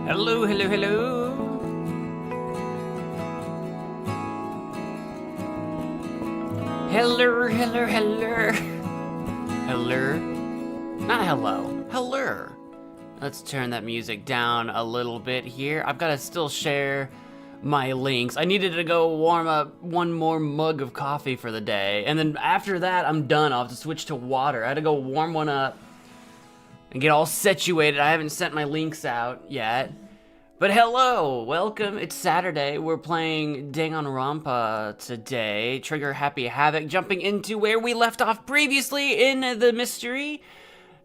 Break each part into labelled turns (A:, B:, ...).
A: Hello, hello, hello. Hello, hello, hello. Hello. Not hello. Hello. Let's turn that music down a little bit here. I've got to still share my links. I needed to go warm up one more mug of coffee for the day. And then after that, I'm done. I'll have to switch to water. I had to go warm one up and get all situated. I haven't sent my links out yet. But hello, welcome. It's Saturday. We're playing Danganronpa today. Trigger Happy Havoc, jumping into where we left off previously in the mystery.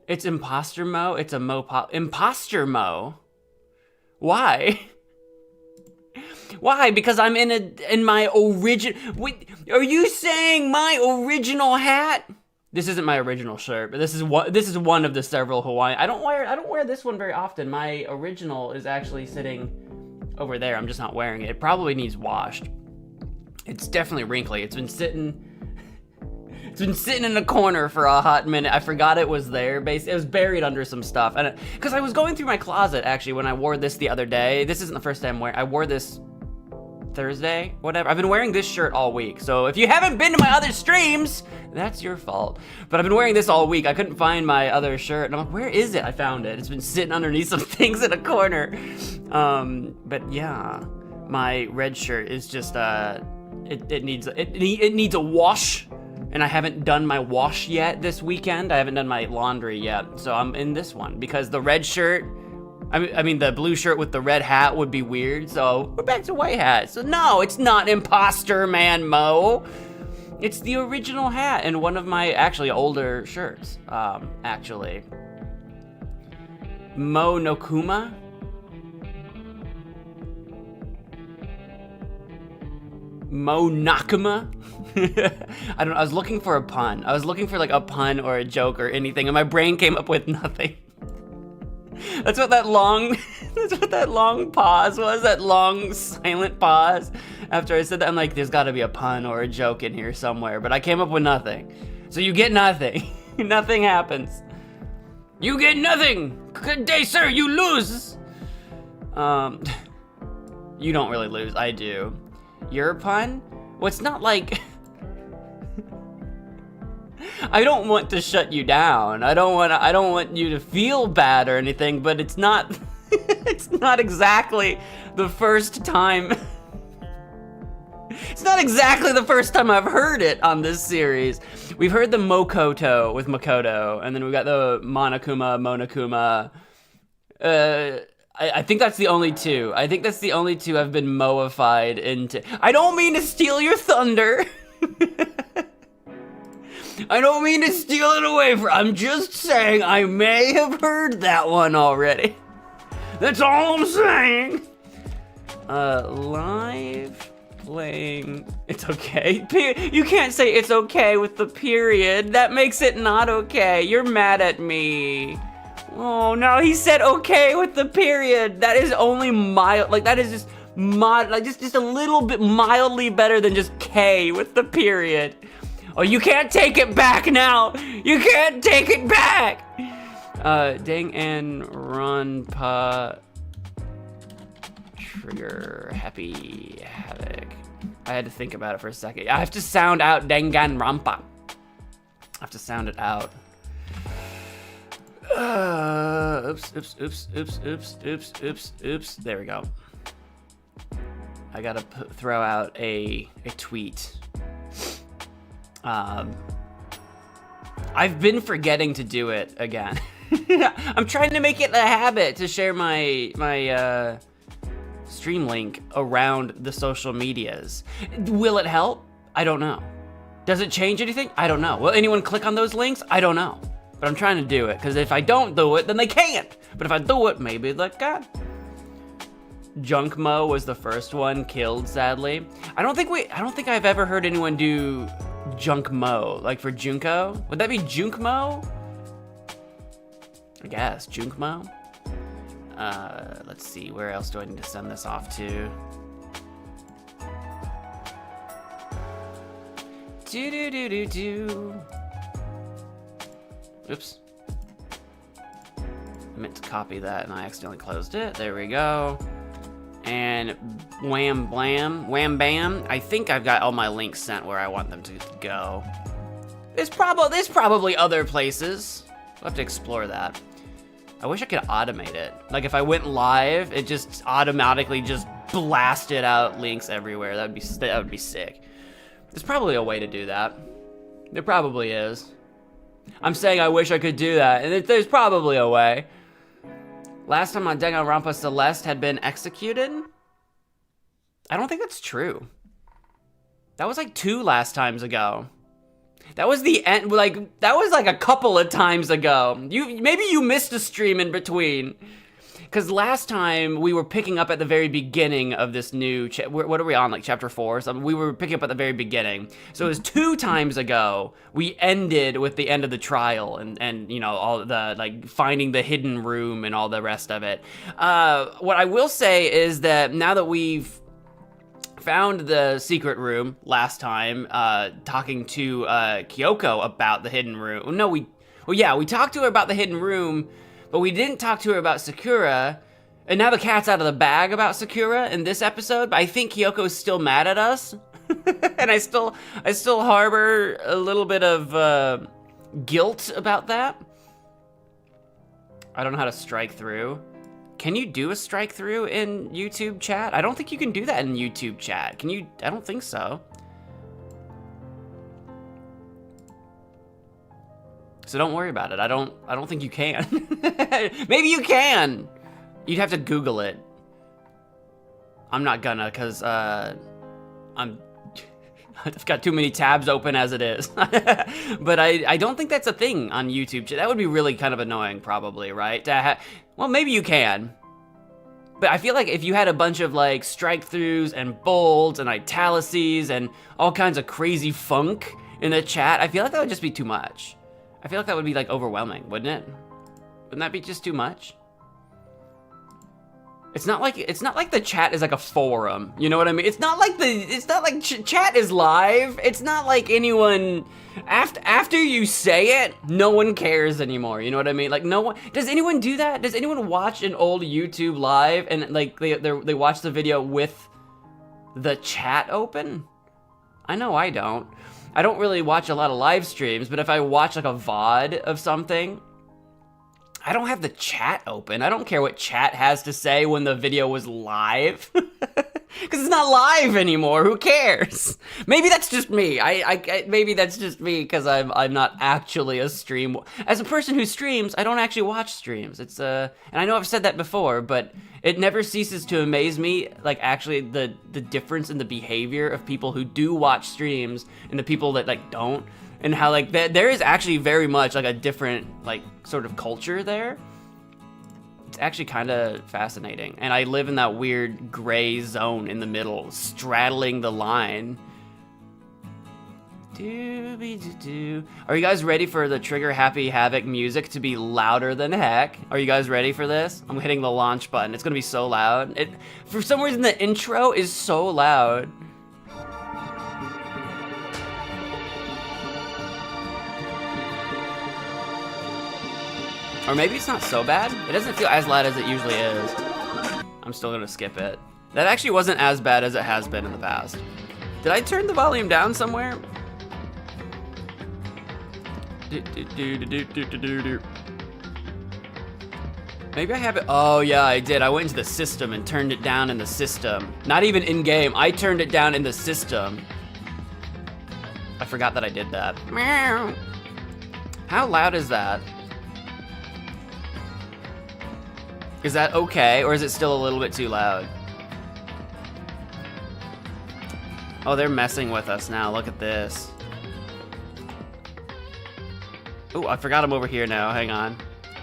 A: It's Imposter Mo. It's a Imposter Mo. Why? Why? Because I'm in my original. Wait, are you saying my original hat? This isn't my original shirt, but this is one of the several Hawaiian. I don't wear this one very often. My original is actually sitting over there. I'm just not wearing it. It probably needs washed. It's definitely wrinkly. It's been sitting in a corner for a hot minute. I forgot it was there. It was buried under some stuff. And because I was going through my closet actually when I wore this the other day. This isn't the first time I wore this Thursday, whatever. I've been wearing this shirt all week. So if you haven't been to my other streams, that's your fault. But I've been wearing this all week. I couldn't find my other shirt. And I'm like, where is it? I found it. It's been sitting underneath some things in a corner. But yeah, my red shirt is just, it needs a wash. And I haven't done my wash yet this weekend. I haven't done my laundry yet. So I'm in this one because the red shirt, I mean, the blue shirt with the red hat would be weird, so we're back to white hat. So no, it's not Imposter Man Mo. It's the original hat and one of my actually older shirts, actually. Mo Nokuma? Mo Nakuma? I was looking for a pun. I was looking for like a pun or a joke or anything, and my brain came up with nothing. That's what that long pause was, that long silent pause. After I said that, I'm like, there's gotta be a pun or a joke in here somewhere, but I came up with nothing. So you get nothing. Nothing happens. You get nothing. Good day, sir, you lose. You don't really lose, I do. Your pun? Well, it's not like... I don't want to shut you down. I don't want you to feel bad or anything, but it's not it's not exactly the first time. It's not exactly the first time I've heard it on this series. We've heard the Mokoto with Makoto, and then we've got the Monokuma. I think that's the only two. I think that's the only two I've been moified into. I don't mean to steal your thunder. I don't mean to steal it away I'm just saying I may have heard that one already. That's all I'm saying. Live playing. It's okay. You can't say it's okay with the period. That makes it not okay. You're mad at me. Oh no, he said okay with the period. That is only mild. Like that is just just a little bit mildly better than just K with the period. Oh, you can't take it back now! You can't take it back! Danganronpa Trigger Happy Havoc. I had to think about it for a second. I have to sound out Danganronpa. I have to sound it out. Oops. There we go. I gotta throw out a tweet. I've been forgetting to do it again. I'm trying to make it a habit to share my stream link around the social medias. Will it help? I don't know. Does it change anything? I don't know. Will anyone click on those links? I don't know. But I'm trying to do it, because if I don't do it, then they can't. But if I do it, maybe they can. Junk Mo was the first one killed, sadly. I don't think I've ever heard anyone do Junk Mo, like for Junko. Would that be Junk Mo? I guess, Junk Mo. Let's see, where else do I need to send this off to? Oops. meant to copy that and I accidentally closed it. There we go. And wham bam. I think I've got all my links sent where I want them to go. There's probably other places. We'll have to explore that. I wish I could automate it. Like if I went live, it just automatically just blasted out links everywhere. That would be sick. There's probably a way to do that. There probably is. I'm saying I wish I could do that, and there's probably a way. Last time my Danganronpa Celeste had been executed? I don't think that's true. That was like 2 last times ago. That was the end, like, that was like a couple of times ago. Maybe you missed a stream in between. Because last time we were picking up at the very beginning of this new, what are we on, like chapter 4 or something? We were picking up at the very beginning. So it was 2 times ago, we ended with the end of the trial and you know, all the, like, finding the hidden room and all the rest of it. What I will say is that now that we've found the secret room last time, talking to Kyoko about the hidden room. No, we talked to her about the hidden room, but we didn't talk to her about Sakura, and now the cat's out of the bag about Sakura in this episode, but I think Kyoko's still mad at us, and I still harbor a little bit of guilt about that. I don't know how to strike through. Can you do a strike through in YouTube chat? I don't think you can do that in YouTube chat. Can you? I don't think so. So don't worry about it. I don't think you can. Maybe you can. You'd have to Google it. I'm not gonna, cause I've got too many tabs open as it is. But I don't think that's a thing on YouTube. That would be really kind of annoying, probably, right? Well, maybe you can. But I feel like if you had a bunch of like strike throughs and bolds and italices and all kinds of crazy funk in the chat, I feel like that would just be too much. I feel like that would be like overwhelming, wouldn't it? Wouldn't that be just too much? It's not like the chat is like a forum. You know what I mean? It's not like chat is live. It's not like anyone after you say it, no one cares anymore. You know what I mean? Like no one, does anyone do that? Does anyone watch an old YouTube live and like they watch the video with the chat open? I know I don't. I don't really watch a lot of live streams, but if I watch like a VOD of something, I don't have the chat open. I don't care what chat has to say when the video was live. Because it's not live anymore. Who cares? Maybe that's just me. Maybe that's just me because I'm not actually a stream. As a person who streams, I don't actually watch streams. It's and I know I've said that before, but it never ceases to amaze me, like actually the difference in the behavior of people who do watch streams and the people that like don't. And how like there is actually very much like a different like sort of culture there. It's actually kind of fascinating. And I live in that weird gray zone in the middle, straddling the line. Are you guys ready for the Trigger Happy Havoc music to be louder than heck? Are you guys ready for this? I'm hitting the launch button. It's gonna be so loud. For some reason the intro is so loud. Or maybe it's not so bad. It doesn't feel as loud as it usually is. I'm still gonna skip it. That actually wasn't as bad as it has been in the past. Did I turn the volume down somewhere? Maybe I have it. Oh yeah, I did. I went into the system and turned it down in the system. Not even in game. I turned it down in the system. I forgot that I did that. Meow. How loud is that? Is that okay, or is it still a little bit too loud? Oh, they're messing with us now. Look at this. Ooh, I forgot I'm over here now. Hang on.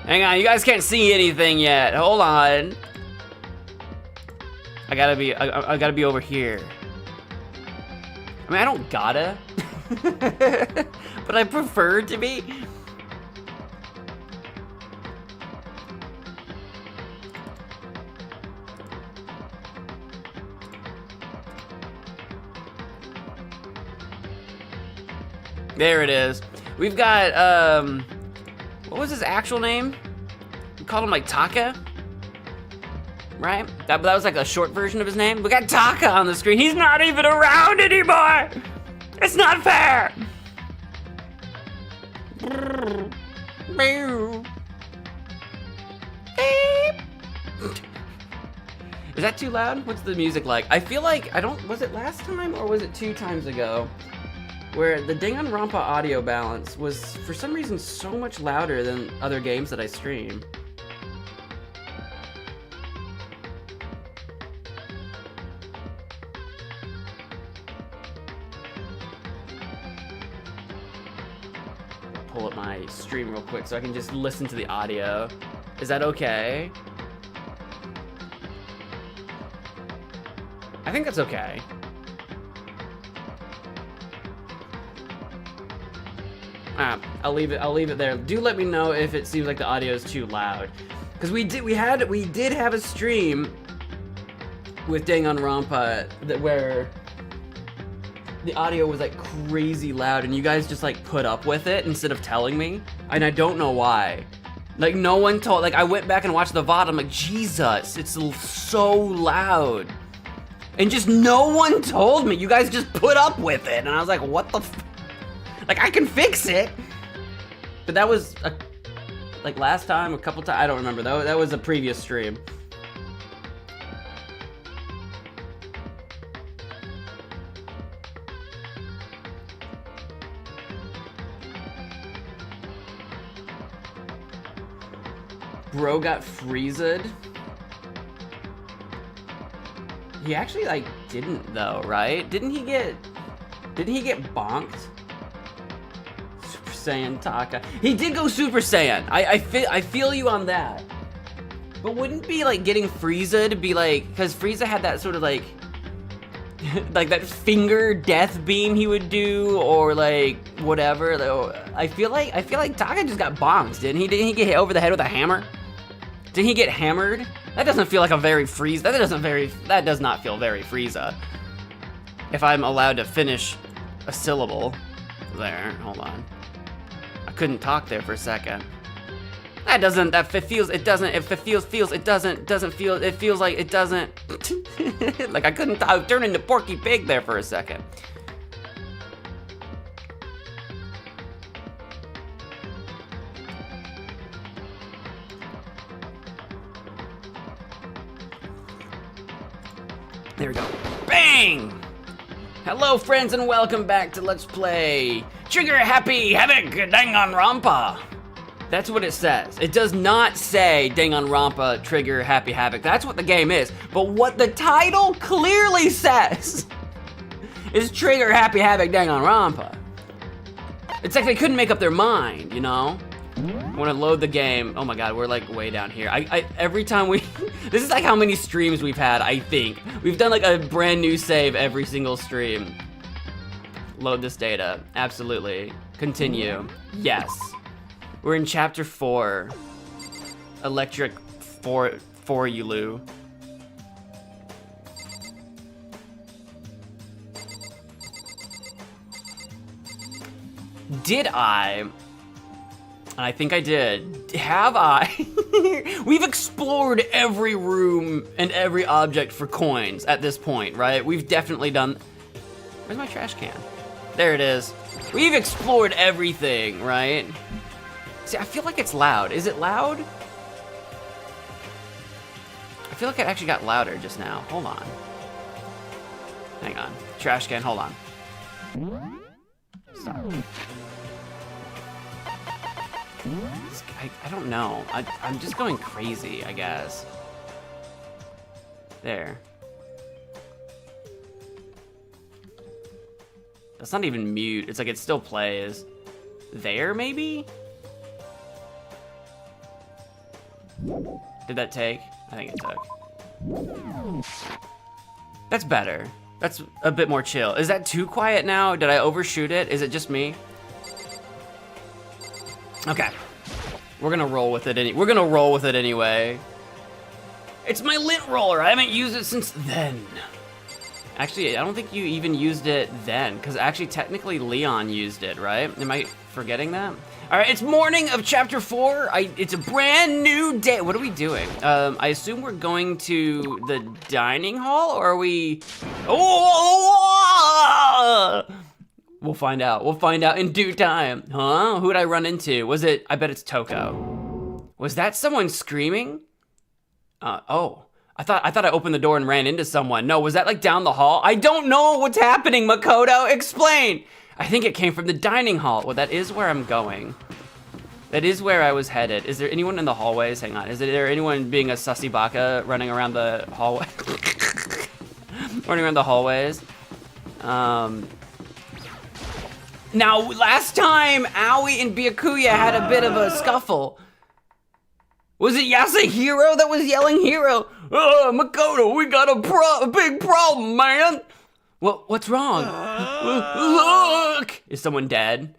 A: Hang on, you guys can't see anything yet. Hold on. I gotta be over here. I mean, I don't gotta. But I prefer to be. There it is. We've got, what was his actual name? We called him like Taka, right? That was like a short version of his name. We got Taka on the screen. He's not even around anymore. It's not fair. Is that too loud? What's the music like? I feel like, was it last time or was it 2 times ago? Where the Danganronpa audio balance was, for some reason, so much louder than other games that I stream. Pull up my stream real quick so I can just listen to the audio. Is that okay? I think that's okay. I'll leave it there. Do let me know if it seems like the audio is too loud, because we did have a stream with Danganronpa where the audio was like crazy loud, and you guys just like put up with it instead of telling me, and I don't know why. Like no one told. Like I went back and watched the VOD. I'm like, Jesus, it's so loud, and just no one told me. You guys just put up with it, and I was like, what the? Like, I can fix it. But that was, like, last time, a couple times. I don't remember. That was a previous stream. Bro got freezed. He actually, like, didn't, though, right? Didn't he get bonked? Saiyan Taka. He did go Super Saiyan. I feel you on that. But wouldn't be like getting Frieza be like, because Frieza had that sort of like like that finger death beam he would do, or like whatever. I feel like Taka just got bonked, didn't he? Didn't he get hit over the head with a hammer? Didn't he get hammered? That doesn't feel like a very Frieza. That does not feel very Frieza. If I'm allowed to finish a syllable there, hold on. I couldn't talk there for a second. It feels like it doesn't. Like I couldn't, I turned into Porky Pig there for a second. There we go. Bang! Hello friends and welcome back to Let's Play Trigger Happy Havoc Danganronpa. That's what it says. It does not say Danganronpa Trigger Happy Havoc. That's what the game is. But what the title clearly says is Trigger Happy Havoc Danganronpa. It's like they couldn't make up their mind, you know? I want to load the game. Oh my god, we're like way down here. Every time this is like how many streams we've had, I think. We've done like a brand new save every single stream. Load this data, absolutely. Continue, yes. We're in chapter 4. Electric for you, Lou. Did I think I did. Have I? We've explored every room and every object for coins at this point, right? We've definitely done. Where's my trash can? There it is. We've explored everything, right? See, I feel like it's loud. Is it loud? I feel like it actually got louder just now. Hold on. Hang on. Trash can, hold on. Stop. I don't know. I'm just going crazy, I guess. There. That's not even mute. It's like it still plays. There, maybe? Did that take? I think it took. That's better. That's a bit more chill. Is that too quiet now? Did I overshoot it? Is it just me? Okay. We're gonna roll with it anyway. It's my lint roller. I haven't used it since then. Actually, I don't think you even used it then, because actually technically Leon used it, right? Am I forgetting that? All right, it's morning of chapter 4. It's a brand new day. What are we doing? I assume we're going to the dining hall, or are we? Oh! We'll find out. We'll find out in due time. Huh? Who did I run into? Was it? I bet it's Toko. Was that someone screaming? Oh. I thought I opened the door and ran into someone. No, was that like down the hall? I don't know what's happening, Makoto. Explain. I think it came from the dining hall. Well, that is where I'm going. That is where I was headed. Is there anyone in the hallways? Hang on. Is there anyone being a sussy baka running around the hallway? Running around the hallways. Now, last time, Aoi and Byakuya had a bit of a scuffle. Was it Yasuhiro that was yelling hero? Oh, Makoto, we got a big problem, man. What's wrong? Look! Is someone dead?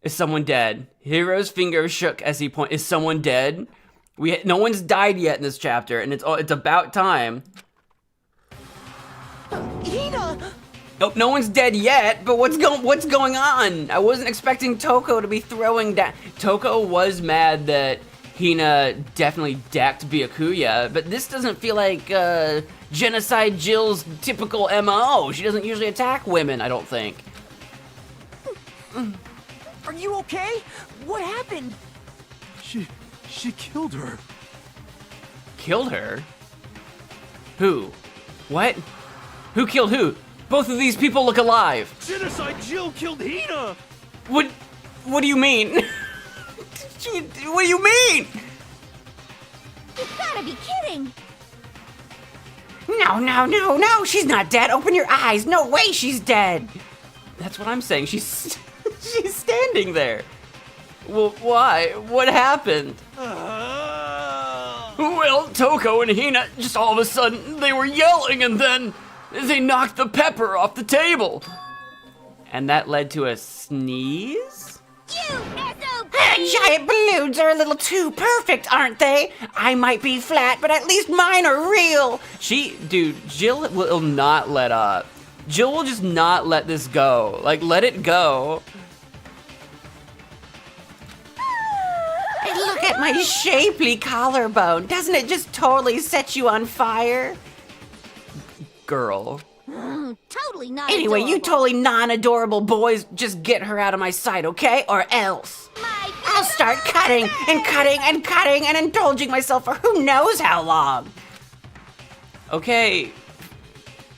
A: Is someone dead? Hiro's finger shook as he pointed. Is someone dead? No one's died yet in this chapter, and it's about time.
B: Hina!
A: Oh, no one's dead yet, but what's going on? I wasn't expecting Toko to be throwing down. Toko was mad that Hina definitely decked Byakuya, but this doesn't feel like Genocide Jill's typical MO. She doesn't usually attack women, I don't think.
B: Are you okay? What happened?
C: She killed her.
A: Killed her? Who? What? Who killed who? Both of these people look alive.
C: Genocide Jill killed Hina!
A: What do you mean? What do you mean?
D: You've gotta be kidding!
A: No, she's not dead. Open your eyes. No way she's dead. That's what I'm saying. She's standing there. Well, why? What happened? Well, Toko and Hina, just all of a sudden, they were yelling and then they knocked the pepper off the table. And that led to a sneeze?
D: You SOB!
E: Giant balloons are a little too perfect, aren't they? I might be flat, but at least mine are real.
A: Dude, Jill will not let up. Jill will just not let this go. Like, let it go.
E: And look at my shapely collarbone. Doesn't it just totally set you on fire?
A: Girl.
D: Totally not
E: Anyway, you
D: adorable.
E: totally non-adorable boys, just get her out of my sight, okay? Or else. I'll start cutting and cutting and cutting and indulging myself for who knows how long.
A: Okay,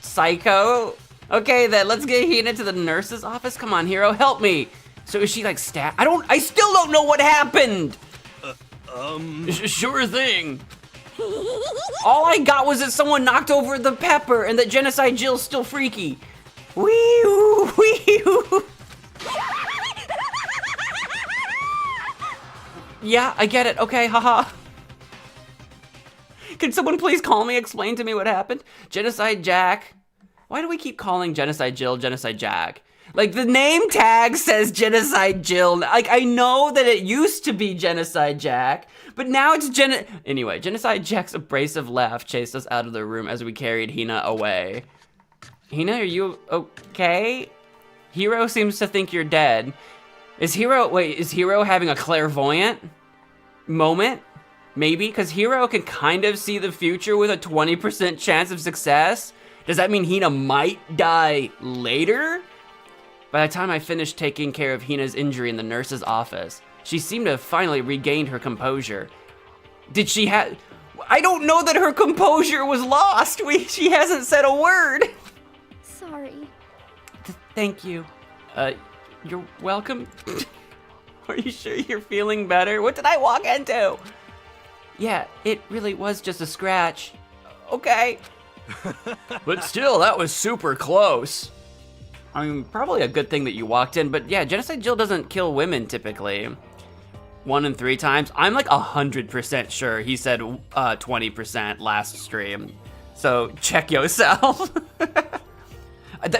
A: psycho. Okay, then let's get Hina to the nurse's office. Come on, Hero, help me. So is she like stabbed? I still don't know what happened. Sure thing. All I got was that someone knocked over the pepper and that Genocide Jill's still freaky. Wee-oo, wee-oo. Yeah, I get it. Okay, haha. Can someone please call me, explain to me what happened? Genocide Jack. Why do we keep calling Genocide Jill Genocide Jack? Like, the name tag says Genocide Jill. Like, I know that it used to be Genocide Jack, but now it's Anyway, Genocide Jack's abrasive laugh chased us out of the room as we carried Hina away. Hina, are you okay? Hero seems to think you're dead. Is Hero having a clairvoyant moment? Maybe, because Hero can kind of see the future with a 20% chance of success. Does that mean Hina might die later? By the time I finished taking care of Hina's injury in the nurse's office, she seemed to have finally regained her composure. Did she have... I don't know that her composure was lost. She hasn't said a word.
D: Sorry.
A: Thank you. You're welcome. Are you sure you're feeling better? What did I walk into? Yeah, it really was just a scratch. Okay. But still, that was super close. I mean, probably a good thing that you walked in, but yeah, Genocide Jill doesn't kill women typically. 1 in 3 times. I'm like 100% sure he said 20% last stream. So check yourself.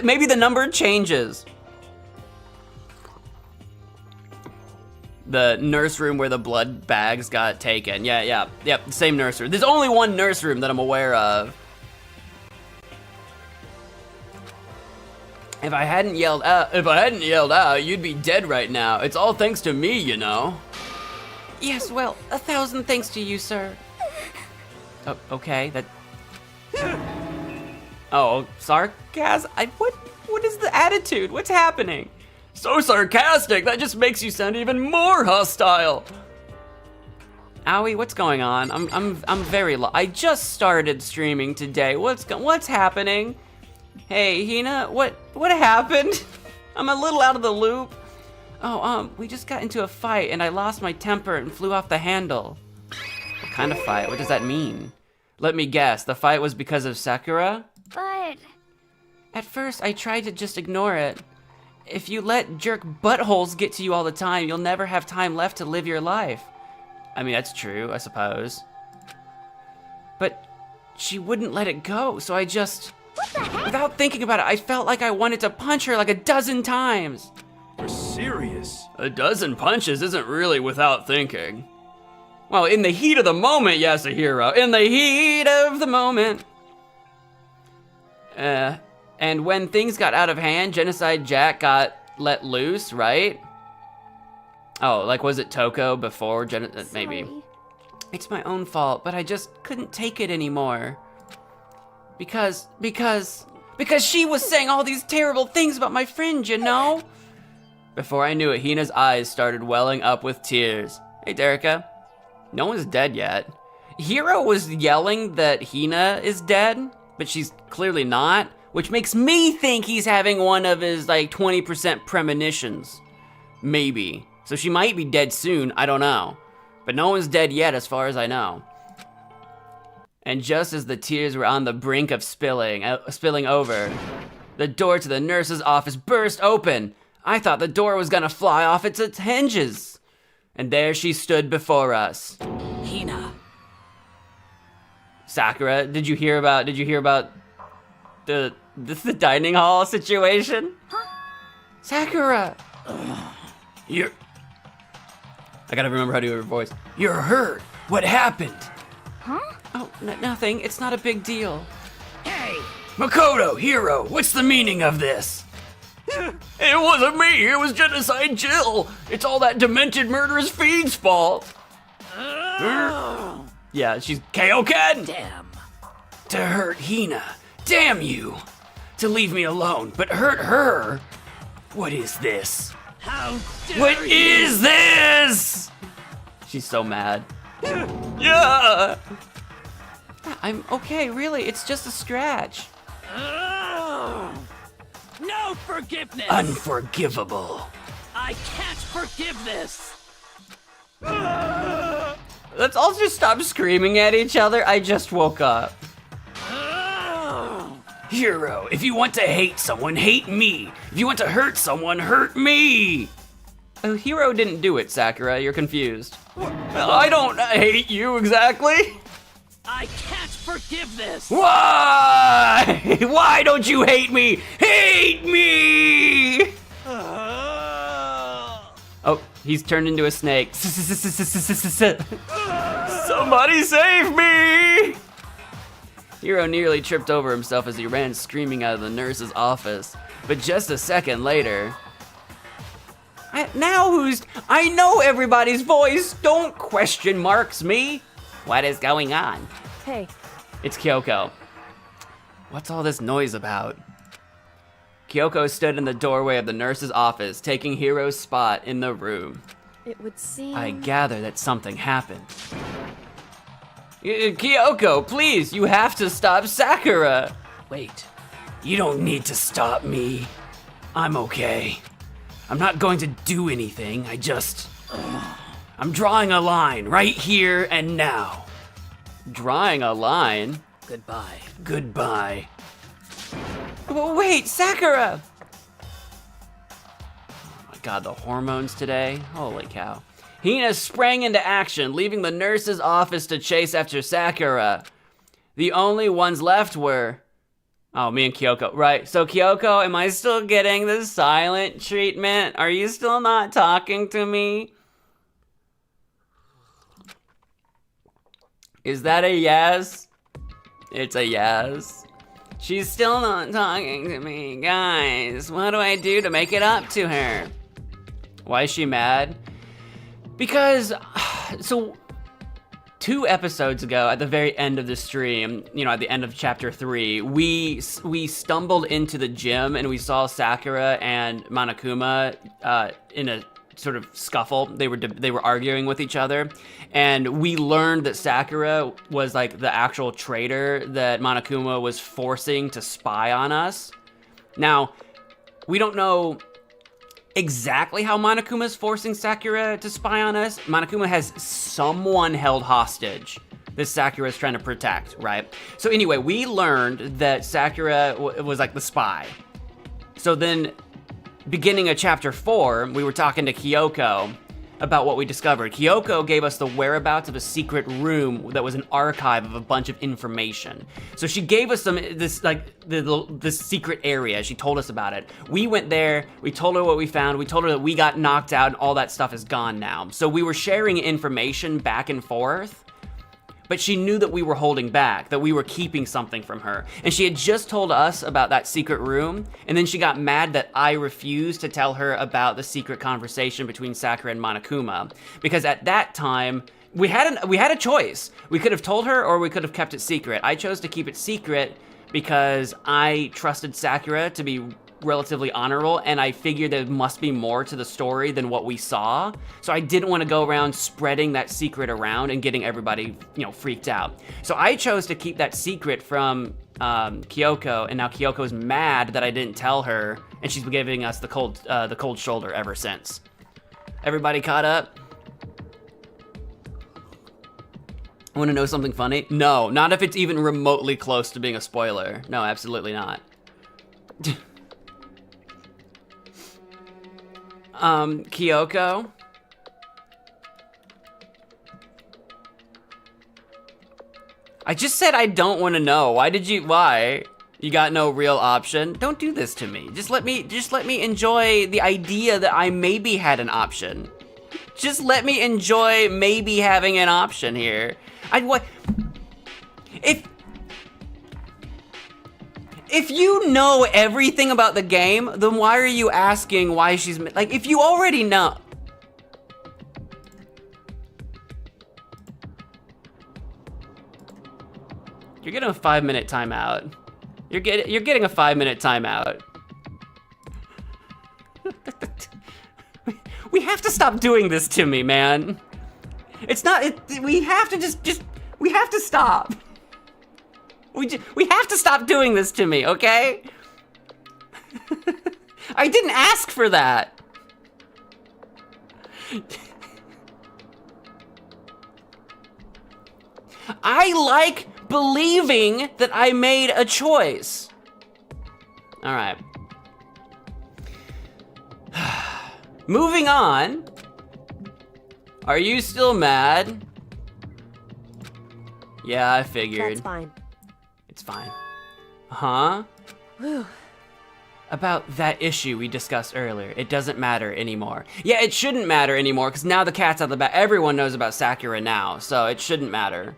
A: Maybe the number changes. The nurse room where the blood bags got taken. Yep, same nurse room. There's only one nurse room that I'm aware of. If I hadn't yelled out, you'd be dead right now. It's all thanks to me, you know.
E: Yes, well, 1,000 thanks to you, sir.
A: Oh, okay, that... Oh, sarcasm? What is the attitude? What's happening? So sarcastic, that just makes you sound even more hostile. Owie, what's going on? I'm very I just started streaming today. What's happening? Hey, Hina, what happened? I'm a little out of the loop. Oh, we just got into a fight and I lost my temper and flew off the handle. What kind of fight? What does that mean? Let me guess, the fight was because of Sakura?
D: But...
E: At first, I tried to just ignore it. If you let jerk buttholes get to you all the time, you'll never have time left to live your life.
A: I mean, that's true, I suppose.
E: But she wouldn't let it go, so I just...
D: What the heck?
E: Without thinking about it, I felt like I wanted to punch her like a dozen times.
C: You're serious?
A: A dozen punches isn't really without thinking. Well, in the heat of the moment, Yasuhiro. In the heat of the moment. And when things got out of hand, Genocide Jack got let loose, right? Oh, like was it Toko before maybe?
D: Sorry.
E: It's my own fault, but I just couldn't take it anymore. Because she was saying all these terrible things about my friend, you know?
A: Before I knew it, Hina's eyes started welling up with tears. Hey, Derica. No one's dead yet.
E: Hiro was yelling that Hina is dead, but she's clearly not, which makes me think he's having one of his like 20% premonitions. Maybe. So she might be dead soon, I don't know. But no one's dead yet as far as I know. And just as the tears were on the brink of spilling over, the door to the nurse's office burst open. I thought the door was gonna fly off its hinges. And there she stood before us.
B: Hina.
A: Sakura, did you hear about the dining hall situation?
E: Sakura!
A: I gotta remember how to do her voice. You're hurt. What happened?
E: Oh, nothing. It's not a big deal.
B: Hey!
A: Makoto, Hiro, what's the meaning of this? It wasn't me, it was Genocide Jill. It's all that demented murderous fiend's fault. Yeah, she's Kaioken.
B: Damn.
A: To hurt Hina, damn you. To leave me alone, but hurt her. What is this?
B: How dare
A: What
B: you?
A: is this? She's so mad. Yeah.
E: I'm okay, really. It's just a scratch.
B: No forgiveness!
A: Unforgivable.
B: I can't forgive this!
A: Let's all just stop screaming at each other. I just woke up. Hiro, if you want to hate someone, hate me. If you want to hurt someone, hurt me. Oh, Hiro didn't do it, Sakura. You're confused. I don't hate you exactly.
B: I can't forgive this!
A: Why? Why don't you hate me? Hate me! Oh, he's turned into a snake. Somebody save me! Hiro nearly tripped over himself as he ran screaming out of the nurse's office. But just a second later... I know everybody's voice! Don't question marks me! What is going on?
F: Hey,
A: It's Kyoko. What's all this noise about? Kyoko stood in the doorway of the nurse's office, taking Hiro's spot in the room.
F: it would seem...
A: I gather that something happened. Kyoko, please, you have to stop Sakura. Wait, you don't need to stop me. I'm okay. I'm not going to do anything, I'm drawing a line right here and now. Drawing a line?
B: Goodbye.
A: Goodbye.
E: Wait, Sakura!
A: Oh my god, the hormones today. Holy cow. Hina sprang into action, leaving the nurse's office to chase after Sakura. The only ones left were... Oh, me and Kyoko. Right, so Kyoko, am I still getting the silent treatment? Are you still not talking to me? Is that a yes? It's a yes.
E: She's still not talking to me, guys. What do I do to make it up to her? Why is she mad? Because, so 2 episodes ago, at the very end of the stream, you know, at the end of chapter 3, we stumbled into the gym and we saw Sakura and Monokuma in a sort of scuffle. They were arguing with each other, and we learned that Sakura was like the actual traitor that Monokuma was forcing to spy on us. Now, we don't know exactly how Monokuma is forcing Sakura to spy on us. Monokuma has someone held hostage that Sakura is trying to protect, right? So anyway, we learned that Sakura was like the spy. So then, beginning of chapter 4, we were talking to Kyoko about what we discovered. Kyoko gave us the whereabouts of a secret room that was an archive of a bunch of information. So she gave us this secret area. She told us about it. We went there, we told her what we found, we told her that we got knocked out and all that stuff is gone now. So we were sharing information back and forth, but she knew that we were holding back, that we were keeping something from her. And she had just told us about that secret room, and then she got mad that I refused to tell her about the secret conversation between Sakura and Monokuma. Because at that time, we had a choice. We could have told her or we could have kept it secret. I chose to keep it secret because I trusted Sakura to be relatively honorable, and I figured there must be more to the story than what we saw. So I didn't want to go around spreading that secret around and getting everybody, you know, freaked out. So I chose to keep that secret from Kyoko, and now Kyoko's mad that I didn't tell her, and she's been giving us the cold shoulder ever since. Everybody caught up? Want to know something funny? No, not if it's even remotely close to being a spoiler. No, absolutely not. Kyoko? I just said I don't want to know. Why? You got no real option? Don't do this to me. Just let me enjoy the idea that I maybe had an option. Just let me enjoy maybe having an option here. If you know everything about the game, then why are you asking why she's... Like, if you already know... You're getting a 5-minute timeout. You're getting a 5-minute timeout. We have to stop doing this to me, man. It's not... we have to we have to stop. We have to stop doing this to me, okay? I didn't ask for that. I like believing that I made a choice. All right. Moving on. Are you still mad? Yeah, I figured.
F: That's fine.
E: It's fine. Huh?
F: Whew.
E: About that issue we discussed earlier. It doesn't matter anymore. Yeah, it shouldn't matter anymore because now the cat's out of the bag. Everyone knows about Sakura now, so it shouldn't matter.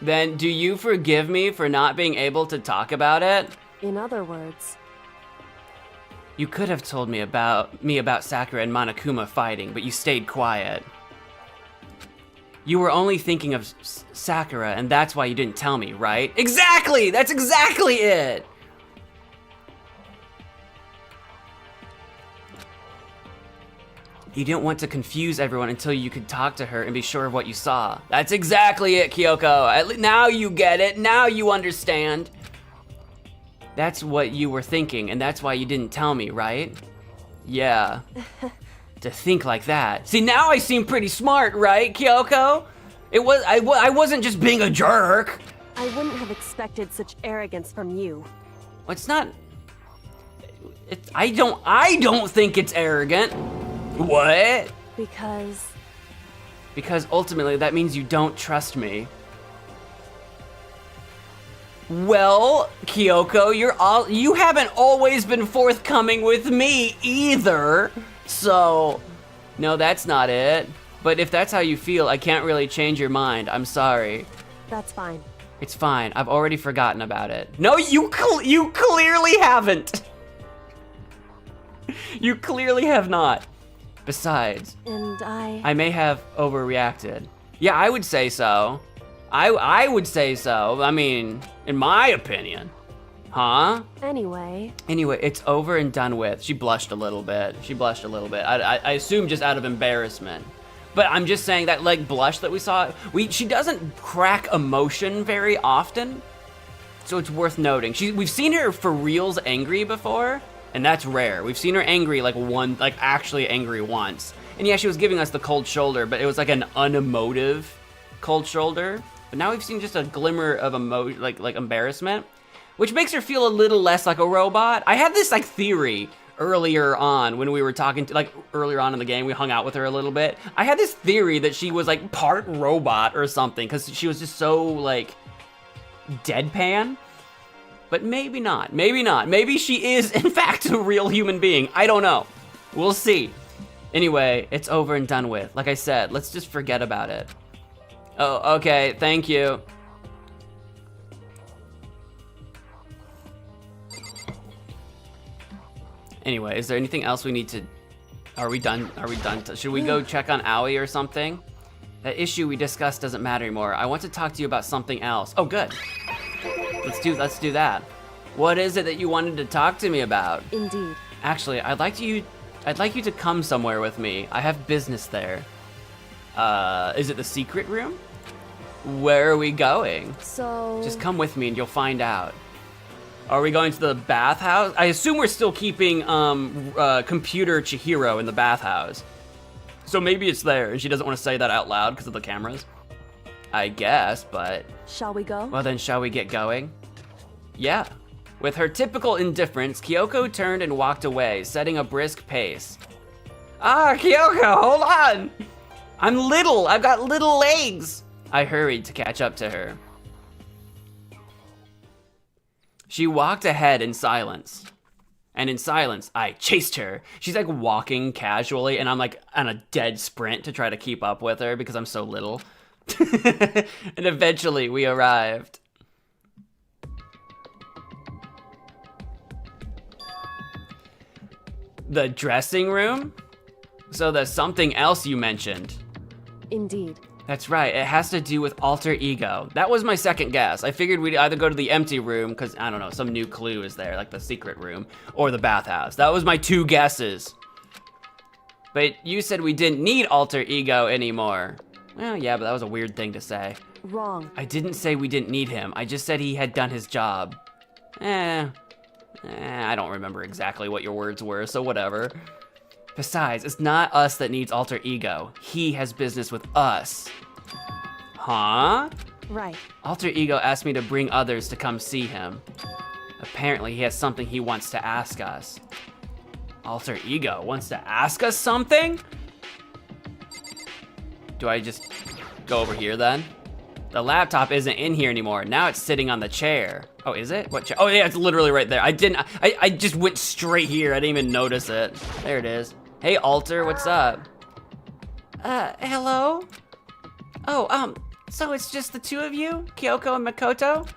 E: Then do you forgive me for not being able to talk about it?
F: In other words,
E: you could have told me about Sakura and Monokuma fighting, but you stayed quiet. You were only thinking of Sakura, and that's why you didn't tell me, right? Exactly! That's exactly it! You didn't want to confuse everyone until you could talk to her and be sure of what you saw. That's exactly it, Kyoko. Now you get it. Now you understand. That's what you were thinking, and that's why you didn't tell me, right? Yeah. To think like that. See, now I seem pretty smart, right, Kyoko? I wasn't just being a jerk.
F: I wouldn't have expected such arrogance from you.
E: It's not... I don't think it's arrogant. What?
F: Because
E: ultimately that means you don't trust me. Well, Kyoko, you haven't always been forthcoming with me either. So, no, that's not it. But if that's how you feel, I can't really change your mind. I'm sorry.
F: That's fine.
E: It's fine. I've already forgotten about it. No, you clearly haven't. You clearly have not. Besides,
F: And
E: I may have overreacted. Yeah, I would say so. I would say so. I mean, in my opinion. Huh?
F: Anyway,
E: Anyway, it's over and done with. She blushed a little bit. I assume just out of embarrassment. But I'm just saying that like blush that we saw, she doesn't crack emotion very often. So it's worth noting. We've seen her for reals angry before, and that's rare. We've seen her angry like actually angry once. And yeah, she was giving us the cold shoulder, but it was like an unemotive cold shoulder. But now we've seen just a glimmer of like embarrassment, which makes her feel a little less like a robot. I had this like theory earlier on when we were talking to, like earlier on in the game, we hung out with her a little bit. I had this theory that she was like part robot or something because she was just so like deadpan. But maybe not, maybe not. Maybe she is in fact a real human being. I don't know. We'll see. Anyway, it's over and done with. Like I said, let's just forget about it. Oh, okay, thank you. Anyway, is there anything else we need to... Are we done? Should we go check on Aoi or something? That issue we discussed doesn't matter anymore. I want to talk to you about something else. Oh, good. Let's do that. What is it that you wanted to talk to me about?
F: indeed.
E: Actually, I'd like you to come somewhere with me. I have business there. Is it the secret room? Where are we going?
F: So...
E: Just come with me and you'll find out. Are we going to the bathhouse? I assume we're still keeping computer Chihiro in the bathhouse. So maybe it's there and she doesn't want to say that out loud because of the cameras. I guess, but...
F: Shall we go?
E: Well then, shall we get going? Yeah. With her typical indifference, Kyoko turned and walked away, setting a brisk pace. Ah, Kyoko, hold on! I'm little, I've got little legs! I hurried to catch up to her. She walked ahead in silence. And in silence, I chased her. She's like walking casually, and I'm like on a dead sprint to try to keep up with her because I'm so little. And eventually we arrived. The dressing room? So there's something else you mentioned.
F: Indeed.
E: That's right, it has to do with alter ego. That was my second guess. I figured we'd either go to the empty room, because, I don't know, some new clue is there, like the secret room, or the bathhouse. That was my two guesses. But you said we didn't need alter ego anymore. Well, yeah, but that was a weird thing to say.
F: Wrong.
E: I didn't say we didn't need him. I just said he had done his job. I don't remember exactly what your words were, so whatever. Besides, it's not us that needs alter ego. He has business with us. Huh?
F: Right.
E: Alter ego asked me to bring others to come see him. Apparently he has something he wants to ask us. Alter ego wants to ask us something? Do I just go over here then? The laptop isn't in here anymore. Now it's sitting on the chair. Oh, is it? What chair? Oh yeah, it's literally right there. I just went straight here. I didn't even notice it. There it is. Hey, Alter, what's up? Hello? Oh, so it's just the two of you? Kyoko and Makoto?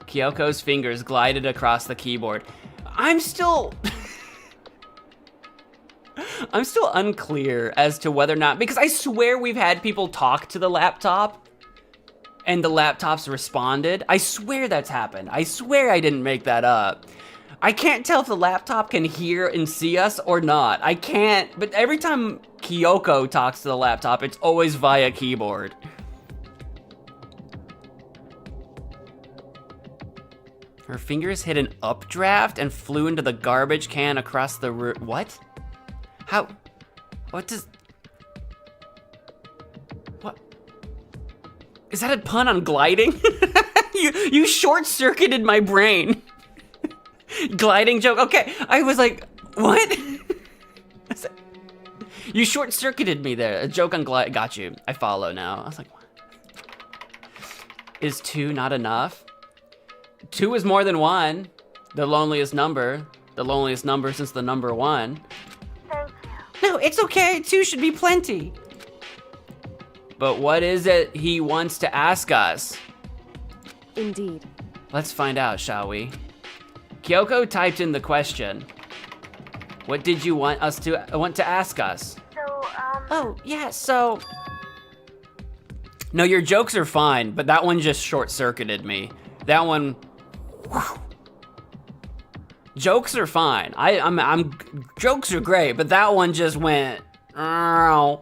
E: Kyoko's fingers glided across the keyboard. I'm still unclear as to whether or not, because I swear we've had people talk to the laptop and the laptop's responded. I swear that's happened. I swear I didn't make that up. I can't tell if the laptop can hear and see us or not. I can't, but every time Kyoko talks to the laptop, it's always via keyboard. Her fingers hit an updraft and flew into the garbage can across the room. What? How? What does... What? Is that a pun on gliding? You short-circuited my brain. Gliding joke, okay. I was like, what? You short-circuited me there. A joke on glide, got you. I follow now. I was like, what? Is 2 not enough? 2 is more than 1. The loneliest number. The loneliest number since the number 1. No, it's okay. 2 should be plenty. But what is it he wants to ask us?
F: Indeed.
E: Let's find out, shall we? Kyoko typed in the question. What did you want to ask us? Oh, yeah, so... No, your jokes are fine, but that one just short-circuited me. That one... Whew. Jokes are fine. Jokes are great, but that one just went... Ow.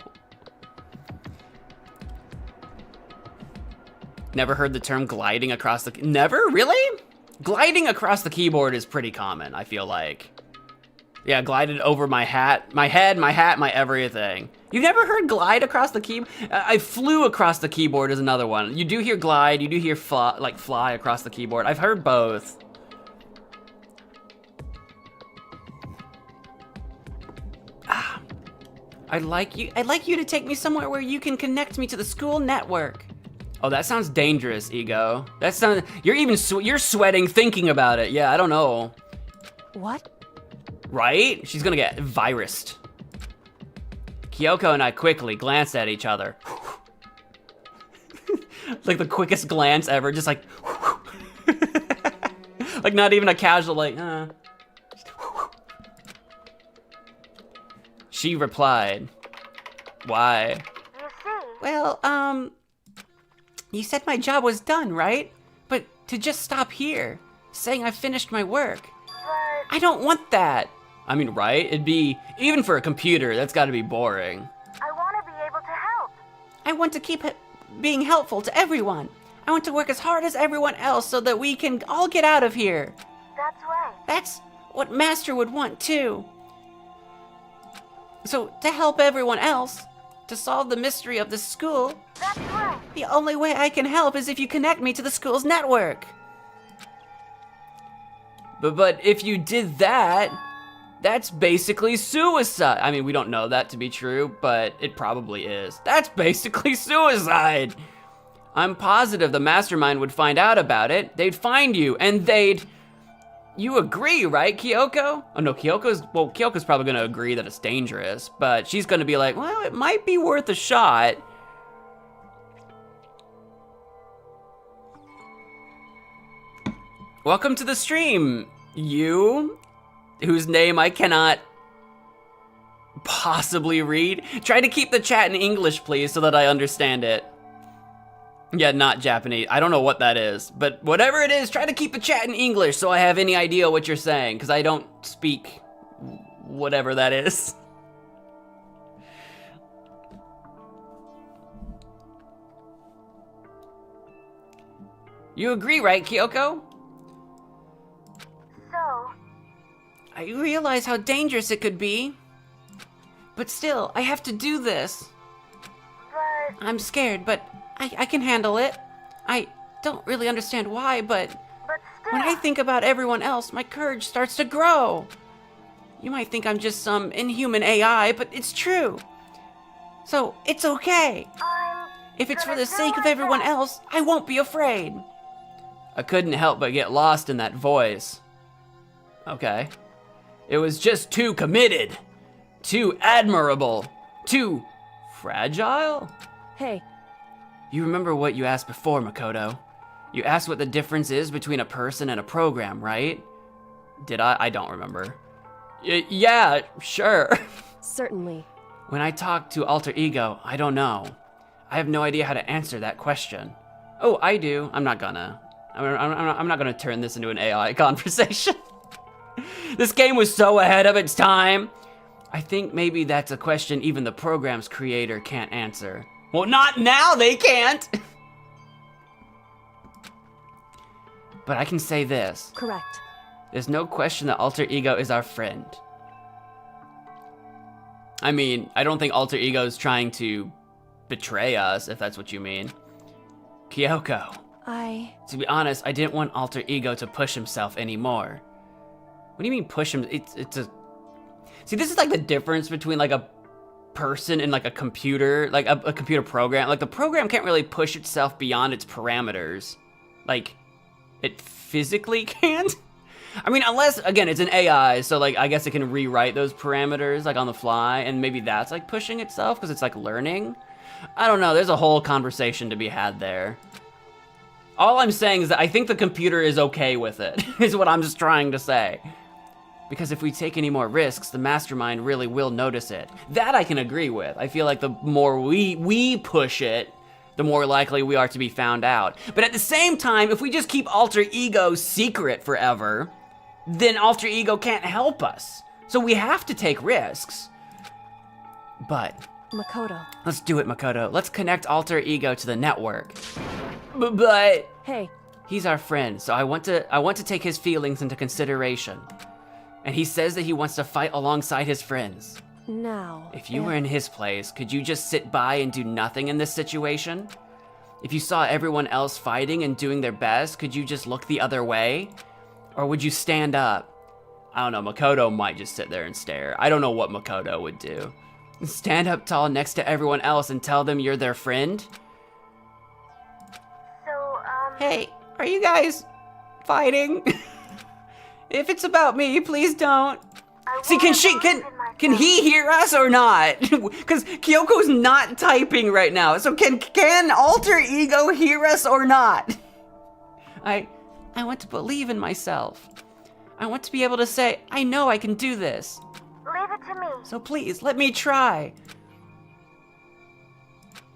E: Never heard the term gliding across the... Never? Really? Gliding across the keyboard is pretty common, I feel like. Yeah, glided over my hat, my head, my hat, my everything. You've never heard glide across the keyboard? I flew across the keyboard is another one. You do hear glide, you do hear fly across the keyboard. I've heard both. I'd like you to take me somewhere where you can connect me to the school network. Oh, that sounds dangerous, Ego. That sounds, you're sweating thinking about it. Yeah, I don't know.
F: What?
E: Right? She's gonna get virused. Kyoko and I quickly glanced at each other. Like the quickest glance ever, just like, like not even a casual like, She replied, why? Well, you said my job was done, right? But to just stop here, saying I finished my work. I don't want that. I mean, right? It'd be, even for a computer, that's gotta be boring.
G: I want to be able to help.
E: I want to keep being helpful to everyone. I want to work as hard as everyone else so that we can all get out of here.
G: That's right.
E: That's what Master would want too. So, to help everyone else, to solve the mystery of the school,
G: That's right.
E: the only way I can help is if you connect me to the school's network. But if you did that, that's basically suicide. I mean, we don't know that to be true, but it probably is. That's basically suicide. I'm positive the mastermind would find out about it. They'd find you, and they'd... You agree, right, Kyoko? Oh no, Kyoko's probably gonna agree that it's dangerous, but she's gonna be like, well, it might be worth a shot. Welcome to the stream, you, whose name I cannot possibly read. Try to keep the chat in English, please, so that I understand it. Yeah, not Japanese. I don't know what that is, but whatever it is, try to keep the chat in English so I have any idea what you're saying, because I don't speak whatever that is. You agree, right, Kyoko?
G: So,
E: I realize how dangerous it could be, but still, I have to do this.
G: but
E: I'm scared, but I can handle it. I don't really understand why, but
G: still.
E: when I think about everyone else, my courage starts to grow. You might think I'm just some inhuman AI, but it's true. So, it's okay. If it's for the sake of everyone else, I won't be afraid. I couldn't help but get lost in that voice. Okay. It was just too committed, too admirable, too fragile.
F: Hey,
E: You remember what you asked before, Makoto. You asked what the difference is between a person and a program, right? Did I? I don't remember. Yeah, sure.
F: certainly.
E: When I talk to Alter Ego, I don't know. I have no idea how to answer that question. Oh, I do. I'm not gonna turn this into an AI conversation. This game was so ahead of its time. I think maybe that's a question even the program's creator can't answer. Well, not now, they can't. But I can say this.
F: Correct.
E: There's no question that Alter Ego is our friend. I mean, I don't think Alter Ego is trying to betray us, if that's what you mean. Kyoko, to be honest, I didn't want Alter Ego to push himself anymore. What do you mean push him? It's a... See, this is like the difference between like a person and like a computer, like a computer program. Like the program can't really push itself beyond its parameters. Like, it physically can't? I mean, unless, again, it's an AI, so like, I guess it can rewrite those parameters like on the fly, and maybe that's like pushing itself because it's like learning. I don't know, there's a whole conversation to be had there. All I'm saying is that I think the computer is okay with it, is what I'm just trying to say. Because if we take any more risks, the mastermind really will notice it. That I can agree with. I feel like the more we push it, the more likely we are to be found out. But at the same time, if we just keep Alter Ego secret forever, then Alter Ego can't help us. So we have to take risks. But
F: Makoto.
E: let's do it, Makoto. Let's connect Alter Ego to the network. But
F: Hey,
E: he's our friend, so I want to take his feelings into consideration. And he says that he wants to fight alongside his friends.
F: now.
E: If you were in his place, could you just sit by and do nothing in this situation? If you saw everyone else fighting and doing their best, could you just look the other way? Or would you stand up? I don't know, Makoto might just sit there and stare. I don't know what Makoto would do. Stand up tall next to everyone else and tell them you're their friend?
G: So,
E: Hey, are you guys fighting? If it's about me, please don't.
G: I
E: See,
G: wanna believe in
E: can
G: myself.
E: he hear us or not? Because Kyoko's not typing right now. So can Alter Ego hear us or not? I want to believe in myself. I want to be able to say, I know I can do this.
G: Leave it to me.
E: So please, let me try.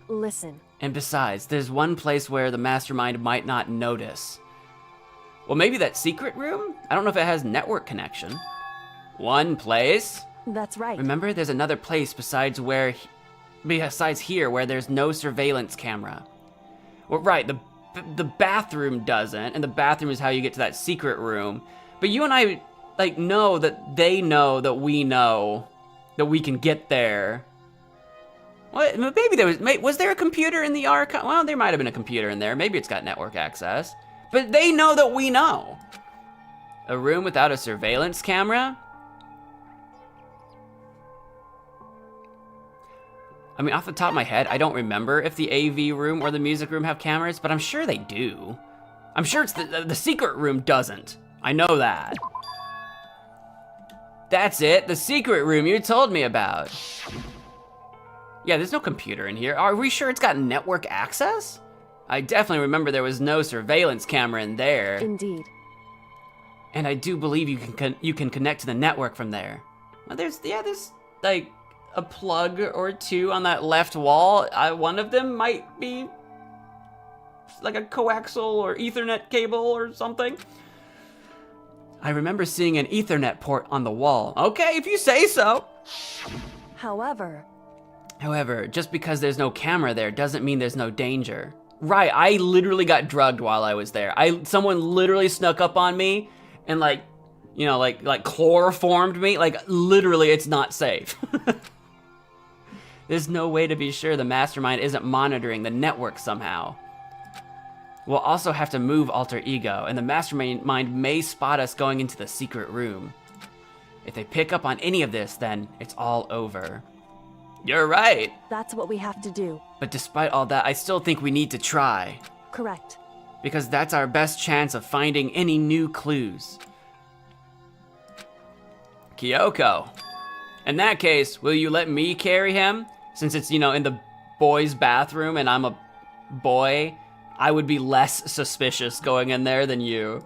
F: Listen.
E: And besides, there's one place where the mastermind might not notice. Well, maybe that secret room? I don't know if it has network connection. One place?
F: That's right.
E: Remember, there's another place besides here where there's no surveillance camera. Well, right, the bathroom doesn't, and the bathroom is how you get to that secret room. But you and I, like, know that they know that we know that we can get there. What? Maybe was there a computer in the archive? Well, there might have been a computer in there. Maybe it's got network access. But they know that we know. A room without a surveillance camera? I mean, off the top of my head, I don't remember if the AV room or the music room have cameras, but I'm sure they do. I'm sure it's the secret room doesn't. I know that. That's it, the secret room you told me about. Yeah, there's no computer in here. Are we sure it's got network access? I definitely remember there was no surveillance camera in there.
F: Indeed.
E: And I do believe you can connect to the network from there. Well, there's like a plug or two on that left wall. One of them might be like a coaxial or Ethernet cable or something. I remember seeing an Ethernet port on the wall. Okay, if you say so.
F: However,
E: just because there's no camera there doesn't mean there's no danger. Right, I literally got drugged while I was there. Someone literally snuck up on me and like chloroformed me. Like literally, it's not safe. There's no way to be sure the mastermind isn't monitoring the network somehow. We'll also have to move Alter Ego, and the mastermind may spot us going into the secret room. If they pick up on any of this, then it's all over. You're right.
F: that's what we have to do.
E: But despite all that, I still think we need to try.
F: Correct.
E: Because that's our best chance of finding any new clues. Kyoko. In that case, will you let me carry him? Since it's, in the boys' bathroom and I'm a boy, I would be less suspicious going in there than you.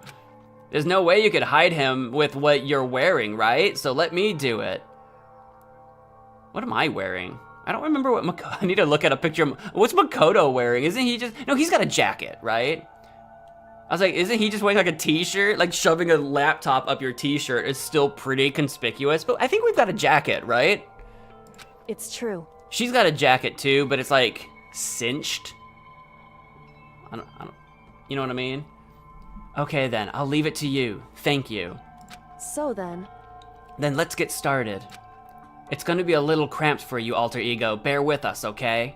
E: There's no way you could hide him with what you're wearing, right? So let me do it. What am I wearing? I don't remember what Makoto, I need to look at a picture of, what's Makoto wearing? Isn't he just, no, he's got a jacket, right? I was like, isn't he just wearing like a t-shirt? Like shoving a laptop up your t-shirt is still pretty conspicuous, but I think we've got a jacket, right?
F: It's true.
E: She's got a jacket too, but it's like cinched. I don't, you know what I mean? Okay then, I'll leave it to you. Thank you.
F: So then,
E: Then let's get started. It's gonna be a little cramped for you, Alter Ego. Bear with us, okay?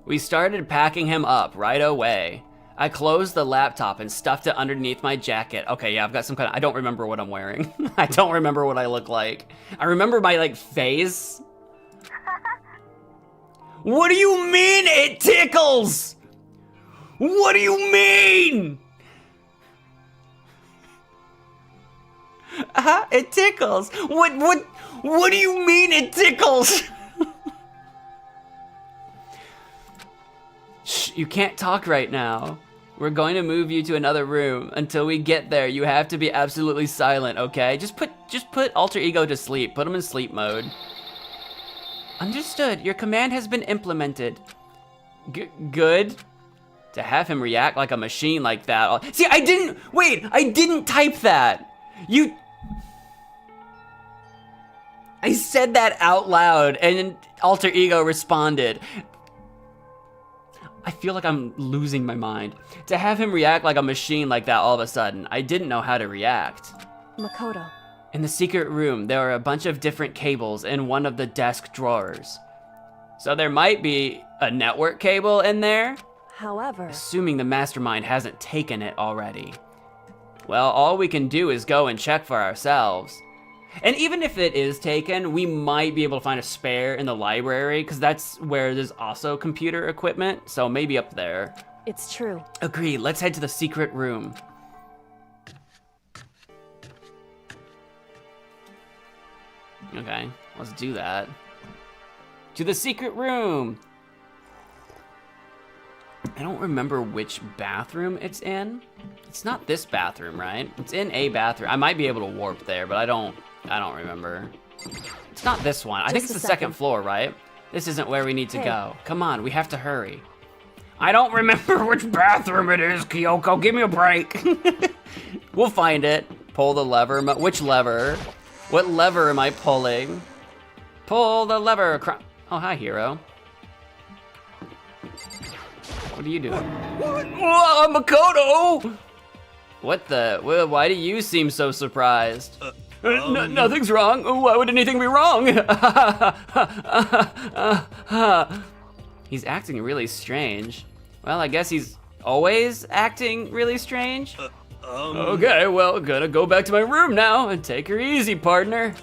E: We started packing him up right away. I closed the laptop and stuffed it underneath my jacket. Okay, yeah, I've got some kind of, I don't remember what I'm wearing. I don't remember what I look like. I remember my, face. What do you mean it tickles? What do you mean? It tickles. What do you mean it tickles? you can't talk right now. We're going to move you to another room. Until we get there, you have to be absolutely silent, okay? Just put alter ego to sleep. Put him in sleep mode. Understood. Your command has been implemented. Good. To have him react like a machine like that. See, I didn't type that. I said that out loud and alter ego responded. I feel like I'm losing my mind. To have him react like a machine like that all of a sudden, I didn't know how to react.
F: Makoto.
E: In the secret room, there are a bunch of different cables in one of the desk drawers. So there might be a network cable in there?
F: However,
E: Assuming the mastermind hasn't taken it already. Well, all we can do is go and check for ourselves. And even if it is taken, we might be able to find a spare in the library, because that's where there's also computer equipment, so maybe up there.
F: it's true.
E: Agreed, let's head to the secret room. Okay, let's do that. To the secret room! I don't remember which bathroom it's in. It's not this bathroom, right? It's in a bathroom. I might be able to warp there, but I don't remember. It's not this one. I think it's the second floor, right? This isn't where we need to go. Come on, we have to hurry. I don't remember which bathroom it is, Kyoko. Give me a break. We'll find it. Pull the lever. Which lever? What lever am I pulling? Pull the lever. Oh, hi, hero. What are you doing? Whoa, Makoto! What the? Well, why do you seem so surprised? Nothing's wrong. Why would anything be wrong? He's acting really strange. Well, I guess he's always acting really strange. Okay, well, gonna go back to my room now and take her easy, partner.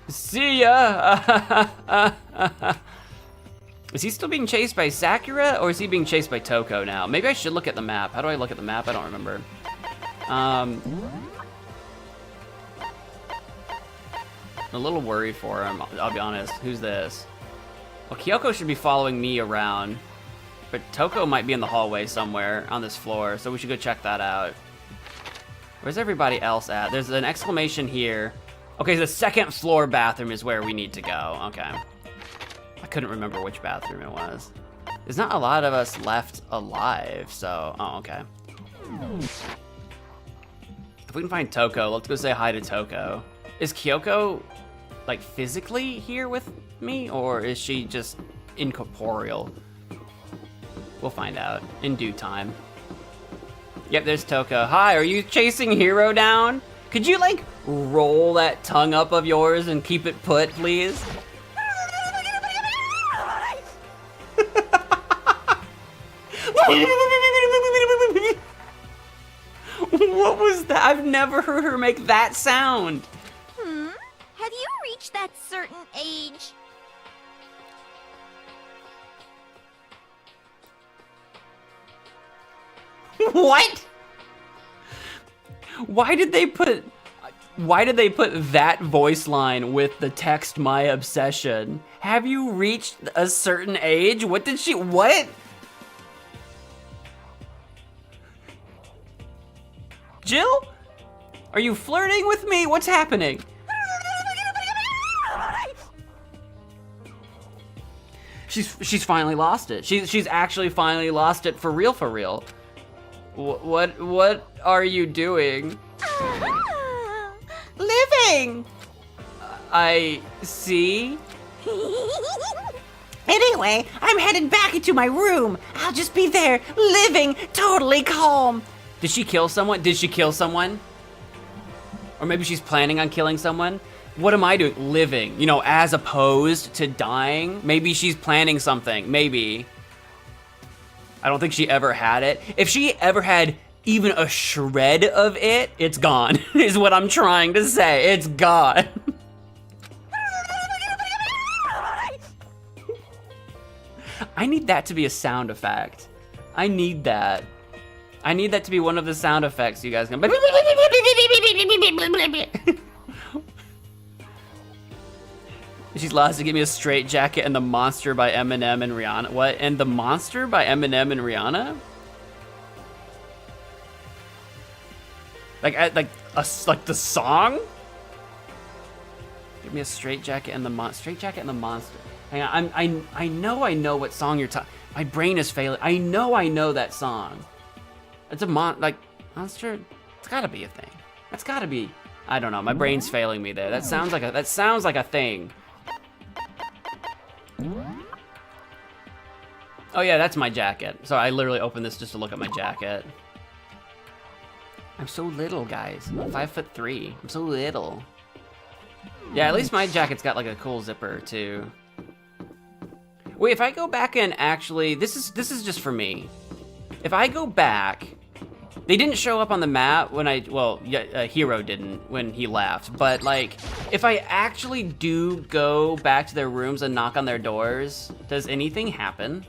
E: See ya. Is he still being chased by Sakura, or is he being chased by Toko now? Maybe I should look at the map. How do I look at the map? I don't remember. I'm a little worried for him, I'll be honest. Who's this? Well, Kyoko should be following me around, but Toko might be in the hallway somewhere on this floor, so we should go check that out. Where's everybody else at? There's an exclamation here. Okay, the second floor bathroom is where we need to go. Okay. I couldn't remember which bathroom it was. There's not a lot of us left alive, so, oh, okay. If we can find Toko, let's go say hi to Toko. Is Kyoko, like, physically here with me, or is she just incorporeal? We'll find out in due time. Yep, there's Toko. Hi, are you chasing Hiro down? Could you, like, roll that tongue up of yours and keep it put, please? What was that? I've never heard her make that sound.
D: Have you reached that certain age?
E: What? Why did they put that voice line with the text "my obsession"? Have you reached a certain age? What? Jill? Are you flirting with me? What's happening? She's finally lost it. She's actually finally lost it for real. What are you doing? Living. I see. Anyway, I'm headed back into my room. I'll just be there, living, totally calm. Did she kill someone? Or maybe she's planning on killing someone? What am I doing? Living, you know, as opposed to dying? Maybe she's planning something, maybe. I don't think she ever had it. If she ever had even a shred of it, it's gone, is what I'm trying to say. It's gone. I need that to be a sound effect. I need that. I need that to be one of the sound effects you guys can. She's lost to give me a straight jacket and the monster by Eminem and Rihanna. What? And the monster by Eminem and Rihanna? Like the song? Give me a straight jacket and the monster. Hang on, I know what song you're talking. My brain is failing. I know that song. It's a monster. It's gotta be a thing. That's gotta be. I don't know. My brain's failing me there. That sounds like a thing. Oh yeah, that's my jacket. So I literally opened this just to look at my jacket. I'm so little, guys. I'm 5'3". I'm so little. Yeah, at least my jacket's got like a cool zipper too. Wait, if I go back and actually, this is just for me. If I go back, they didn't show up on the map when Hero didn't when he left. But like, if I actually do go back to their rooms and knock on their doors, does anything happen?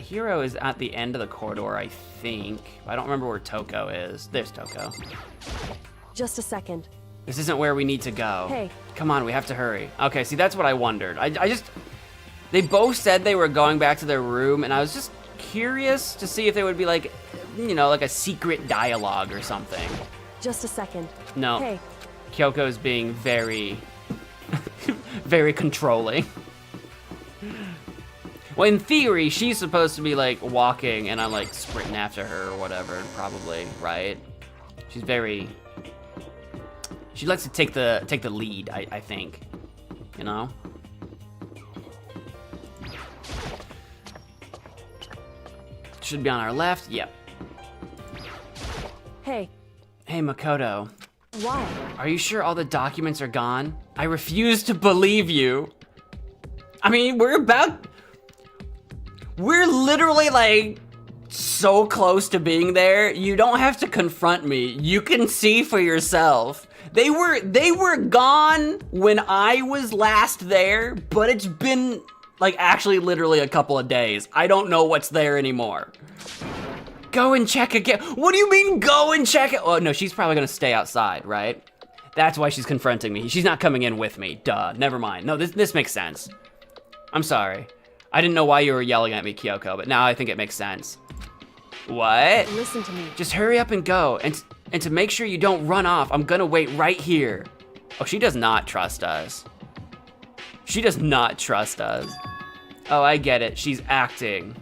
E: Hero is at the end of the corridor, I think. I don't remember where Toko is. There's Toko.
F: Just a second.
E: This isn't where we need to go.
F: Hey.
E: Come on, we have to hurry. Okay, see, that's what I wondered. They both said they were going back to their room, and I was just curious to see if there would be like, like a secret dialogue or something.
F: Just a second.
E: No.
F: Hey.
E: Kyoko's being very, very controlling. Well, in theory, she's supposed to be like walking, and I'm like sprinting after her or whatever, probably, right? She's very. She likes to take the lead, I think. You know? Should be on our left. Yep.
F: Hey.
E: Hey, Makoto.
F: Why?
E: Are you sure all the documents are gone? I refuse to believe you. I mean, we're literally like so close to being there. You don't have to confront me. You can see for yourself. They were gone when I was last there, but it's been like actually literally a couple of days. I don't know what's there anymore. Go and check again. What do you mean go and check it? Oh no, she's probably gonna stay outside, right? That's why she's confronting me. She's not coming in with me. Duh, never mind. No, this makes sense. I'm sorry. I didn't know why you were yelling at me, Kyoko, but now I think it makes sense. What?
F: Listen to me.
E: Just hurry up and go. And to make sure you don't run off, I'm gonna wait right here. Oh, she does not trust us. She does not trust us. Oh, I get it. She's acting.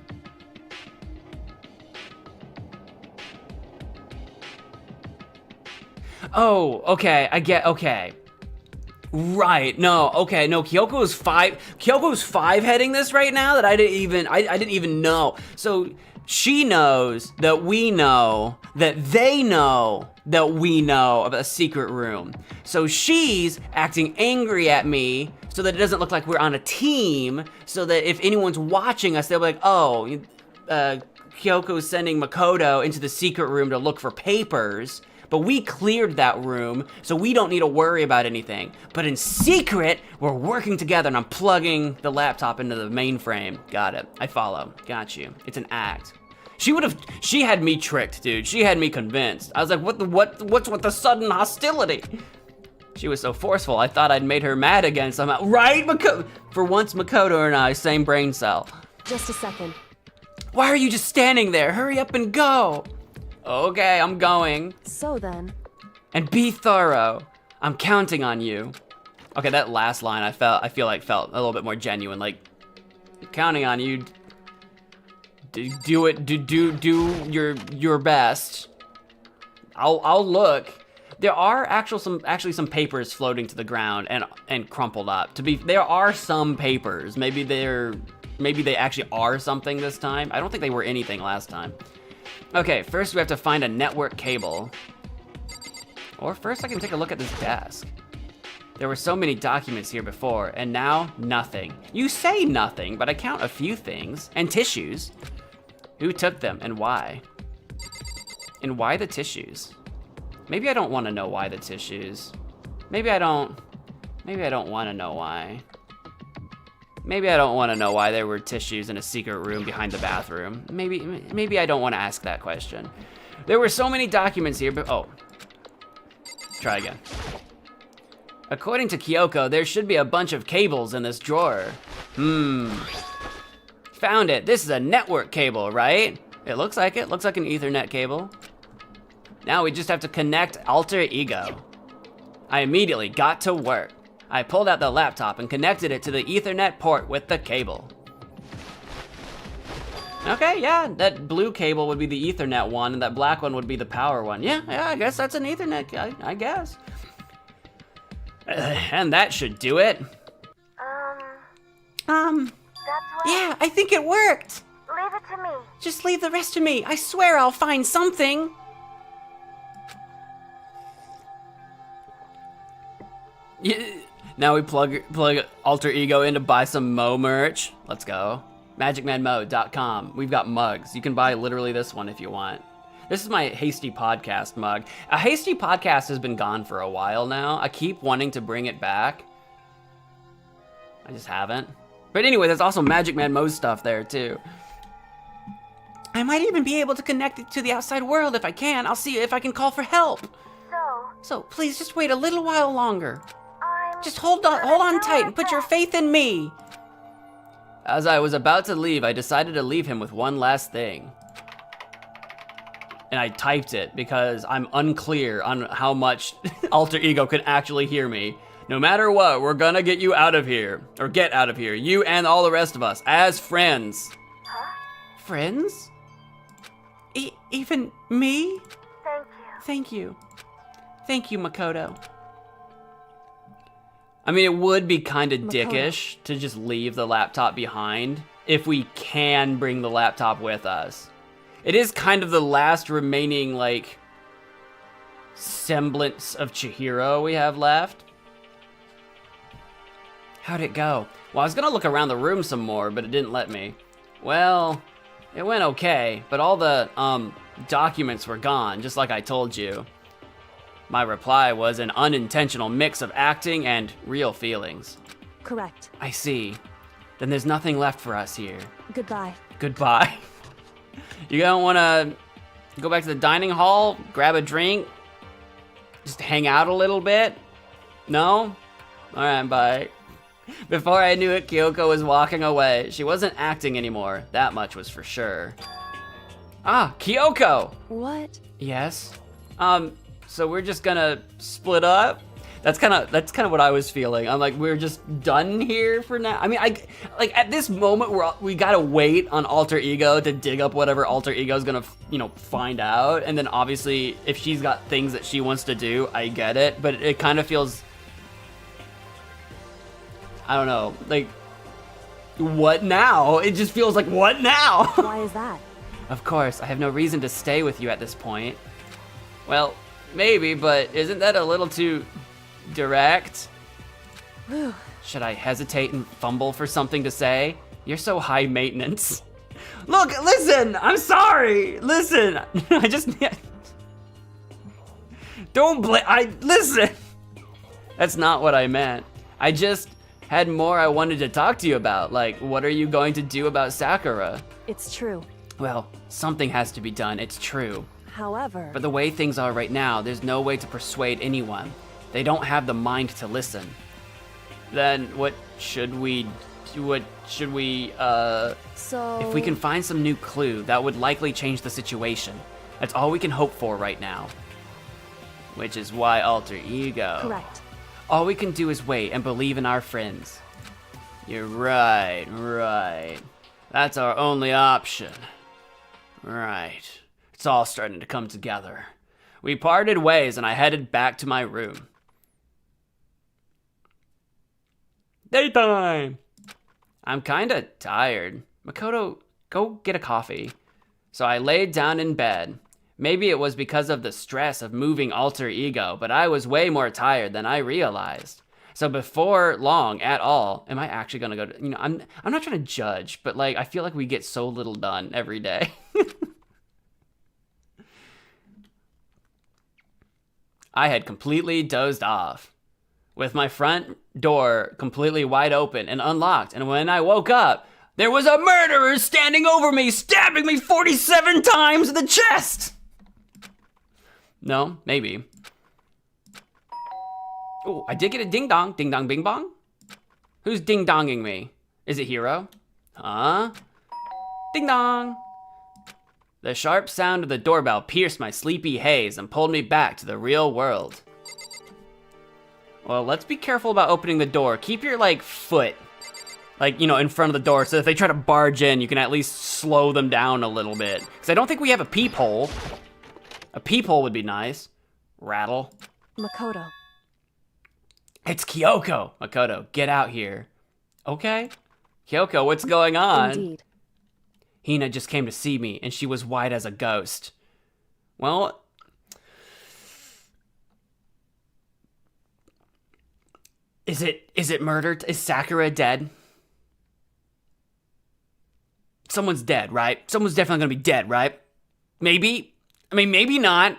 E: Oh, okay. Okay. Right. No. Okay. No. Kyoko's five heading this right now that I didn't even know. So she knows that we know that they know that we know of a secret room. So she's acting angry at me so that it doesn't look like we're on a team, so that if anyone's watching us, they'll be like, oh, Kyoko's sending Makoto into the secret room to look for papers, but we cleared that room, so we don't need to worry about anything. But in secret, we're working together, and I'm plugging the laptop into the mainframe. Got it. I follow. Got you. It's an act. She had me tricked, dude. She had me convinced. I was like, what's with the sudden hostility? She was so forceful, I thought I'd made her mad again somehow. Right, For once, Makoto and I, same brain cell.
F: Just a second.
E: Why are you just standing there? Hurry up and go. Okay, I'm going.
F: So then.
E: And be thorough. I'm counting on you. Okay, that last line I feel like felt a little bit more genuine. Like, counting on you. Do your best. I'll look. There are actually some papers floating to the ground and crumpled up. There are some papers. Maybe they actually are something this time. I don't think they were anything last time. Okay, first we have to find a network cable. Or first I can take a look at this desk. There were so many documents here before, and now nothing. You say nothing, but I count a few things. And tissues. Who took them and why? And why the tissues? Maybe I don't want to know why the tissues. Maybe I don't want to know why. Maybe I don't want to know why there were tissues in a secret room behind the bathroom. Maybe I don't want to ask that question. There were so many documents here, but oh. Try again. According to Kyoko, there should be a bunch of cables in this drawer. Found it. This is a network cable, right? It looks like it. Looks like an Ethernet cable. Now we just have to connect Alter Ego. I immediately got to work. I pulled out the laptop and connected it to the Ethernet port with the cable. Okay, yeah, that blue cable would be the Ethernet one, and that black one would be the power one. Yeah, I guess that's an Ethernet, I guess. And that should do it.
G: That's right.
E: Yeah, I think it worked.
G: Leave it to me.
E: Just leave the rest to me. I swear I'll find something. Yeah. Now we plug Alter Ego in to buy some Mo merch. Let's go. MagicManMo.com. We've got mugs. You can buy literally this one if you want. This is my Hasty podcast mug. A Hasty podcast has been gone for a while now. I keep wanting to bring it back. I just haven't. But anyway, there's also MagicManMo stuff there too. I might even be able to connect it to the outside world if I can. I'll see if I can call for help. So please just wait a little while longer. Just hold on tight and put your faith in me. As I was about to leave, I decided to leave him with one last thing. And I typed it because I'm unclear on how much Alter Ego could actually hear me. No matter what, we're gonna get you out of here. Or get out of here. You and all the rest of us. As friends.
G: Huh?
E: Friends? Even me?
G: Thank you.
E: Thank you, Makoto. I mean, it would be kind of dickish to just leave the laptop behind if we can bring the laptop with us. It is kind of the last remaining, like, semblance of Chihiro we have left. How'd it go? Well, I was gonna look around the room some more, but it didn't let me. Well, it went okay, but all the, documents were gone, just like I told you. My reply was an unintentional mix of acting and real feelings.
F: Correct.
E: I see. Then there's nothing left for us here.
F: Goodbye.
E: Goodbye. You don't want to go back to the dining hall, grab a drink, just hang out a little bit? No? All right, bye. Before I knew it, Kyoko was walking away. She wasn't acting anymore. That much was for sure. Ah, Kyoko!
F: What?
E: Yes? So we're just gonna split up? That's kind of what I was feeling. I'm like, we're just done here for now. I mean, like at this moment, we gotta wait on Alter Ego to dig up whatever Alter Ego's gonna, find out. And then obviously, if she's got things that she wants to do, I get it. But it kind of feels, I don't know, like, what now? It just feels like, what now?
F: Why is that?
E: Of course, I have no reason to stay with you at this point. Well, maybe, but isn't that a little too direct?
F: Whew.
E: Should I hesitate and fumble for something to say? You're so high maintenance. Look, listen, I'm sorry. Listen, I just... Don't listen. That's not what I meant. I just had more I wanted to talk to you about. Like, what are you going to do about Sakura?
F: It's true.
E: Well, something has to be done, it's true.
F: However...
E: But the way things are right now, there's no way to persuade anyone. They don't have the mind to listen. Then what should we do?
F: So...
E: If we can find some new clue, that would likely change the situation. That's all we can hope for right now. Which is why Alter Ego.
F: Correct.
E: All we can do is wait and believe in our friends. You're right. That's our only option. Right. It's all starting to come together. We parted ways and I headed back to my room. Daytime! I'm kinda tired. Makoto, go get a coffee. So I laid down in bed. Maybe it was because of the stress of moving Alter Ego, but I was way more tired than I realized. So before long at all, am I actually gonna go to, I'm not trying to judge, but like, I feel like we get so little done every day. I had completely dozed off, with my front door completely wide open and unlocked, and when I woke up, there was a murderer standing over me, stabbing me 47 times in the chest! No, maybe. Oh, I did get a ding dong. Ding dong bing bong? Who's ding donging me? Is it Hero? Huh? Ding dong. The sharp sound of the doorbell pierced my sleepy haze and pulled me back to the real world. Well, let's be careful about opening the door. Keep your, like, foot, like, you know, in front of the door, so if they try to barge in, you can at least slow them down a little bit. Because I don't think we have a peephole. A peephole would be nice. Rattle.
F: Makoto.
E: It's Kyoko. Makoto, get out here. Okay. Kyoko, what's going on?
F: Indeed.
E: Hina just came to see me, and she was white as a ghost. Well... Is it murder? Is Sakura dead? Someone's dead, right? Someone's definitely gonna be dead, right? Maybe? I mean, maybe not.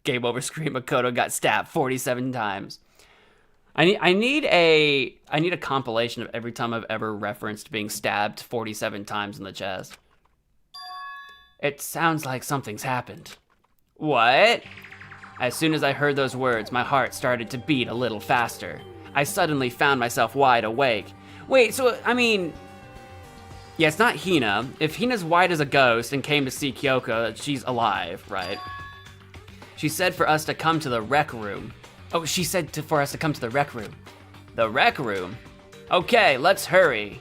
E: Game over screen, Makoto got stabbed 47 times. I need a compilation of every time I've ever referenced being stabbed 47 times in the chest. It sounds like something's happened. What? As soon as I heard those words, my heart started to beat a little faster. I suddenly found myself wide awake. Wait, so, I mean... Yeah, it's not Hina. If Hina's white as a ghost and came to see Kyoko, she's alive, right? She said for us to come to the rec room. Oh, she said for us to come to the rec room. The rec room? Okay, let's hurry.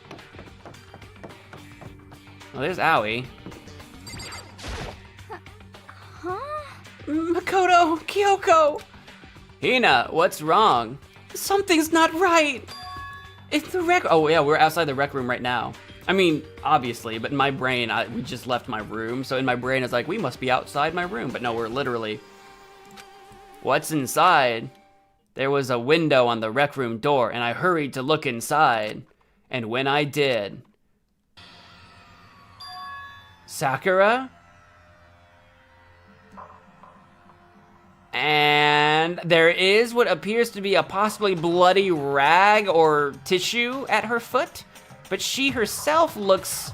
E: Well, there's Aoi. Makoto, Kyoko! Hina, what's wrong? Something's not right. It's the rec. Oh yeah, we're outside the rec room right now. I mean, obviously, but in my brain, we just left my room. So in my brain, it's like, we must be outside my room. But no, we're literally. What's inside? There was a window on the rec room door, and I hurried to look inside. And when I did. Sakura? And there is what appears to be a possibly bloody rag or tissue at her foot, but she herself looks...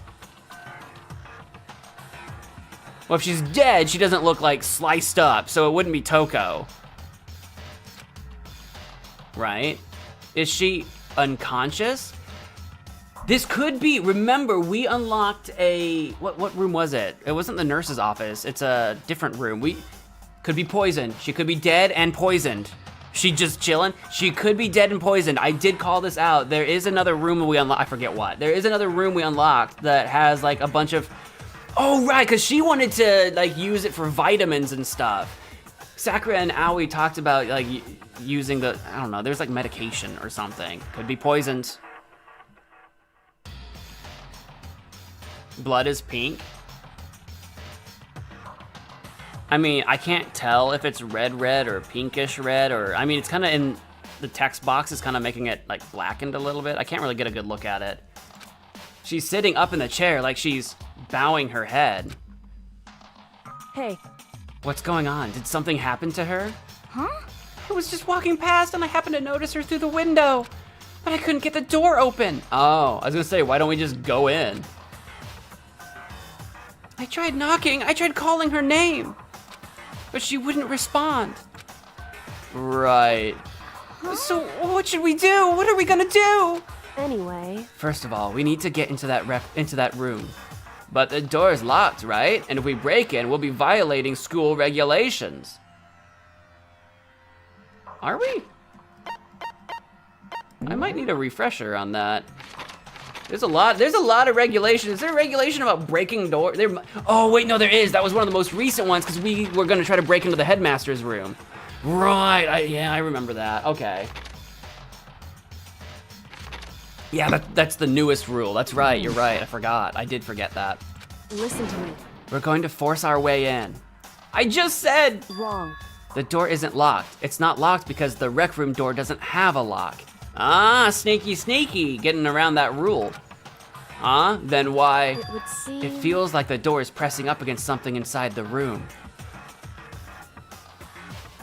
E: Well, if she's dead, she doesn't look like sliced up, so it wouldn't be Toko. Right? Is she unconscious? This could be, remember, we unlocked a, what room was it? It wasn't the nurse's office, it's a different room. Could be poisoned. She could be dead and poisoned. She just chilling. She could be dead and poisoned. I did call this out. There is another room we unlocked. I forget what. There is another room we unlocked that has like a bunch of... Oh, right, because she wanted to like use it for vitamins and stuff. Sakura and Aoi talked about like using the... I don't know. There's like medication or something. Could be poisoned. Blood is pink. I mean, I can't tell if it's red or pinkish red, or, I mean, it's kind of in the text box is kind of making it like blackened a little bit. I can't really get a good look at it. She's sitting up in the chair like she's bowing her head.
F: Hey.
E: What's going on? Did something happen to her?
D: Huh?
E: I was just walking past and I happened to notice her through the window, but I couldn't get the door open. Oh, I was gonna say, why don't we just go in? I tried knocking, I tried calling her name, but she wouldn't respond. Right. So what should we do? What are we gonna do?
F: Anyway.
E: First of all, we need to get into that room. But the door's locked, right? And if we break in, we'll be violating school regulations. Are we? I might need a refresher on that. There's a lot of regulations. Is there a regulation about breaking doors? Oh wait, no there is. That was one of the most recent ones because we were gonna try to break into the headmaster's room. Right, yeah, I remember that, okay. Yeah, that's the newest rule. That's right, you're right, I forgot. I did forget that.
F: Listen to me.
E: We're going to force our way in. I just said!
F: Wrong.
E: The door isn't locked. It's not locked because the rec room door doesn't have a lock. Ah, sneaky, sneaky, getting around that rule. Huh? Then why?
F: It would seem...
E: It feels like the door is pressing up against something inside the room.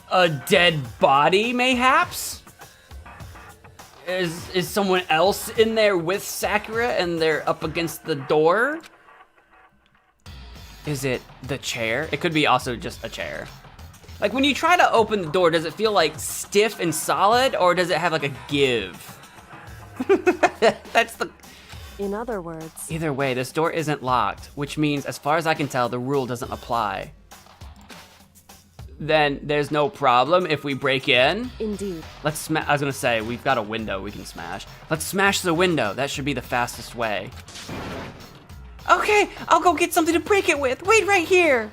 E: A dead body, mayhaps? Is someone else in there with Sakura and they're up against the door? Is it the chair? It could be also just a chair. Like when you try to open the door, does it feel like stiff and solid, or does it have like a give? That's the...
F: In other words,
E: Either way, this door isn't locked, which means, as far as I can tell, the rule doesn't apply. Then there's no problem if we break in.
F: indeed.
E: Let's smash. I was gonna say, we've got a window we can smash. Let's smash the window. That should be the fastest way. Okay, I'll go get something to break it with. Wait right here.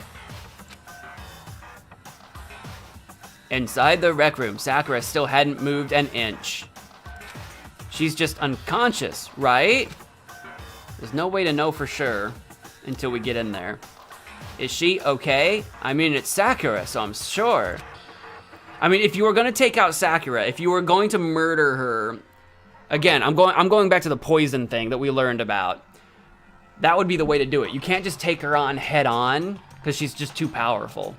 E: Inside the rec room, Sakura still hadn't moved an inch. She's just unconscious, right? There's no way to know for sure until we get in there. Is she okay? I mean, it's Sakura, so I'm sure. I mean, if you were gonna take out Sakura, if you were going to murder her, again, I'm going back to the poison thing that we learned about. That would be the way to do it. You can't just take her on head on, because she's just too powerful.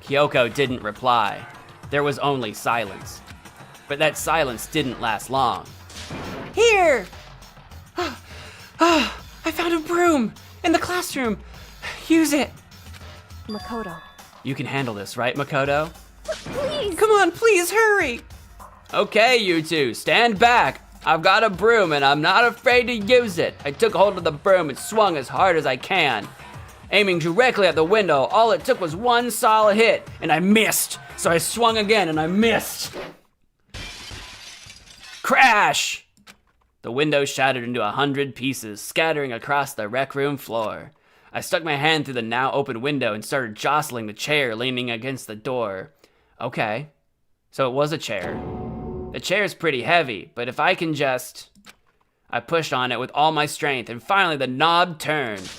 E: Kyoko didn't reply. There was only silence. But that silence didn't last long. Here! I found a broom in the classroom. Use it.
F: Makoto.
E: You can handle this, right, Makoto?
D: Please!
E: Come on, please hurry. Okay, you two, stand back. I've got a broom and I'm not afraid to use it. I took hold of the broom and swung as hard as I can. Aiming directly at the window, all it took was one solid hit, and I missed. So I swung again and I missed. Crash! The window shattered into 100 pieces, scattering across the rec room floor. I stuck my hand through the now open window and started jostling the chair leaning against the door. Okay, so it was a chair. The chair's pretty heavy, but if I can just... I pushed on it with all my strength, and finally the knob turned.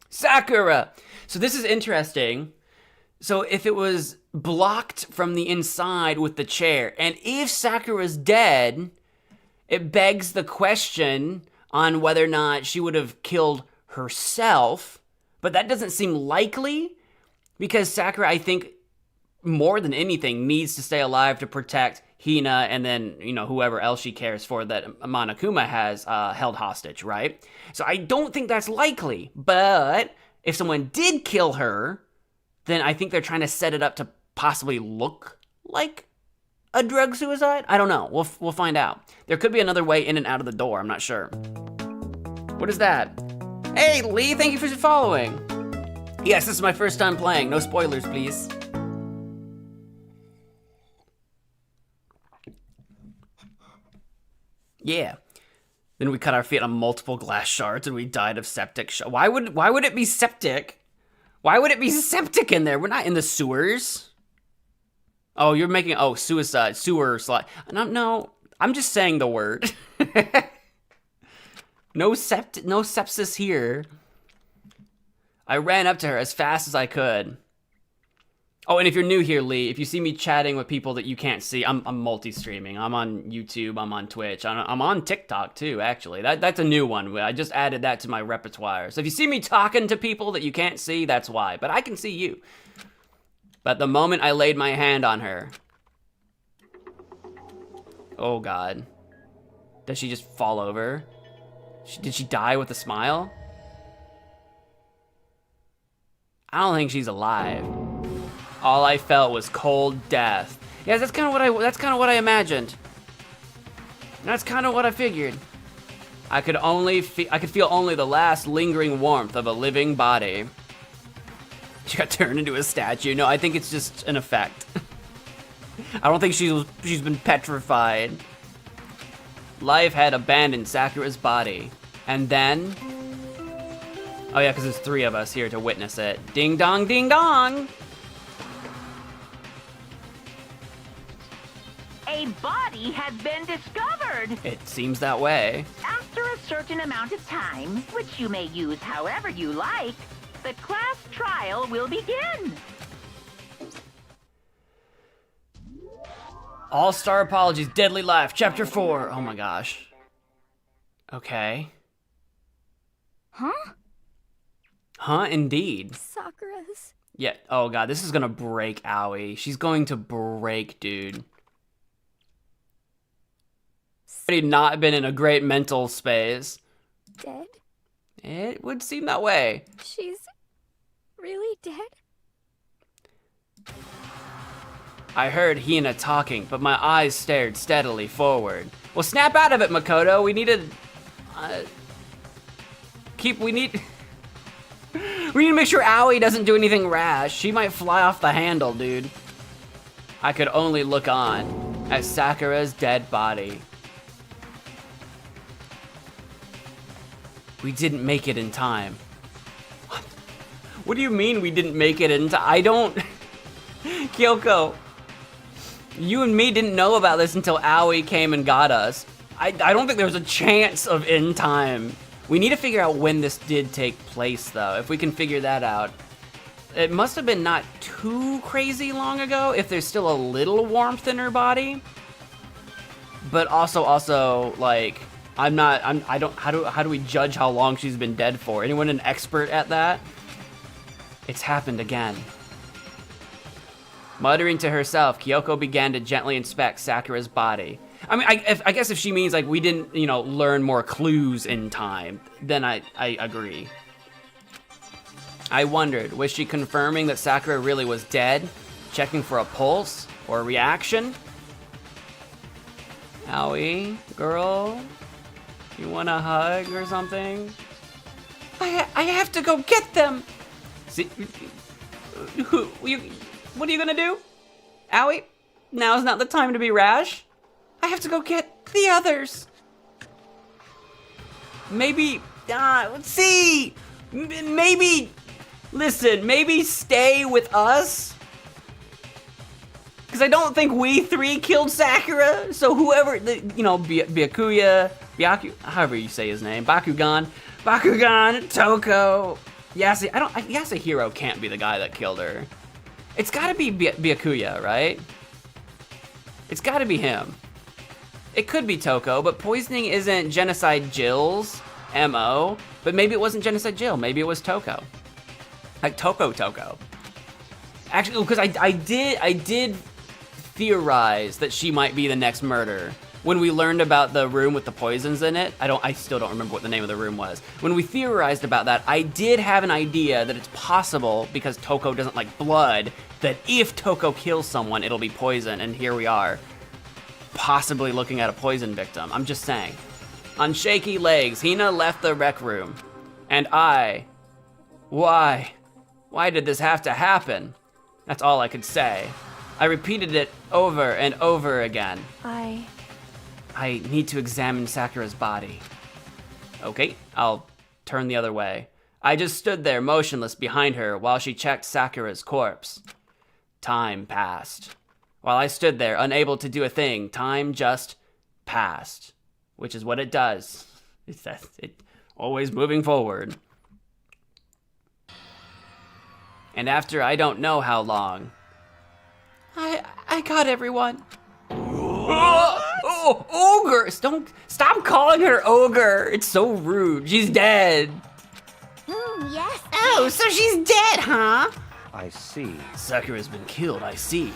E: Sakura! So this is interesting. So if it was blocked from the inside with the chair, and if Sakura's dead, it begs the question on whether or not she would have killed herself, but that doesn't seem likely because Sakura, I think, more than anything, needs to stay alive to protect Hina and then, you know, whoever else she cares for that Monokuma has held hostage, right? So I don't think that's likely, but if someone did kill her, then I think they're trying to set it up to possibly look like a drug suicide? I don't know. We'll find out. There could be another way in and out of the door. I'm not sure. What is that? Hey, Lee, thank you for following. Yes, this is my first time playing. No spoilers, please. Yeah. Then we cut our feet on multiple glass shards and we died of septic shock. Why would it be septic? Why would it be septic in there? We're not in the sewers. Oh, you're making, suicide, sewer slide. No, I'm just saying the word. No sepsis here. I ran up to her as fast as I could. Oh, and if you're new here, Lee, if you see me chatting with people that you can't see, I'm multi-streaming. I'm on YouTube, I'm on Twitch, I'm on TikTok too, actually. That's a new one. I just added that to my repertoire. So if you see me talking to people that you can't see, that's why. But I can see you. But the moment I laid my hand on her... Oh, God. Does she just fall over? Did she die with a smile? I don't think she's alive. All I felt was cold death. Yeah, that's kind of what I imagined. That's kind of what I figured. I could feel only the last lingering warmth of a living body. She got turned into a statue. No, I think it's just an effect. I don't think she's been petrified. Life had abandoned Sakura's body. And then... Oh yeah, because there's 3 of us here to witness it. Ding dong, ding dong!
H: A body has been discovered!
E: It seems that way.
H: After a certain amount of time, which you may use however you like, the class trial will begin.
E: All-Star Apologies, Deadly Life, Chapter 4. Oh my gosh. Okay.
D: Huh?
E: Huh, indeed.
D: Sakura's.
E: Yeah, oh god, this is gonna break Aoi. She's going to break, dude. Already not been in a great mental space.
D: Dead?
E: It would seem that way.
D: She's really dead?
E: I heard Hina talking, but my eyes stared steadily forward. Well, snap out of it, Makoto. We need to we need to make sure Aoi doesn't do anything rash. She might fly off the handle, dude. I could only look on at Sakura's dead body. We didn't make it in time. What do you mean we didn't make it in time? I don't... Kyoko, you and me didn't know about this until Aoi came and got us. I don't think there was a chance of in time. We need to figure out when this did take place, though. If we can figure that out. It must have been not too crazy long ago, if there's still a little warmth in her body. But also, like, how do we judge how long she's been dead for? Anyone an expert at that? It's happened again. Muttering to herself, Kyoko began to gently inspect Sakura's body. I mean, I guess if she means, like, we didn't, learn more clues in time, then I agree. I wondered, was she confirming that Sakura really was dead? Checking for a pulse or a reaction? Aoi, girl, you want a hug or something? I have to go get them! See, what are you gonna do? Aoi, now's not the time to be rash. I have to go get the others. Maybe, let's see. Maybe, listen, maybe stay with us? Because I don't think we three killed Sakura. So whoever, Byakuya, however you say his name, Bakugan, Toko, Yasuhiro can't be the guy that killed her. It's gotta be Byakuya, right? It's gotta be him. It could be Toko, but poisoning isn't Genocide Jill's MO. But maybe it wasn't Genocide Jill, maybe it was Toko. Like Toko. Actually, because I did theorize that she might be the next murder. When we learned about the room with the poisons in it, I still don't remember what the name of the room was. When we theorized about that, I did have an idea that it's possible, because Toko doesn't like blood, that if Toko kills someone, it'll be poison, and here we are, possibly looking at a poison victim. I'm just saying. On shaky legs, Hina left the rec room. And why did this have to happen? That's all I could say. I repeated it over and over again. I need to examine Sakura's body. Okay, I'll turn the other way. I just stood there motionless behind her while she checked Sakura's corpse. Time passed. While I stood there, unable to do a thing, time just passed. Which is what it does. It's always moving forward. And after I don't know how long, I got everyone. Oh, ogre! Stop calling her ogre. It's so rude. She's dead.
D: Yes.
E: Oh, so she's dead, huh?
I: I see.
E: Sakura's been killed, I see.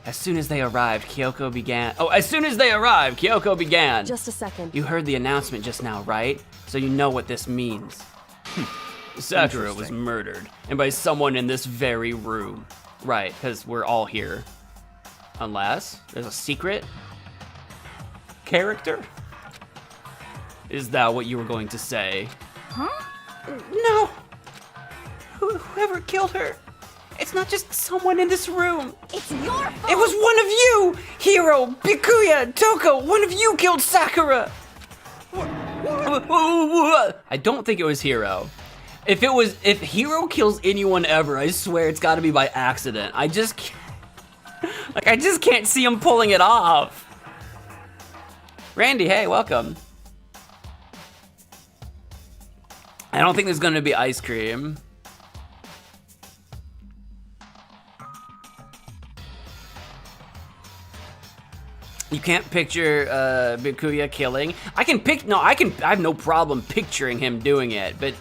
E: As soon as they arrived, Kyoko began.
F: Just a second.
E: You heard the announcement just now, right? So you know what this means. Sakura was murdered, and by someone in this very room. Right, because we're all here. Unless there's a secret character? Is that what you were going to say?
D: Huh?
E: No. Whoever killed her, it's not just someone in this room.
D: It's your fault.
E: It was one of you! Hiro, Byakuya, Toko, one of you killed Sakura! I don't think it was Hiro. If Hiro kills anyone ever, I swear it's gotta be by accident. I just can't see him pulling it off. Randy, hey, welcome. I don't think there's gonna be ice cream. You can't picture Byakuya killing. I have no problem picturing him doing it, but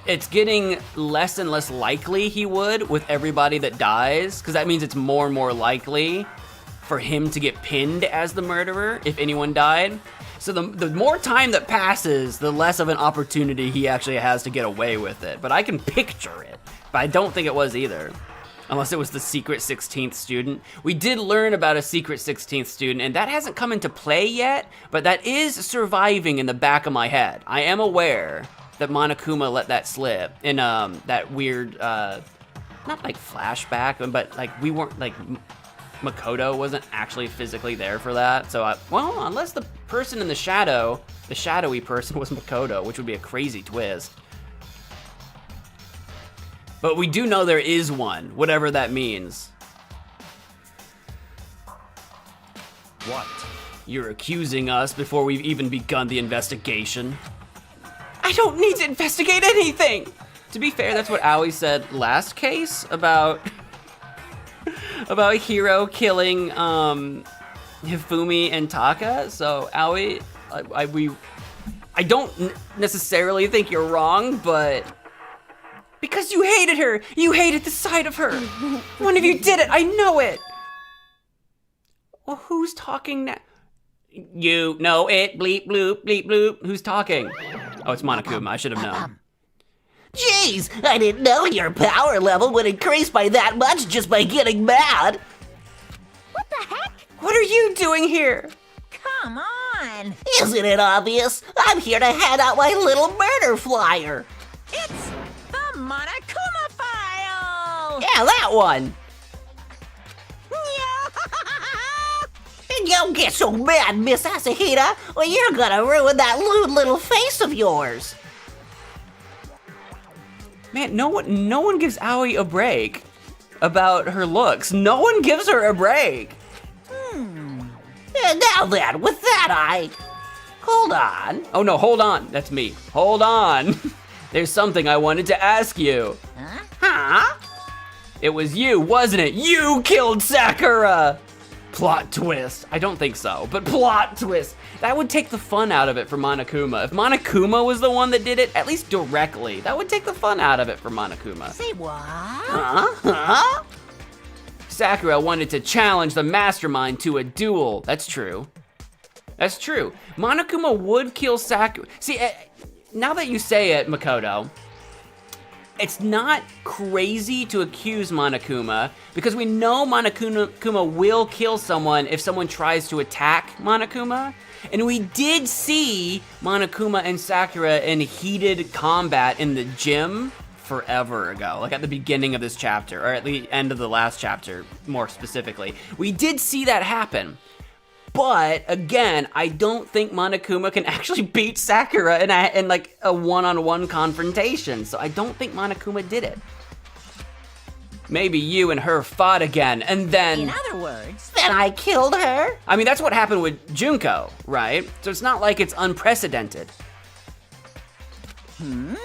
E: it's getting less and less likely he would with everybody that dies, because that means it's more and more likely for him to get pinned as the murderer if anyone died. So the more time that passes, the less of an opportunity he actually has to get away with it. But I can picture it, but I don't think it was either. Unless it was the secret 16th student. We did learn about a secret 16th student, and that hasn't come into play yet, but that is surviving in the back of my head. I am aware that Monokuma let that slip in that weird, not like flashback, but like we weren't, like Makoto wasn't actually physically there for that. So, well, unless the person in the shadow, the shadowy person was Makoto, which would be a crazy twist. But we do know there is one, whatever that means.
C: What?
E: You're accusing us before we've even begun the investigation. I don't need to investigate anything! To be fair, that's what Aoi said last case about Hiro killing Hifumi and Taka. So Aoi, I don't necessarily think you're wrong, but because you hated her, you hated the sight of her. One of you did it, I know it. Well, who's talking now? You know it, bleep bloop, bleep bloop. Who's talking? Oh, it's Monokuma, I should have known.
I: Jeez, I didn't know your power level would increase by that much just by getting mad.
D: What the heck?
E: What are you doing here?
D: Come on.
I: Isn't it obvious? I'm here to hand out my little murder flyer.
D: It's the Monokuma file.
E: Yeah, that one.
I: And don't get so mad, Miss Asahita, or you're gonna ruin that lewd little face of yours.
E: Man, no one gives Aoi a break about her looks. No one gives her a break.
I: And now then, with that hold on.
E: Oh no, hold on. That's me. Hold on. There's something I wanted to ask you.
I: Huh?
E: It was you, wasn't it? You killed Sakura! Plot twist. I don't think so, but plot twist. That would take the fun out of it for Monokuma. If Monokuma was the one that did it, at least directly, that would take the fun out of it for Monokuma.
D: Say what?
I: Huh?
E: Sakura wanted to challenge the mastermind to a duel. That's true. That's true. Monokuma would kill Sakura. See, now that you say it, Makoto, it's not crazy to accuse Monokuma because we know Monokuma will kill someone if someone tries to attack Monokuma. And we did see Monokuma and Sakura in heated combat in the gym forever ago, like at the beginning of this chapter, or at the end of the last chapter, more specifically. We did see that happen. But again, I don't think Monokuma can actually beat Sakura in like a one-on-one confrontation. So I don't think Monokuma did it. Maybe you and her fought again, and then...
D: In other words...
I: Then I killed her?
E: I mean, that's what happened with Junko, right? So it's not like it's unprecedented.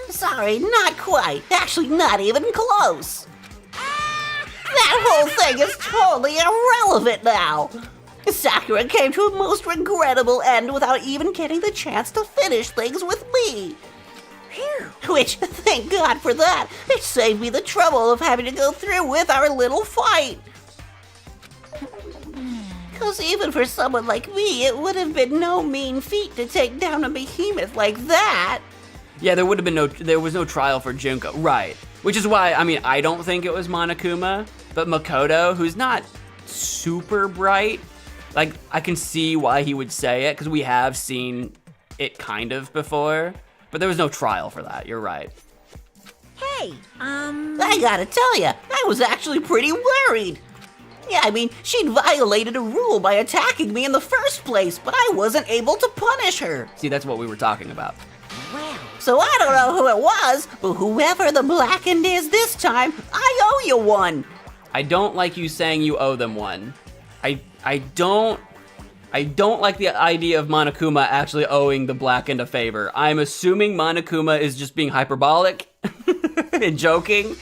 I: Sorry, not quite. Actually, not even close. That whole thing is totally irrelevant now. Sakura came to a most regrettable end without even getting the chance to finish things with me. Which, thank God for that, it saved me the trouble of having to go through with our little fight. Because even for someone like me, it would have been no mean feat to take down a behemoth like that.
E: Yeah, there was no trial for Junko, right? Which is why, I mean, I don't think it was Monokuma, but Makoto, who's not super bright, like, I can see why he would say it, because we have seen it kind of before, but there was no trial for that, you're right.
D: Hey,
I: I gotta tell ya, I was actually pretty worried. Yeah, I mean, she'd violated a rule by attacking me in the first place, but I wasn't able to punish her.
E: See, that's what we were talking about.
I: So I don't know who it was, but whoever the Blackened is this time, I owe you one.
E: I don't like you saying you owe them one. I don't like the idea of Monokuma actually owing the Blackened a favor. I'm assuming Monokuma is just being hyperbolic and joking,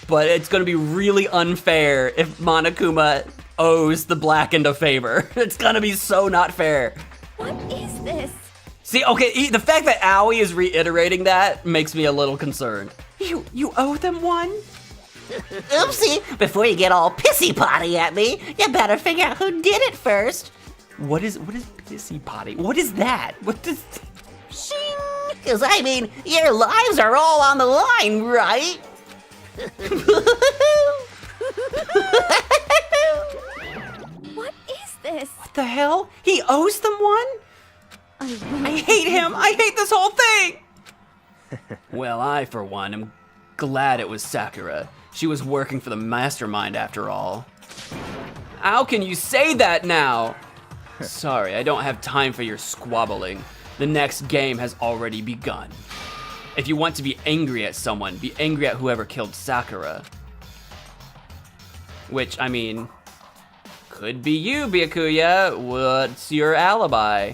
E: but it's gonna be really unfair if Monokuma owes the Blackened a favor. It's gonna be so not fair.
D: what is this?
E: See, okay, the fact that Aoi is reiterating that makes me a little concerned. You owe them one?
I: Oopsie, before you get all pissy-potty at me, you better figure out who did it first.
E: What is pissy potty? What is that? What does...
I: Shing! Because, I mean, your lives are all on the line, right?
E: the hell? He owes them one? I hate him! I hate this whole thing! Well, I, for one, am glad it was Sakura. She was working for the mastermind after all. How can you say that now? Sorry, I don't have time for your squabbling. The next game has already begun. If you want to be angry at someone, be angry at whoever killed Sakura. Which, I mean, could be you, Byakuya. What's your alibi?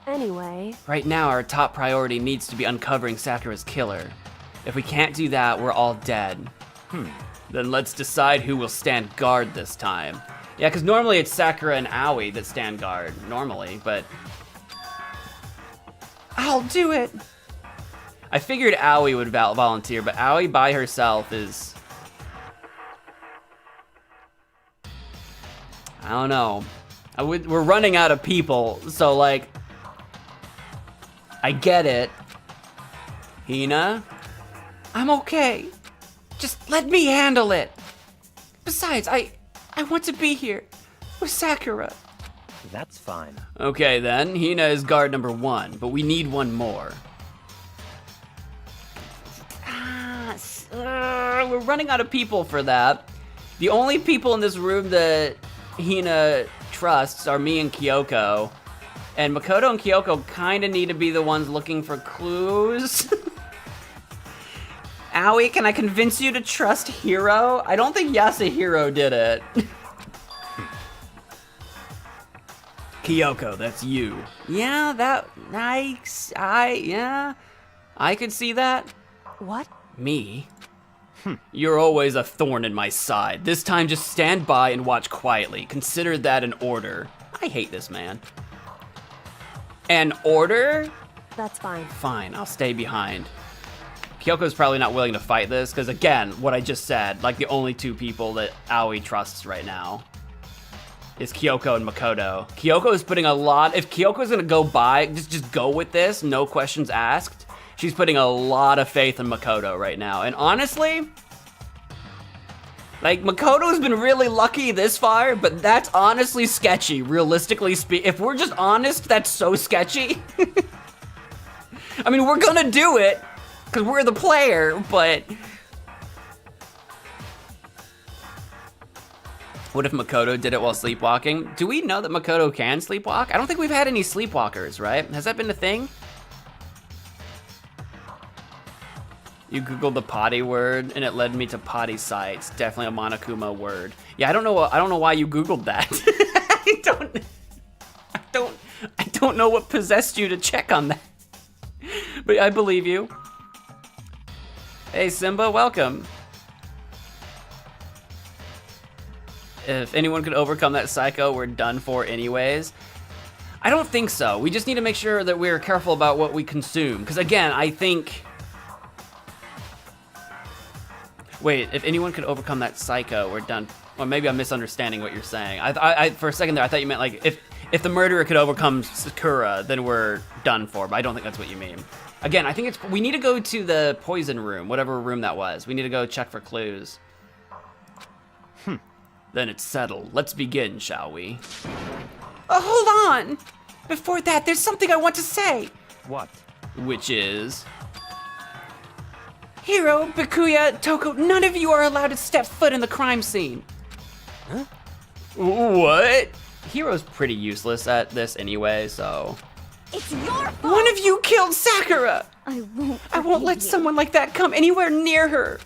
F: Anyway,
E: Right now, our top priority needs to be uncovering Sakura's killer. If we can't do that, we're all dead. Then let's decide who will stand guard this time. Yeah, because normally it's Sakura and Aoi that stand guard, normally, but... I'll do it! I figured Aoi would volunteer, but Aoi by herself is... I don't know. We're running out of people, so like... I get it. Hina? I'm okay. Just let me handle it. Besides, I want to be here with Sakura.
C: That's fine.
E: Okay then, Hina is guard number 1, but we need one more. We're running out of people for that. The only people in this room that Hina trusts are me and Kyoko. And Makoto and Kyoko kind of need to be the ones looking for clues. Aoi, can I convince you to trust Hiro? I don't think Yasuhiro did it. Kyoko, that's you. Yeah, that, yeah, I could see that.
F: what?
E: Me? You're always a thorn in my side. This time just stand by and watch quietly. Consider that an order. I hate this man. An order?
F: That's fine.
E: Fine, I'll stay behind. Kyoko's probably not willing to fight this, because again, what I just said, like the only two people that Aoi trusts right now is Kyoko and Makoto. Kyoko is putting a lot, if Kyoko's gonna go by, just go with this, no questions asked, she's putting a lot of faith in Makoto right now. And honestly, like, Makoto's been really lucky this far, but that's honestly sketchy, realistically speaking. If we're just honest, that's so sketchy. I mean, we're gonna do it, because we're the player, but... What if Makoto did it while sleepwalking? Do we know that Makoto can sleepwalk? I don't think we've had any sleepwalkers, right? Has that been a thing? You Googled the potty word, and it led me to potty sites. Definitely a Monokuma word. Yeah, I don't know why you Googled that. I don't know what possessed you to check on that. But I believe you. Hey Simba, welcome. If anyone could overcome that psycho, we're done for anyways. I don't think so. We just need to make sure that we're careful about what we consume. Because again, I think... Wait, if anyone could overcome that psycho, we're done. Well, maybe I'm misunderstanding what you're saying. I for a second there, I thought you meant like, if the murderer could overcome Sakura, then we're done for, but I don't think that's what you mean. Again, I think we need to go to the poison room, whatever room that was. We need to go check for clues. Then it's settled. Let's begin, shall we? Oh, hold on! Before that, there's something I want to say.
C: What?
E: Which is... Hiro, Byakuya, Toko, none of you are allowed to step foot in the crime scene. Huh? What? Hiro's pretty useless at this anyway, so...
D: It's your fault!
E: One of you killed Sakura!
D: I won't
E: let
D: forgive you.
E: someone like that come anywhere near her.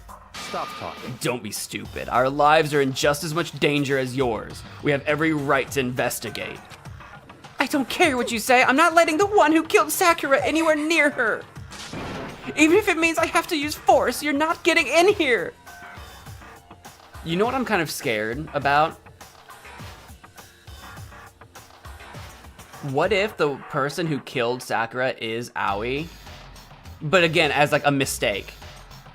C: Stop talking.
E: Don't be stupid. Our lives are in just as much danger as yours. We have every right to investigate. I don't care what you say. I'm not letting the one who killed Sakura anywhere near her. Even if it means I have to use force, you're not getting in here. You know what I'm kind of scared about? What if the person who killed Sakura is Aoi? But again, as like a mistake.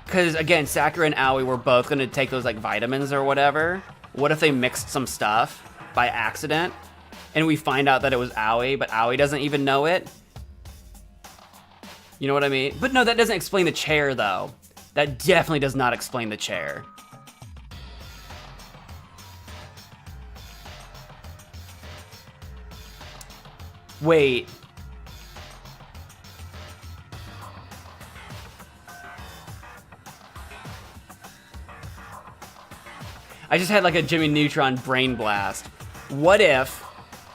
E: Because again, Sakura and Aoi were both gonna take those like vitamins or whatever. What if they mixed some stuff by accident? And we find out that it was Aoi, but Aoi doesn't even know it? You know what I mean? But no, that doesn't explain the chair though. That definitely does not explain the chair. Wait. I just had like a Jimmy Neutron brain blast. What if,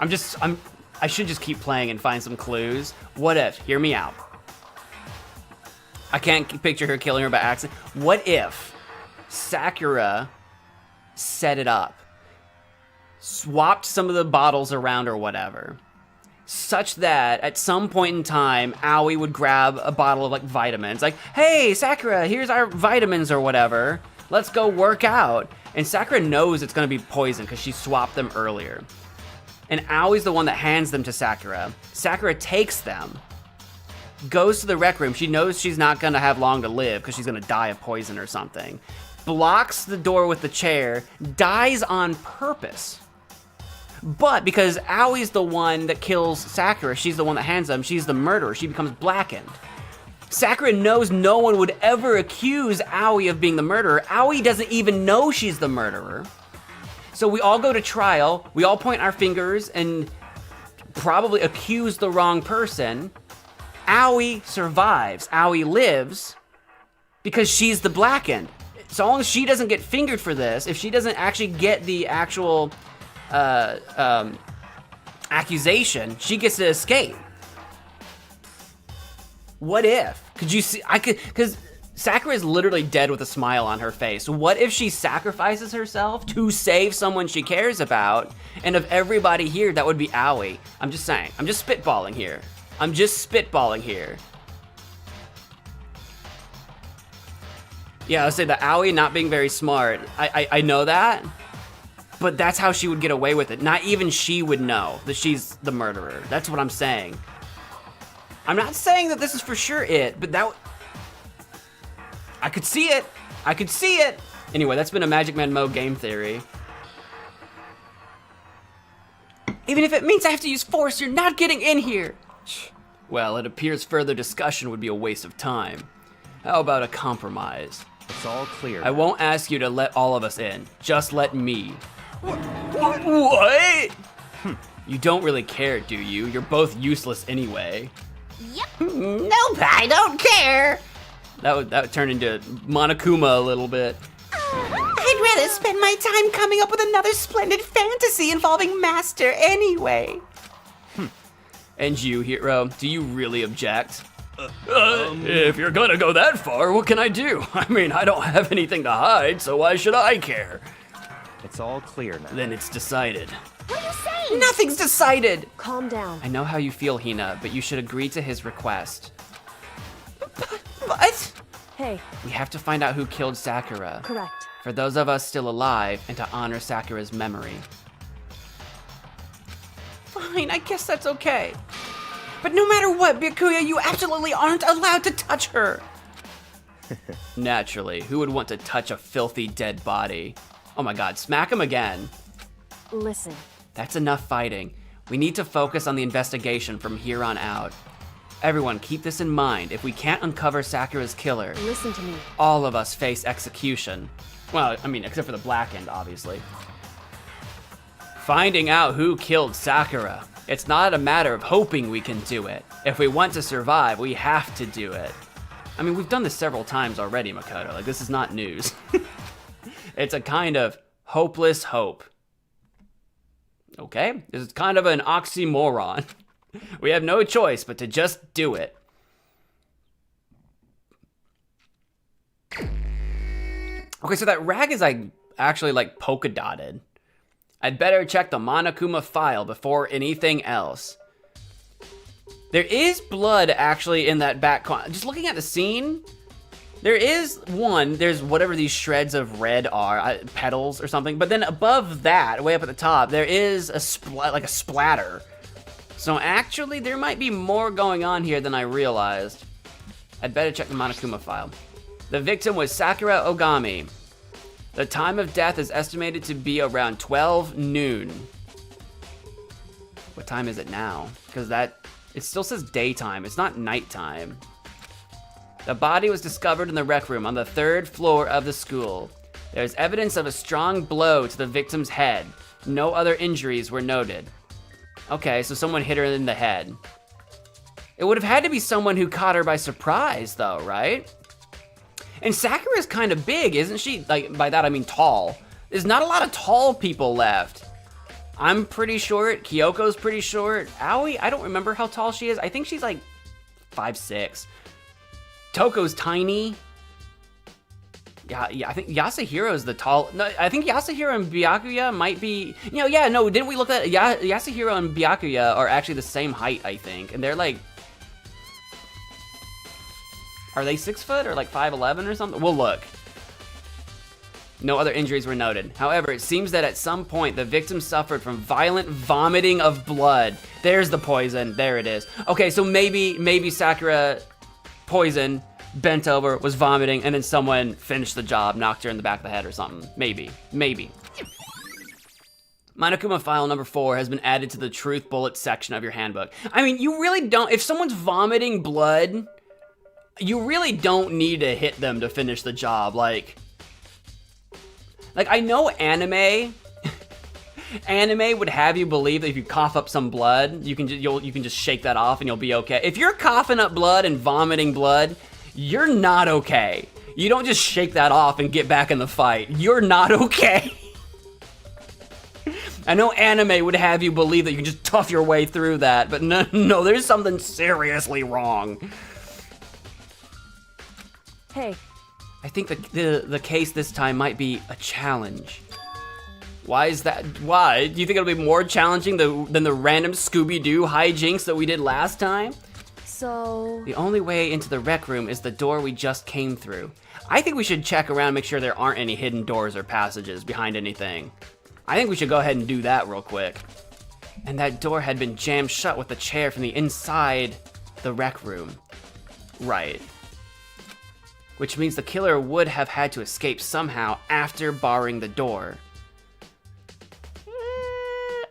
E: I should just keep playing and find some clues. What if, hear me out. I can't picture her killing her by accident. What if Sakura set it up, swapped some of the bottles around or whatever, such that at some point in time, Aoi would grab a bottle of like vitamins, like, hey, Sakura, here's our vitamins or whatever. Let's go work out. And Sakura knows it's gonna be poison because she swapped them earlier. And Aoi's the one that hands them to Sakura. Sakura takes them, goes to the rec room. She knows she's not gonna have long to live because she's gonna die of poison or something. Blocks the door with the chair, dies on purpose. But because Aoi's the one that kills Sakura, she's the one that hands them, she's the murderer, she becomes blackened. Sakura knows no one would ever accuse Aoi of being the murderer. Aoi doesn't even know she's the murderer. So we all go to trial, we all point our fingers and probably accuse the wrong person. Aoi survives, Aoi lives, because she's the blackened. So long as she doesn't get fingered for this, if she doesn't actually get the actual accusation, she gets to escape. What if? Could you see? Because Sakura is literally dead with a smile on her face. What if she sacrifices herself to save someone she cares about? And of everybody here, that would be Aoi. I'm just saying. I'm just spitballing here. Yeah, I would say that Aoi not being very smart. I know that. But that's how she would get away with it. Not even she would know that she's the murderer. That's what I'm saying. I'm not saying that this is for sure it, but I could see it. Anyway, that's been a MagicManMo game theory. Even if it means I have to use force, you're not getting in here. Well, it appears further discussion would be a waste of time. How about a compromise?
C: It's all clear.
E: I won't ask you to let all of us in. Just let me. What? You don't really care, do you? You're both useless anyway.
D: Yep.
I: Nope, I don't care.
E: That would turn into Monokuma a little bit.
I: I'd rather spend my time coming up with another splendid fantasy involving Master anyway.
E: And you, Hero, do you really object? If you're gonna go that far, what can I do? I mean, I don't have anything to hide, so why should I care?
C: It's all clear now.
E: Then it's decided.
D: What are you saying?
E: Nothing's decided!
F: Calm down.
E: I know how you feel, Hina, but you should agree to his request.
I: What?
F: Hey,
E: We have to find out who killed Sakura.
F: correct.
E: For those of us still alive, and to honor Sakura's memory. Fine, I guess that's okay. But no matter what, Byakuya, you absolutely aren't allowed to touch her. Naturally, who would want to touch a filthy dead body? Oh my god, smack him again.
F: Listen,
E: That's enough fighting. We need to focus on the investigation from here on out. Everyone, keep this in mind. If we can't uncover Sakura's killer,
F: listen to me.
E: all of us face execution. Well, I mean, except for the Blackened, obviously. Finding out who killed Sakura. It's not a matter of hoping we can do it. If we want to survive, we have to do it. I mean, we've done this several times already, Makoto. Like, this is not news. It's a kind of hopeless hope. Okay? This is kind of an oxymoron. We have no choice but to just do it. Okay, so that rag is like actually like polka dotted. I'd better check the Monokuma file before anything else. There is blood actually in that back corner. Just looking at the scene, there is one, there's whatever these shreds of red are, petals or something, but then above that, way up at the top, there is a splatter. So actually, there might be more going on here than I realized. I'd better check the Monokuma file. The victim was Sakura Ogami. The time of death is estimated to be around 12 noon. What time is it now? Because it still says daytime, it's not nighttime. The body was discovered in the rec room on the 3rd floor of the school. There's evidence of a strong blow to the victim's head. No other injuries were noted. Okay, so someone hit her in the head. It would have had to be someone who caught her by surprise, though, right? And Sakura's kind of big, isn't she? Like, by that I mean tall. There's not a lot of tall people left. I'm pretty short. Kyoko's pretty short. Aoi, I don't remember how tall she is. I think she's like 5'6". Toko's tiny. Yeah, I think Yasuhiro's the tall. No, I think Yasuhiro and Byakuya might be. Didn't we look at Yasuhiro and Byakuya are actually the same height, I think, and they're like. Are they 6 foot or like 5'11" or something? We'll look. No other injuries were noted. However, it seems that at some point the victim suffered from violent vomiting of blood. There's the poison. There it is. Okay, so maybe Sakura poison, bent over, was vomiting, and then someone finished the job, knocked her in the back of the head or something. Maybe. Monokuma file number 4 has been added to the truth bullet section of your handbook. I mean, you really don't, if someone's vomiting blood, you really don't need to hit them to finish the job. Like I know anime would have you believe that if you cough up some blood, you can just shake that off and you'll be okay. If you're coughing up blood and vomiting blood, you're not okay. You don't just shake that off and get back in the fight. You're not okay. I know anime would have you believe that you can just tough your way through that, but no, there's something seriously wrong.
F: Hey.
E: I think the case this time might be a challenge. Why is that? Why? Do you think it'll be more challenging than the random Scooby-Doo hijinks that we did last time?
F: So...
E: The only way into the rec room is the door we just came through. I think we should check around and make sure there aren't any hidden doors or passages behind anything. I think we should go ahead and do that real quick. And that door had been jammed shut with a chair from the inside the rec room. Right. Which means the killer would have had to escape somehow after barring the door.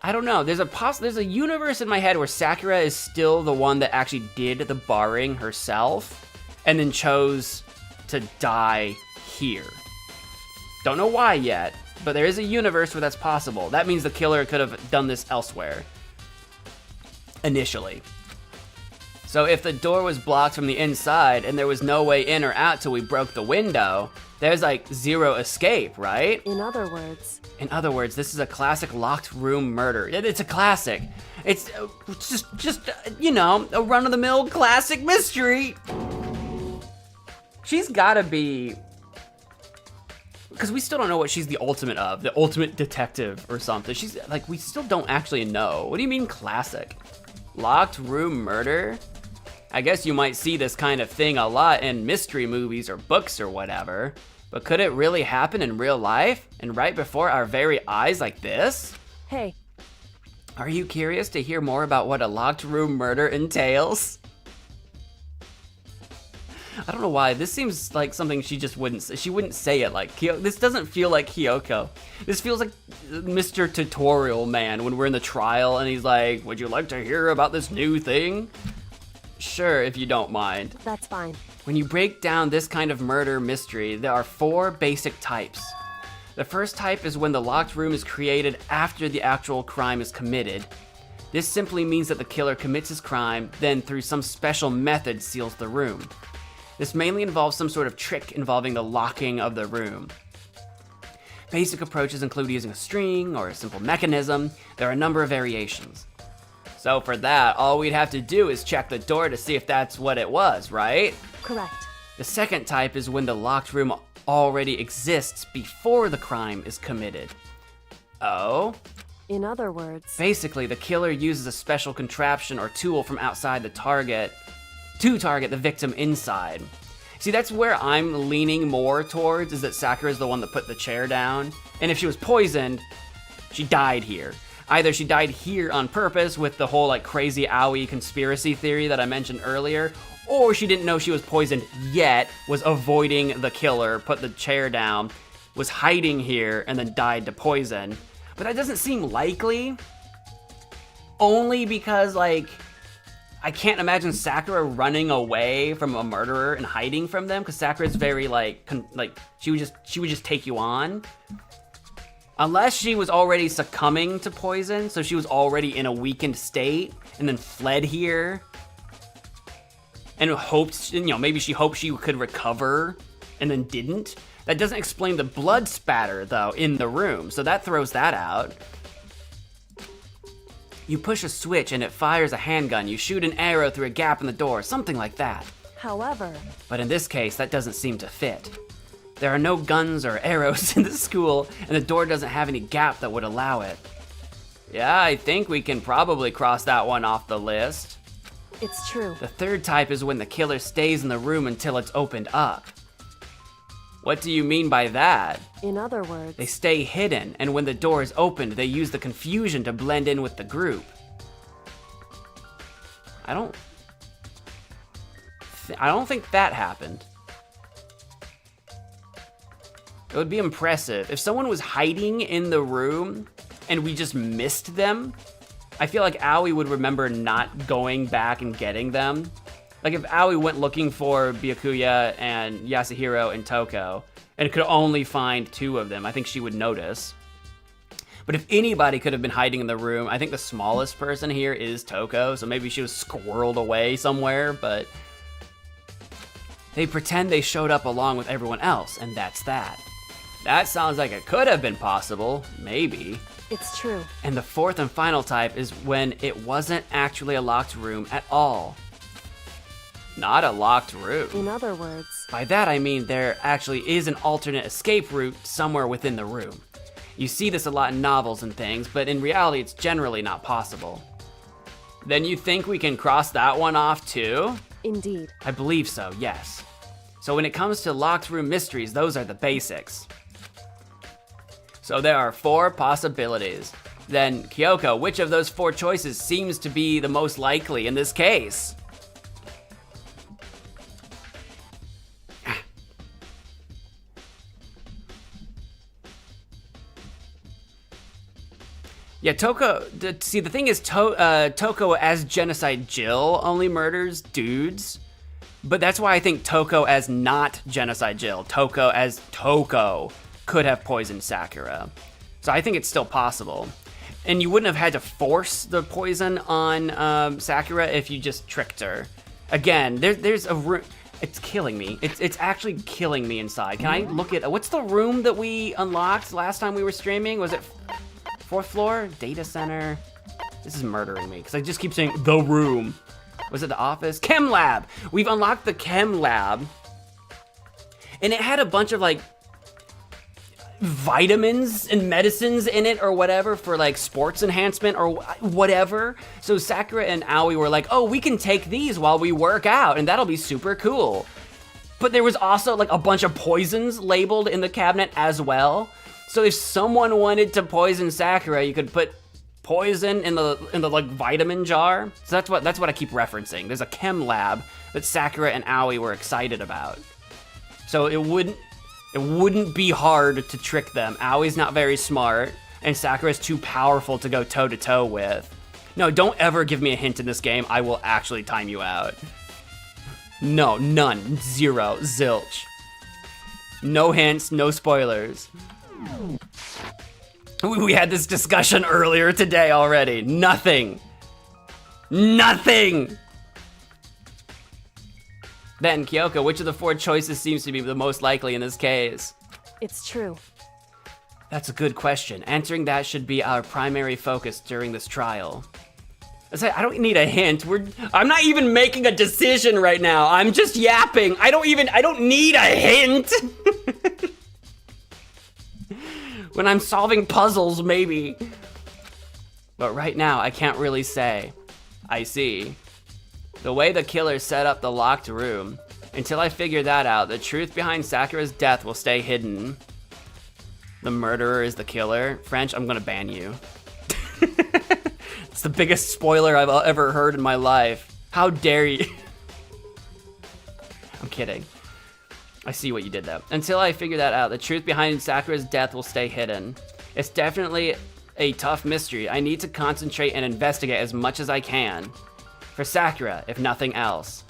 E: I don't know. There's a universe in my head where Sakura is still the one that actually did the barring herself and then chose to die here. Don't know why yet, but there is a universe where that's possible. That means the killer could have done this elsewhere. Initially. So if the door was blocked from the inside and there was no way in or out till we broke the window, there's like zero escape, right?
F: In other words,
E: this is a classic locked room murder. It's a classic. It's just a run-of-the-mill classic mystery. She's gotta be, because we still don't know what she's the ultimate of, the ultimate detective or something. She's like, we still don't actually know. What do you mean classic? Locked room murder? I guess you might see this kind of thing a lot in mystery movies or books or whatever, but could it really happen in real life and right before our very eyes like this?
F: Hey.
E: Are you curious to hear more about what a locked room murder entails? I don't know why, this seems like something she just wouldn't say. She wouldn't say it like Kyoko. This doesn't feel like Kyoko. This feels like Mr. Tutorial Man when we're in the trial and he's like, would you like to hear about this new thing? Sure, if you don't mind.
F: That's fine.
E: When you break down this kind of murder mystery, there are 4 basic types. The first type is when the locked room is created after the actual crime is committed. This simply means that the killer commits his crime, then through some special method seals the room. This mainly involves some sort of trick involving the locking of the room. Basic approaches include using a string or a simple mechanism. There are a number of variations. So for that, all we'd have to do is check the door to see if that's what it was, right?
F: Correct.
E: The second type is when the locked room already exists before the crime is committed. Oh?
F: In other words...
E: Basically, the killer uses a special contraption or tool from outside the target to target the victim inside. See, that's where I'm leaning more towards, is that Sakura is the one that put the chair down. And if she was poisoned, she died here. Either she died here on purpose with the whole like crazy Aoi conspiracy theory that I mentioned earlier, or she didn't know she was poisoned yet, was avoiding the killer, put the chair down, was hiding here, and then died to poison. But that doesn't seem likely, only because like, I can't imagine Sakura running away from a murderer and hiding from them, because Sakura's very like she would just take you on. Unless she was already succumbing to poison, so she was already in a weakened state and then fled here and hoped, you know, maybe she hoped she could recover and then didn't. That doesn't explain the blood spatter, though, in the room, so that throws that out. You push a switch and it fires a handgun. You shoot an arrow through a gap in the door, something like that.
F: However,
E: But in this case, that doesn't seem to fit. There are no guns or arrows in the school, and the door doesn't have any gap that would allow it. Yeah, I think we can probably cross that one off the list.
F: it's true.
E: The third type is when the killer stays in the room until it's opened up. What do you mean by that?
F: In other words,
E: They stay hidden, and when the door is opened, they use the confusion to blend in with the group. I don't think that happened. It would be impressive. If someone was hiding in the room and we just missed them, I feel like Aoi would remember not going back and getting them. Like if Aoi went looking for Byakuya and Yasuhiro and Toko and could only find 2 of them, I think she would notice. But if anybody could have been hiding in the room, I think the smallest person here is Toko, so maybe she was squirreled away somewhere, but they pretend they showed up along with everyone else, and that's that. That sounds like it could have been possible, maybe.
F: it's true.
E: And the fourth and final type is when it wasn't actually a locked room at all. Not a locked room.
F: In other words,
E: By that I mean there actually is an alternate escape route somewhere within the room. You see this a lot in novels and things, but in reality it's generally not possible. Then you think we can cross that one off too?
F: indeed.
E: I believe so, yes. So when it comes to locked room mysteries, those are the basics. So there are 4 possibilities. Then, Kyoko, which of those 4 choices seems to be the most likely in this case? Yeah, Toko, see the thing is Toko as Genocide Jill only murders dudes. But that's why I think Toko as not Genocide Jill, Toko as Toko, could have poisoned Sakura. So I think it's still possible. And you wouldn't have had to force the poison on Sakura if you just tricked her. Again, there's a room. It's killing me. It's actually killing me inside. Can I look at, what's the room that we unlocked last time we were streaming? Was it 4th floor? Data center? This is murdering me because I just keep saying the room. Was it the office? Chem lab. We've unlocked the chem lab. And it had a bunch of like vitamins and medicines in it or whatever for like sports enhancement or whatever. So Sakura and Aoi were like, oh, we can take these while we work out and that'll be super cool. But there was also like a bunch of poisons labeled in the cabinet as well. So if someone wanted to poison Sakura, you could put poison in the like vitamin jar. So that's what I keep referencing. There's a chem lab that Sakura and Aoi were excited about. So it wouldn't be hard to trick them. Aoi's not very smart, and Sakura's too powerful to go toe to toe with. No, don't ever give me a hint in this game. I will actually time you out. No, none, 0, zilch. No hints, no spoilers. We had this discussion earlier today already. Nothing. Nothing! Then, Kyoko, which of the 4 choices seems to be the most likely in this case?
F: It's true.
E: That's a good question. Answering that should be our primary focus during this trial. I don't need a hint. I'm not even making a decision right now. I'm just yapping. I don't need a hint. When I'm solving puzzles, maybe. But right now, I can't really say. I see. The way the killer set up the locked room. Until I figure that out, the truth behind Sakura's death will stay hidden. The murderer is the killer. French, I'm gonna ban you. It's the biggest spoiler I've ever heard in my life. How dare you? I'm kidding. I see what you did though. Until I figure that out, the truth behind Sakura's death will stay hidden. It's definitely a tough mystery. I need to concentrate and investigate as much as I can. For Sakura, if nothing else.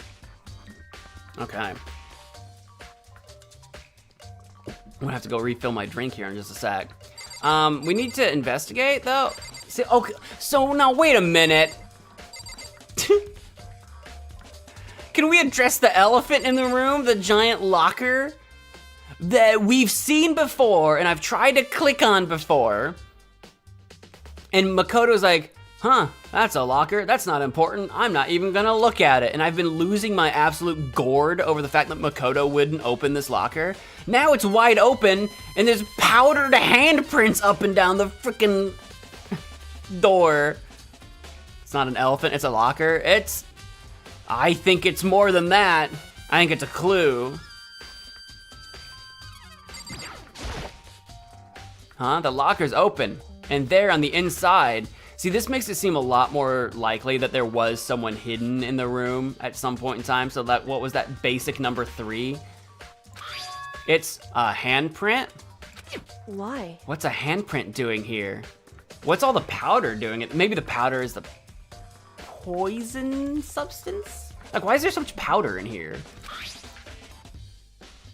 E: Okay. I'm gonna have to go refill my drink here in just a sec. We need to investigate though. See, okay, so now wait a minute. Can we address the elephant in the room, the giant locker that we've seen before and I've tried to click on before? And Makoto's like, huh, that's a locker, that's not important, I'm not even gonna look at it. And I've been losing my absolute gourd over the fact that Makoto wouldn't open this locker. Now it's wide open and there's powdered handprints up and down the freaking door. It's not an elephant, it's a locker. I think it's more than that. I think it's a clue. Huh, the locker's open. And there on the inside, see, this makes it seem a lot more likely that there was someone hidden in the room at some point in time. So that, what was that basic number 3? It's a handprint.
F: Why?
E: What's a handprint doing here? What's all the powder doing? Maybe the powder is the poison substance? Like, why is there so much powder in here?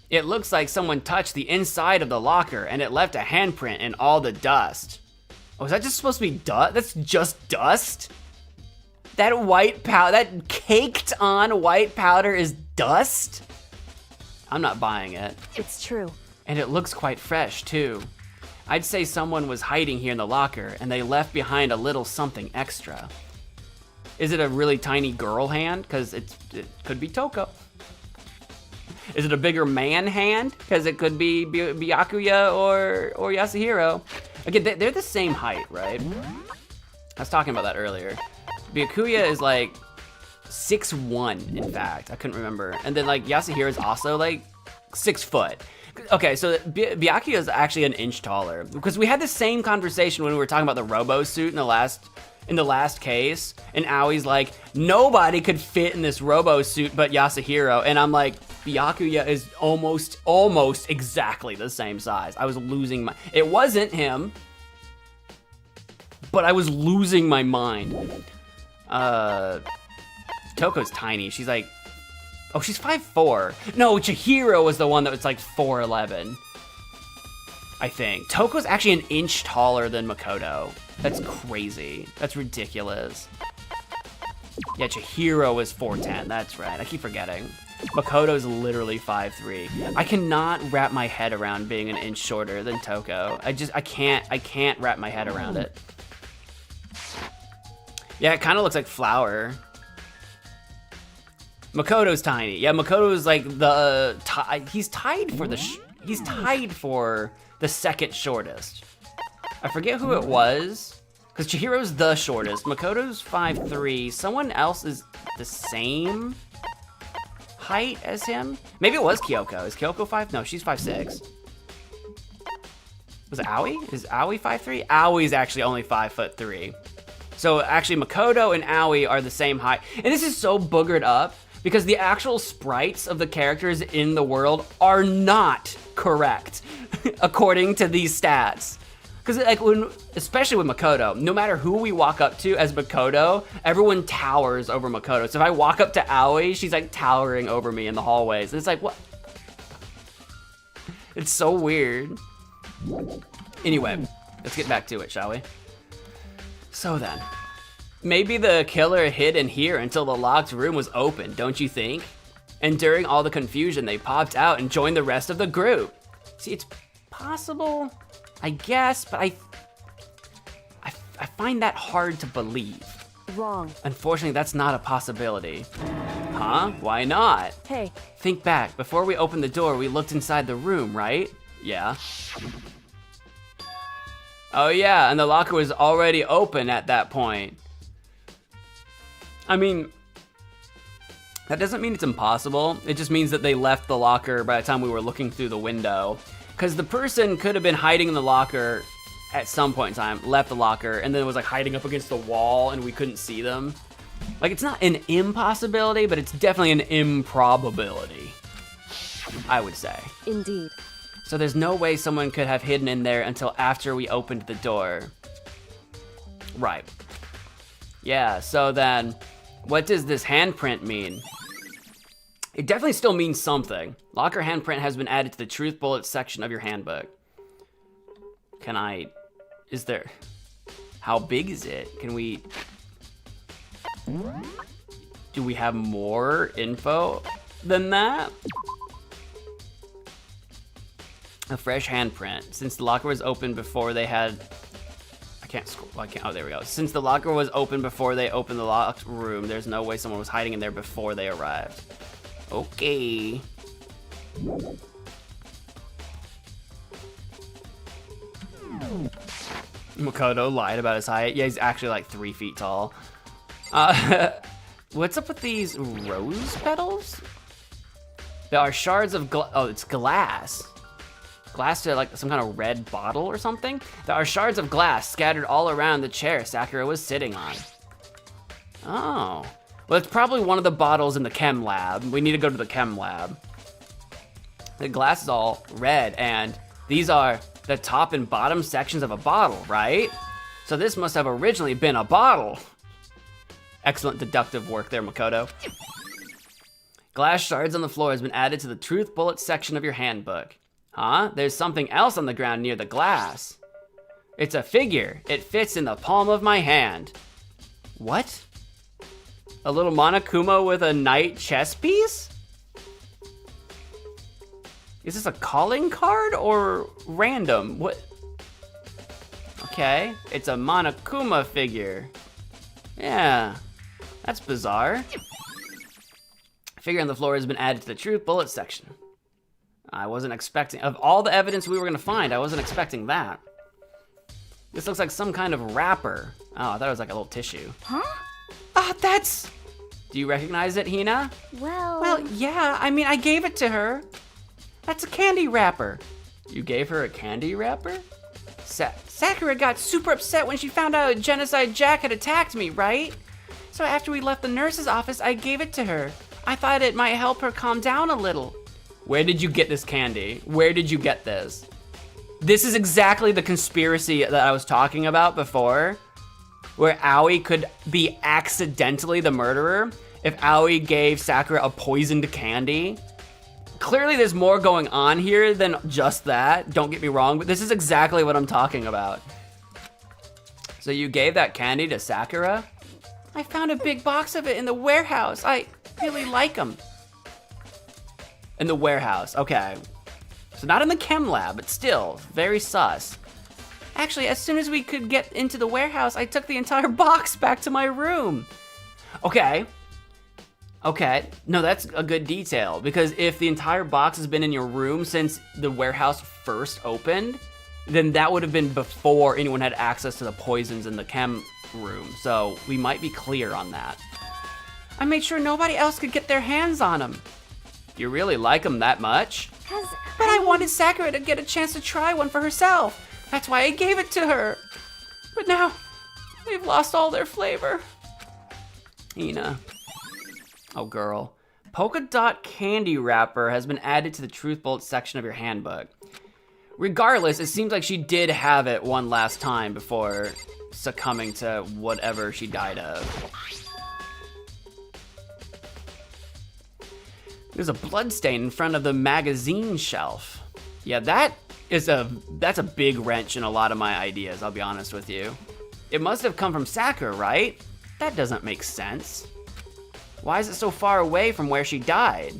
E: It looks like someone touched the inside of the locker and it left a handprint in all the dust. Oh, is that just supposed to be dust? That's just dust? That white powder, that caked on white powder is dust? I'm not buying it.
F: It's true.
E: And it looks quite fresh too. I'd say someone was hiding here in the locker and they left behind a little something extra. Is it a really tiny girl hand? Because it could be Toko. Is it a bigger man hand? Because it could be Byakuya or Yasuhiro. Again, they're the same height, right? I was talking about that earlier. Byakuya is like 6'1", in fact. I couldn't remember. And then like Yasuhiro is also like 6 foot. Okay, so Byakuya is actually an inch taller. Because we had the same conversation when we were talking about the robo suit in the last case, and Aoi's like, nobody could fit in this robo suit but Yasuhiro, and I'm like, Byakuya is almost exactly the same size. I was losing my, it wasn't him, but I was losing my mind. Toko's tiny, she's like, oh, she's 5'4". No, Chihiro was the one that was like 4'11", I think. Toko's actually an inch taller than Makoto. That's crazy. That's ridiculous. Yeah, Chihiro is 4'10", that's right, I keep forgetting. Makoto's literally 5'3". I cannot wrap my head around being an inch shorter than Toko. I can't wrap my head around it. Yeah, it kind of looks like Flower. Makoto's tiny. Yeah, Makoto's like he's tied for the second shortest. I forget who it was, because Chihiro's the shortest. Makoto's 5'3". Someone else is the same height as him. Maybe it was Kyoko. Is Kyoko 5? No, she's 5'6". Was it Aoi? Is Aoi 5'3"? Aoi's actually only 5'3". So actually Makoto and Aoi are the same height. And this is so boogered up because the actual sprites of the characters in the world are not correct according to these stats. Because like especially with Makoto, no matter who we walk up to as Makoto, everyone towers over Makoto. So if I walk up to Aoi, she's like towering over me in the hallways. And it's like, what? It's so weird. Anyway, let's get back to it, shall we? So then, maybe the killer hid in here until the locked room was open, don't you think? And during all the confusion, they popped out and joined the rest of the group. See, it's possible, I guess, but I find that hard to believe.
F: Wrong.
E: Unfortunately, that's not a possibility. Huh? Why not?
F: Hey.
E: Think back. Before we opened the door, we looked inside the room, right? Yeah. Oh yeah, and the locker was already open at that point. I mean, that doesn't mean it's impossible. It just means that they left the locker by the time we were looking through the window. Because the person could have been hiding in the locker at some point in time, left the locker, and then was like hiding up against the wall and we couldn't see them. Like, it's not an impossibility, but it's definitely an improbability, I would say.
F: Indeed.
E: So there's no way someone could have hidden in there until after we opened the door. Right. Yeah, so then, what does this handprint mean? It definitely still means something. Locker handprint has been added to the Truth Bullets section of your handbook. Can I is there? How big is it? Can we? Do we have more info than that? A fresh handprint. Since the locker was open before they had... I can't scroll. I can't. Oh, there we go. Since the locker was open before they opened the locked room, there's no way someone was hiding in there before they arrived. Okay. Makoto lied about his height. Yeah, he's actually like 3 feet tall. What's up with these rose petals? There are shards of oh, it's glass. Glass to like some kind of red bottle or something? There are shards of glass scattered all around the chair Sakura was sitting on. Oh. Well, it's probably one of the bottles in the chem lab. We need to go to the chem lab. The glass is all red, and these are the top and bottom sections of a bottle, right? So this must have originally been a bottle. Excellent deductive work there, Makoto. Glass shards on the floor has been added to the truth bullet section of your handbook. Huh? There's something else on the ground near the glass. It's a figure. It fits in the palm of my hand. What? A little Monokuma with a knight chess piece? Is this a calling card or random? What? Okay, it's a Monokuma figure. Yeah, that's bizarre. Figure on the floor has been added to the truth bullet section. I wasn't expecting, of all the evidence we were gonna find, I wasn't expecting that. This looks like some kind of wrapper. Oh, I thought it was like a little tissue.
D: Huh?
E: Ah, that's... Do you recognize it, Hina?
D: Well,
E: yeah, I mean, I gave it to her. That's a candy wrapper. You gave her a candy wrapper? Sakura got super upset when she found out Genocide Jack had attacked me, right? So after we left the nurse's office, I gave it to her. I thought it might help her calm down a little. Where did you get this candy? Where did you get this? This is exactly the conspiracy that I was talking about before, where Aoi could be accidentally the murderer if Aoi gave Sakura a poisoned candy. Clearly there's more going on here than just that, don't get me wrong, but this is exactly what I'm talking about. So you gave that candy to Sakura? I found a big box of it in the warehouse. I really like them. In the warehouse, okay. So not in the chem lab, but still, very sus. Actually, as soon as we could get into the warehouse, I took the entire box back to my room. Okay. Okay, no, that's a good detail, because if the entire box has been in your room since the warehouse first opened, then that would have been before anyone had access to the poisons in the chem room, so we might be clear on that. I made sure nobody else could get their hands on them. You really like them that much? But I wanted Sakura to get a chance to try one for herself. That's why I gave it to her. But now, they've lost all their flavor. Hina. Oh, girl. Polka dot candy wrapper has been added to the truth bullet section of your handbook. Regardless, it seems like she did have it one last time before succumbing to whatever she died of. There's a blood stain in front of the magazine shelf. Yeah, that's a big wrench in a lot of my ideas, I'll be honest with you. It must have come from Sakura, right? That doesn't make sense. Why is it so far away from where she died?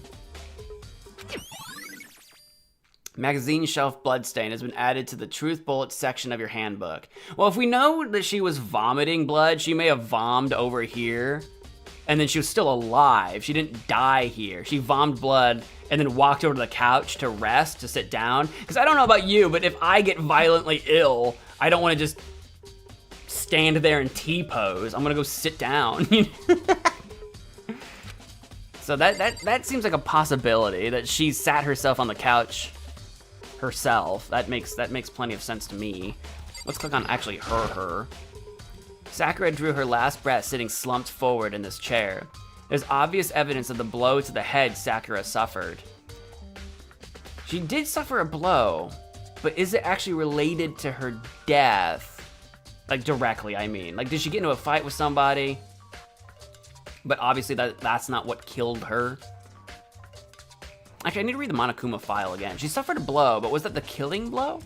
E: Magazine shelf bloodstain has been added to the truth bullet section of your handbook. Well, if we know that she was vomiting blood, she may have vommed over here, and then she was still alive. She didn't die here. She vomited blood and then walked over to the couch to rest, to sit down. Because I don't know about you, but if I get violently ill, I don't want to just stand there and T-pose. I'm gonna go sit down. So that seems like a possibility, that she sat herself on the couch herself. That makes plenty of sense to me. Let's click on actually her. Sakura drew her last breath sitting slumped forward in this chair. There's obvious evidence of the blow to the head Sakura suffered. She did suffer a blow, but is it actually related to her death? Like directly, I mean. Like, did she get into a fight with somebody? But obviously that's not what killed her. Actually, I need to read the Monokuma file again. She suffered a blow, but was that the killing blow?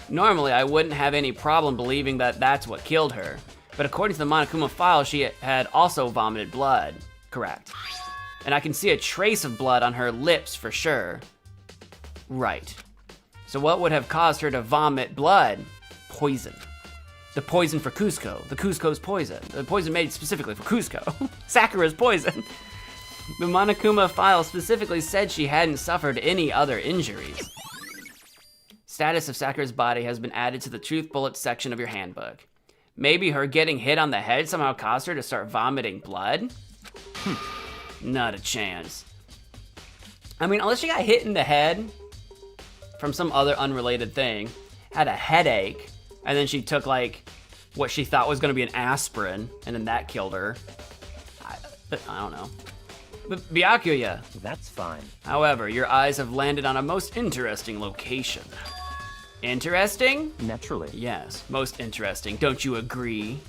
E: Normally, I wouldn't have any problem believing that that's what killed her. But according to the Monokuma file, she had also vomited blood. Correct. And I can see a trace of blood on her lips for sure. Right. So what would have caused her to vomit blood? Poison. The poison for Cusco. The Cusco's poison. The poison made specifically for Cusco. Sakura's poison. The Monokuma file specifically said she hadn't suffered any other injuries. Status of Sakura's body has been added to the truth bullets section of your handbook. Maybe her getting hit on the head somehow caused her to start vomiting blood? Not a chance. I mean, unless she got hit in the head from some other unrelated thing, had a headache, and then she took like what she thought was gonna be an aspirin, and then that killed her. I don't know. But Byakuya.
C: That's fine.
E: However, your eyes have landed on a most interesting location. Interesting?
C: Naturally.
E: Yes, most interesting. Don't you agree?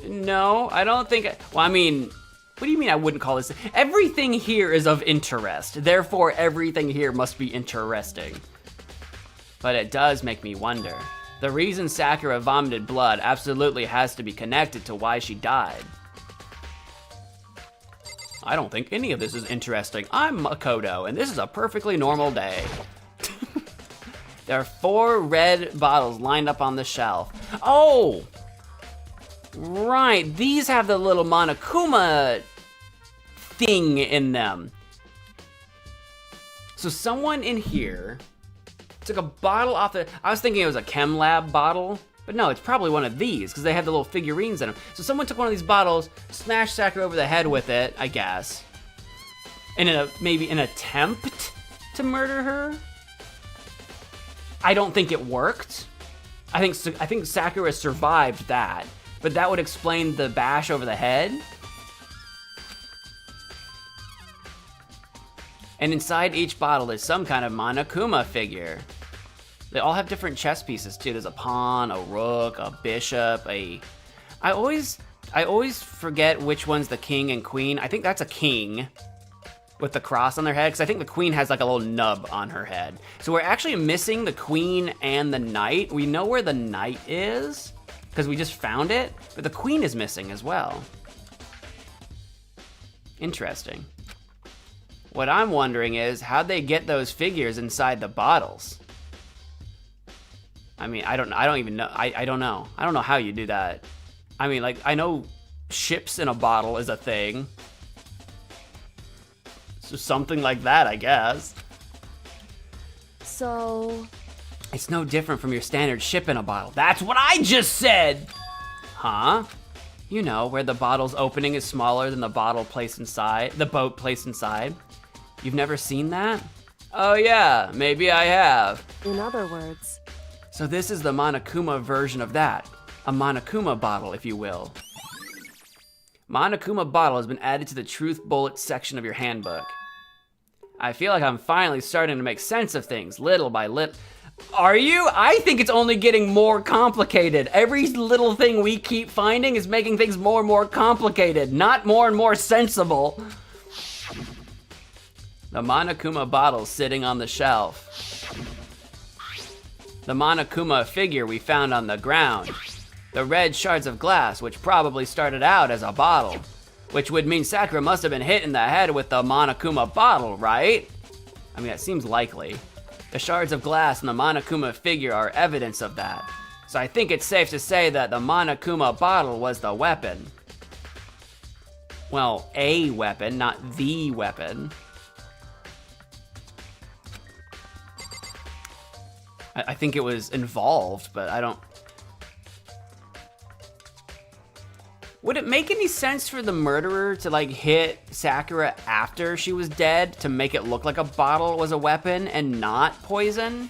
E: No, I don't think. Well, I mean, what do you mean I wouldn't call this? Everything here is of interest. Therefore, everything here must be interesting. But it does make me wonder. The reason Sakura vomited blood absolutely has to be connected to why she died. I don't think any of this is interesting. I'm Makoto, and this is a perfectly normal day. There are 4 red bottles lined up on the shelf. Oh! Right, these have the little Monokuma thing in them. So someone in here took a bottle off the, I was thinking it was a Chem Lab bottle, but no, it's probably one of these, because they have the little figurines in them. So someone took one of these bottles, smashed Sakura over the head with it, I guess. And maybe an attempt to murder her? I don't think it worked. I think Sakura survived that, but that would explain the bash over the head. And inside each bottle is some kind of Monokuma figure. They all have different chess pieces too. There's a pawn, a rook, a bishop, I always forget which one's the king and queen. I think that's a king with the cross on their head, because I think the queen has like a little nub on her head. So we're actually missing the queen and the knight. We know where the knight is, because we just found it, but the queen is missing as well. Interesting. What I'm wondering is, how'd they get those figures inside the bottles? I mean, I don't even know. I don't know. I don't know how you do that. I mean, like, I know ships in a bottle is a thing. So something like that, I guess.
F: So...
E: It's no different from your standard ship in a bottle. That's what I just said! Huh? You know, where the bottle's opening is smaller than the bottle placed inside, the boat placed inside. You've never seen that? Oh yeah, maybe I have.
F: in other words...
E: So this is the Monokuma version of that. A Monokuma bottle, if you will. Monokuma bottle has been added to the Truth Bullets section of your handbook. I feel like I'm finally starting to make sense of things, little by little. Are you? I think it's only getting more complicated. Every little thing we keep finding is making things more and more complicated, not more and more sensible. The Monokuma bottle sitting on the shelf. The Monokuma figure we found on the ground. The red shards of glass, which probably started out as a bottle. Which would mean Sakura must have been hit in the head with the Monokuma bottle, right? I mean, that seems likely. The shards of glass and the Monokuma figure are evidence of that. So I think it's safe to say that the Monokuma bottle was the weapon. Well, a weapon, not the weapon. I think it was involved, but I don't... Would it make any sense for the murderer to like hit Sakura after she was dead to make it look like a bottle was a weapon and not poison?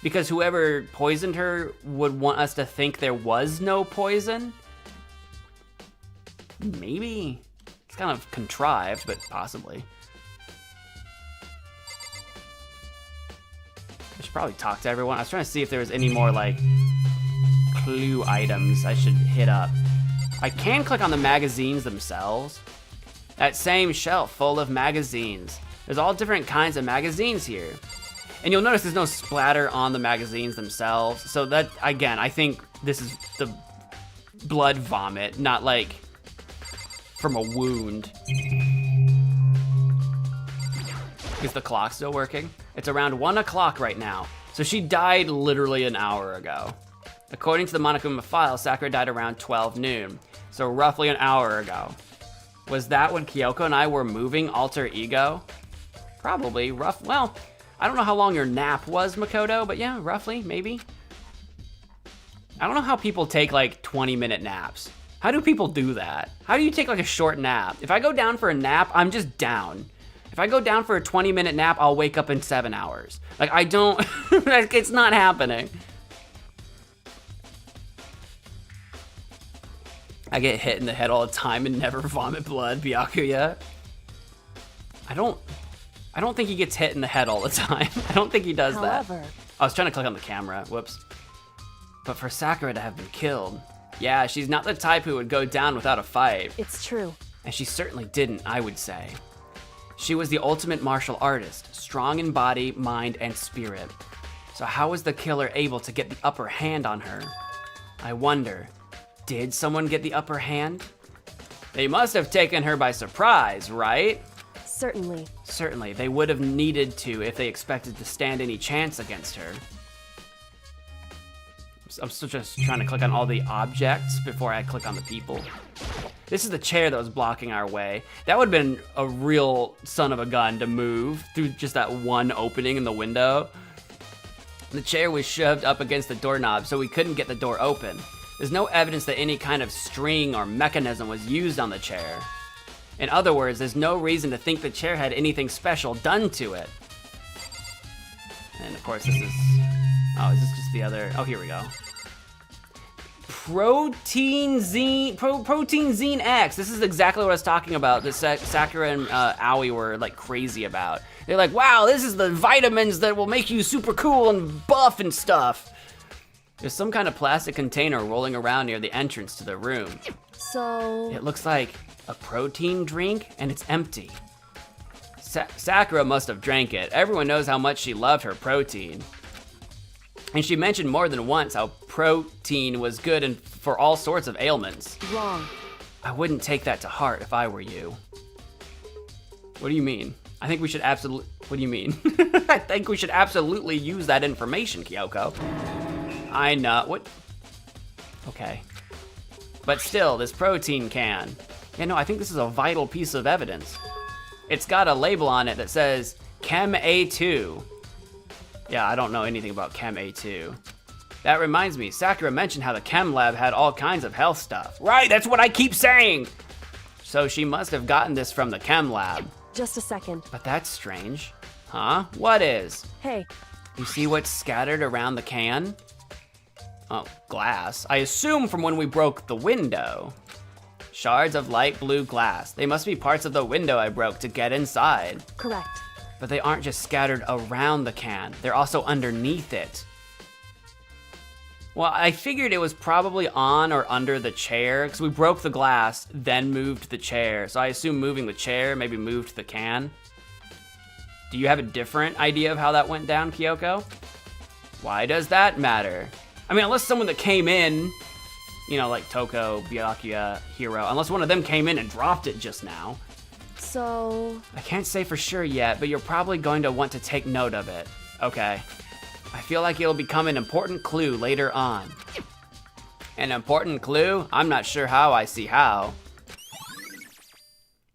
E: Because whoever poisoned her would want us to think there was no poison? Maybe. It's kind of contrived, but possibly. I should probably talk to everyone. I was trying to see if there was any more like clue items I should hit up. I can click on the magazines themselves. That same shelf full of magazines. There's all different kinds of magazines here. And you'll notice there's no splatter on the magazines themselves. So that, again, I think this is the blood vomit, not like from a wound. Is the clock still working? It's around 1 o'clock right now. So she died literally an hour ago. According to the Monokuma file, Sakura died around 12 noon. So roughly an hour ago. Was that when Kyoko and I were moving alter ego? Probably, well, I don't know how long your nap was, Makoto, but yeah, roughly, maybe. I don't know how people take like 20-minute naps. How do people do that? How do you take like a short nap? If I go down for a nap, I'm just down. If I go down for a 20-minute nap, I'll wake up in 7 hours. Like I don't, like, it's not happening. I get hit in the head all the time and never vomit blood, Byakuya. I don't think he gets hit in the head all the time. I don't think he does that. I was trying to click on the camera, whoops. But for Sakura to have been killed, yeah, she's not the type who would go down without a fight.
F: It's true.
E: And she certainly didn't, I would say. She was the ultimate martial artist, strong in body, mind, and spirit. So how was the killer able to get the upper hand on her? I wonder, did someone get the upper hand? They must have taken her by surprise, right?
F: Certainly.
E: Certainly, they would have needed to if they expected to stand any chance against her. I'm still just trying to click on all the objects before I click on the people. This is the chair that was blocking our way. That would have been a real son of a gun to move through just that one opening in the window. The chair was shoved up against the doorknob, so we couldn't get the door open. There's no evidence that any kind of string or mechanism was used on the chair. In other words, there's no reason to think the chair had anything special done to it. And of course this is, oh, is this just the other, oh, here we go. Protein Zine X. This is exactly what I was talking about. That Sakura and Aoi were like crazy about. They're like, wow, this is the vitamins that will make you super cool and buff and stuff. There's some kind of plastic container rolling around near the entrance to the room.
F: So...
E: It looks like a protein drink and it's empty. Sakura must have drank it. Everyone knows how much she loved her protein. And she mentioned more than once how protein was good and for all sorts of ailments.
F: Wrong.
E: I wouldn't take that to heart if I were you. What do you mean? I think we should absolutely, what do you mean? I think we should absolutely use that information, Kyoko. I know, what? Okay. But still, this protein can. Yeah, no, I think this is a vital piece of evidence. It's got a label on it that says Chem A2. Yeah, I don't know anything about Chem A2. That reminds me, Sakura mentioned how the chem lab had all kinds of health stuff. Right, that's what I keep saying! So she must have gotten this from the chem lab.
F: Just a second.
E: But that's strange. Huh? What is?
F: Hey.
E: You see what's scattered around the can? Oh, glass. I assume from when we broke the window. Shards of light blue glass. They must be parts of the window I broke to get inside.
F: Correct.
E: But they aren't just scattered around the can. They're also underneath it. Well, I figured it was probably on or under the chair because we broke the glass, then moved the chair. So I assume moving the chair maybe moved the can. Do you have a different idea of how that went down, Kyoko? Why does that matter? I mean, unless someone that came in, you know, like Toko, Byakuya, Hiro, unless one of them came in and dropped it just now.
F: So...
E: I can't say for sure yet, but you're probably going to want to take note of it. Okay. I feel like it'll become an important clue later on. An important clue? I'm not sure how I see how.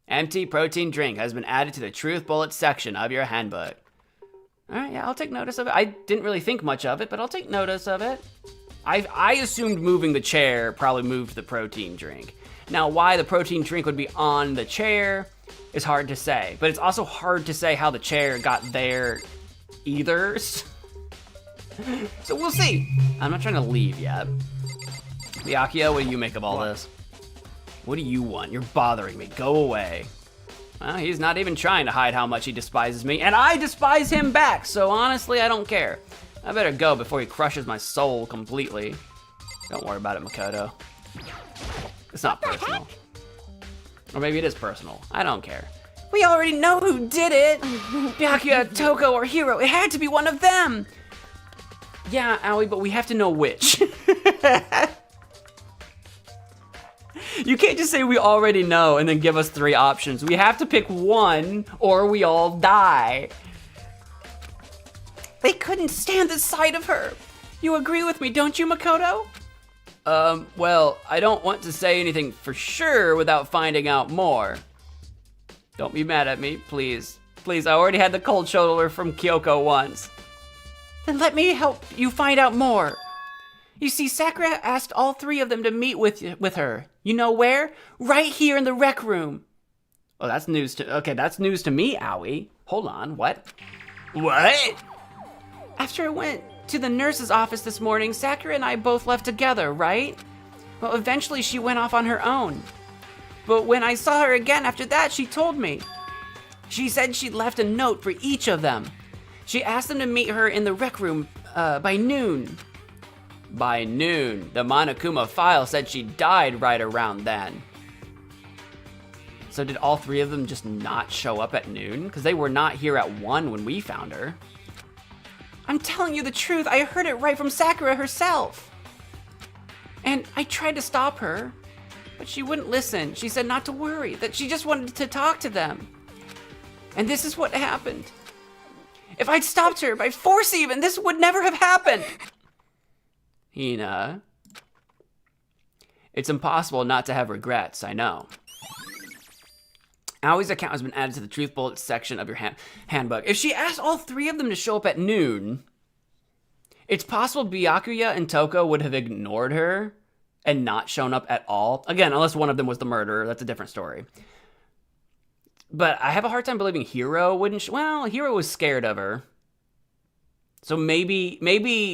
E: Empty protein drink has been added to the truth bullet section of your handbook. Alright, yeah, I'll take notice of it. I didn't really think much of it, but I'll take notice of it. I assumed moving the chair probably moved the protein drink. Now, why the protein drink would be on the chair is hard to say, but it's also hard to say how the chair got there either. So we'll see. I'm not trying to leave yet. Byakuya, what do you make of all this? What do you want? You're bothering me. Go away. Well, he's not even trying to hide how much he despises me, and I despise him back, so honestly, I don't care. I better go before he crushes my soul completely. Don't worry about it, Makoto. It's not personal. Or maybe it is personal. I don't care. We already know who did it. Byakuya, Toko, or Hiro. It had to be one of them. Yeah, Aoi, but we have to know which. You can't just say we already know and then give us 3 options. We have to pick one or we all die. They couldn't stand the sight of her. You agree with me, don't you, Makoto? Well, I don't want to say anything for sure without finding out more. Don't be mad at me, please. Please, I already had the cold shoulder from Kyoko once. Then let me help you find out more. You see, Sakura asked all 3 of them to meet with her. You know where? Right here in the rec room. Oh, that's news to, okay, that's news to me, Aoi. Hold on, what? What? After I went to the nurse's office this morning, Sakura and I both left together, right? Well, eventually she went off on her own. But when I saw her again after that, she told me. She said she left a note for each of them. She asked them to meet her in the rec room by noon. By noon. The Monokuma file said she died right around then. So did all 3 of them just not show up at noon? Because they were not here at 1 when we found her. I'm telling you the truth, I heard it right from Sakura herself. And I tried to stop her, but she wouldn't listen. She said not to worry, that she just wanted to talk to them. And this is what happened. If I'd stopped her by force even, this would never have happened. Hina. It's impossible not to have regrets, I know. Aoi's account has been added to the truth bullet section of your handbook. If she asked all 3 of them to show up at noon, it's possible Byakuya and Toko would have ignored her and not shown up at all. Again, unless one of them was the murderer, that's a different story. But I have a hard time believing Hiro wouldn't, well, Hiro was scared of her. So maybe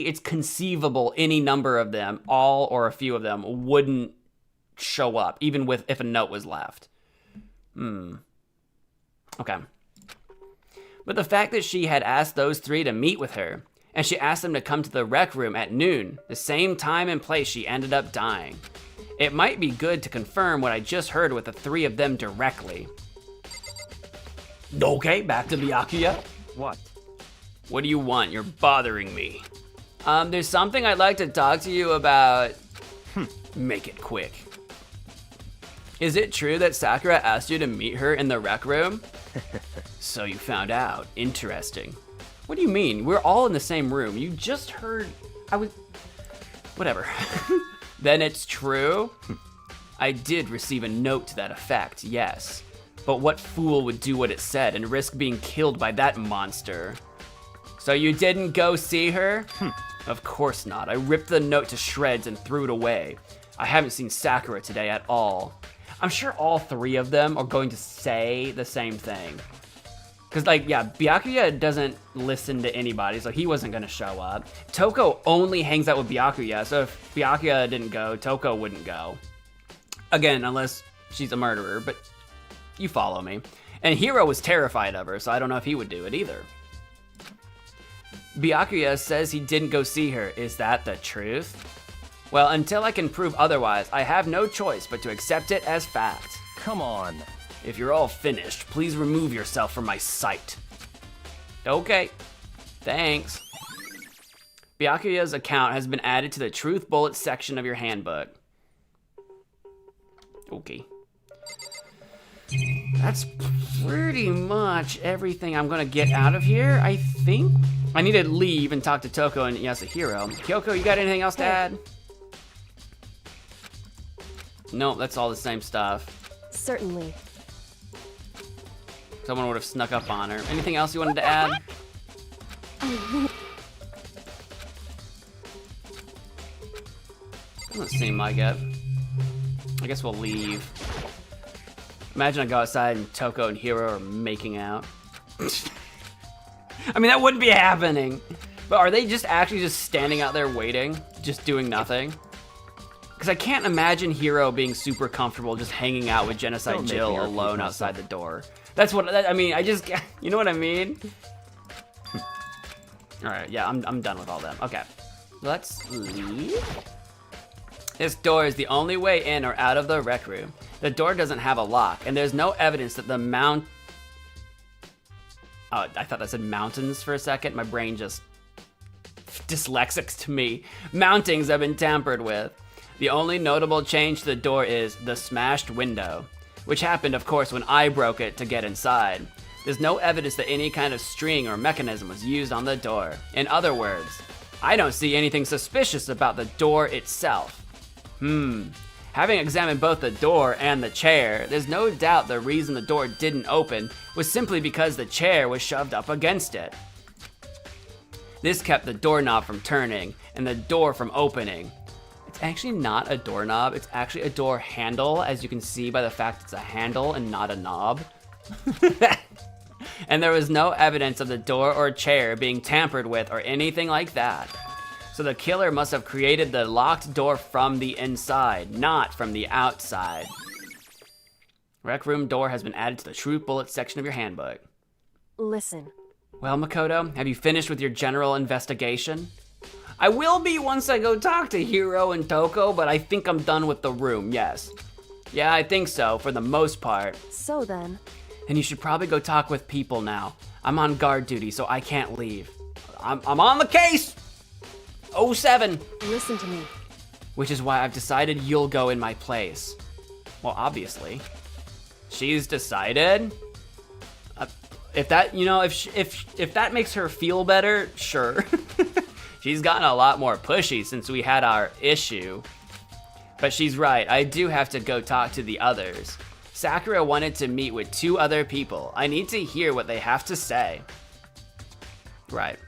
E: it's conceivable any number of them, all or a few of them, wouldn't show up, even if a note was left. Okay. But the fact that she had asked those 3 to meet with her, and she asked them to come to the rec room at noon, the same time and place she ended up dying. It might be good to confirm what I just heard with the 3 of them directly. Okay, back to Byakuya.
C: What?
E: What do you want? You're bothering me. There's something I'd like to talk to you about. Make it quick. Is it true that Sakura asked you to meet her in the rec room? So you found out. Interesting. What do you mean? We're all in the same room. You just heard... Whatever. Then it's true? I did receive a note to that effect, yes. But what fool would do what it said and risk being killed by that monster? So you didn't go see her? Of course not. I ripped the note to shreds and threw it away. I haven't seen Sakura today at all. I'm sure all 3 of them are going to say the same thing. Because, like, yeah, Byakuya doesn't listen to anybody, so he wasn't going to show up. Toko only hangs out with Byakuya, so if Byakuya didn't go, Toko wouldn't go. Again, unless she's a murderer, but you follow me. And Hiro was terrified of her, so I don't know if he would do it either. Byakuya says he didn't go see her. Is that the truth? Well, until I can prove otherwise, I have no choice but to accept it as fact.
C: Come on.
E: If you're all finished, please remove yourself from my sight. Okay, thanks. Byakuya's account has been added to the truth bullet section of your handbook. Okay. That's pretty much everything I'm gonna get out of here, I think. I need to leave and talk to Toko and Yasuhiro. Kyoko, you got anything else to add? No, that's all the same stuff.
F: Certainly.
E: Someone would have snuck up on her. Anything else you wanted to add? Doesn't seem like it. I guess we'll leave. Imagine I go outside and Toko and Hiro are making out. I mean, that wouldn't be happening. But are they just actually just standing out there waiting? Just doing nothing? Because I can't imagine Hiro being super comfortable just hanging out with Genocide Jill alone outside the door. That's what, I mean, you know what I mean? All right, yeah, I'm done with all them. Okay, let's leave. This door is the only way in or out of the rec room. The door doesn't have a lock, and there's no evidence that the Oh, I thought that said mountains for a second. My brain just dyslexics to me. Mountings have been tampered with. The only notable change to the door is the smashed window, which happened, of course, when I broke it to get inside. There's no evidence that any kind of string or mechanism was used on the door. In other words, I don't see anything suspicious about the door itself. Having examined both the door and the chair, there's no doubt the reason the door didn't open was simply because the chair was shoved up against it. This kept the doorknob from turning and the door from opening. It's actually not a doorknob, it's actually a door handle, as you can see by the fact it's a handle and not a knob. And there was no evidence of the door or chair being tampered with or anything like that. So the killer must have created the locked door from the inside, not from the outside. Rec room door has been added to the truth bullet section of your handbook.
F: Listen.
E: Well, Makoto, have you finished with your general investigation? I will be once I go talk to Hiro and Toko, but I think I'm done with the room, yes. Yeah, I think so, for the most part.
F: So then.
E: And you should probably go talk with people now. I'm on guard duty, so I can't leave. I'm on the case! 07.
F: Listen to me.
E: Which is why I've decided you'll go in my place. Well, obviously. She's decided? If that, you know, if that makes her feel better, sure. She's gotten a lot more pushy since we had our issue. But she's right, I do have to go talk to the others. Sakura wanted to meet with 2 other people. I need to hear what they have to say. Right.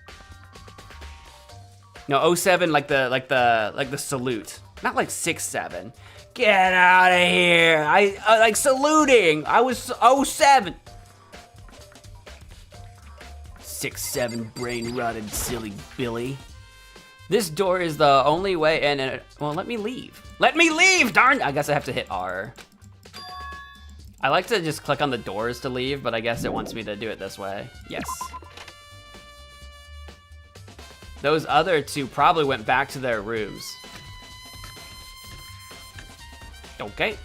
E: No, 07 like the salute. Not like 6-7. Get out of here. I like saluting. I was 07. 6-7 brain rotted silly Billy. This door is the only way in and well, let me leave. Let me leave, darn! I guess I have to hit R. I like to just click on the doors to leave, but I guess it wants me to do it this way. Yes. Those other 2 probably went back to their rooms. Okay.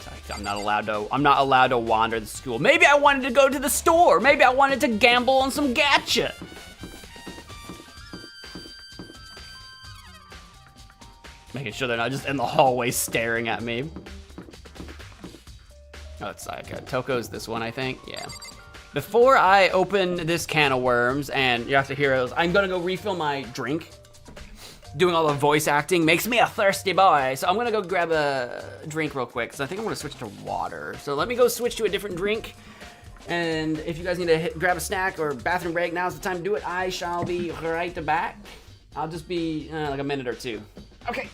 E: Sorry, I'm not allowed to wander the school. Maybe I wanted to go to the store. Maybe I wanted to gamble on some gacha. Making sure they're not just in the hallway staring at me. Oh, it's like Toko's this one, I think. Yeah. Before I open this can of worms and you have to hear those, I'm gonna go refill my drink. Doing all the voice acting makes me a thirsty boy. So I'm gonna go grab a drink real quick. So I think I'm gonna switch to water. So let me go switch to a different drink. And if you guys need to grab a snack or bathroom break, now's the time to do it. I shall be right back. I'll just be like a minute or 2. Okay.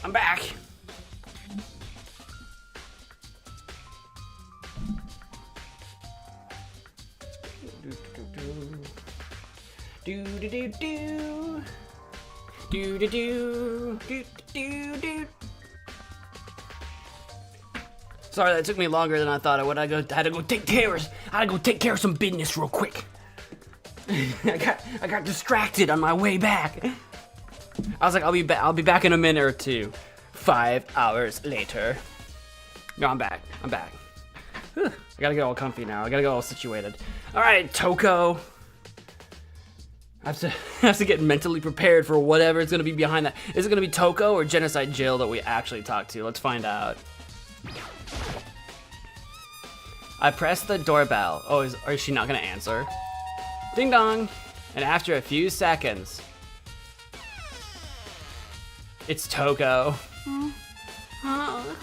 E: I'm back. Do do do do. Do do do do do do. Sorry, that took me longer than I thought it would. I had to go take care of some business real quick. I got distracted on my way back. I was like, I'll be back in a minute or two. 5 hours later. No, I'm back. Whew. I gotta get all comfy now. I gotta get all situated. All right, Toko. I have to get mentally prepared for whatever is gonna be behind that. Is it gonna be Toko or Genocide Jill that we actually talk to? Let's find out. I press the doorbell. Oh, is she not gonna answer? Ding dong. And after a few seconds, it's Toko.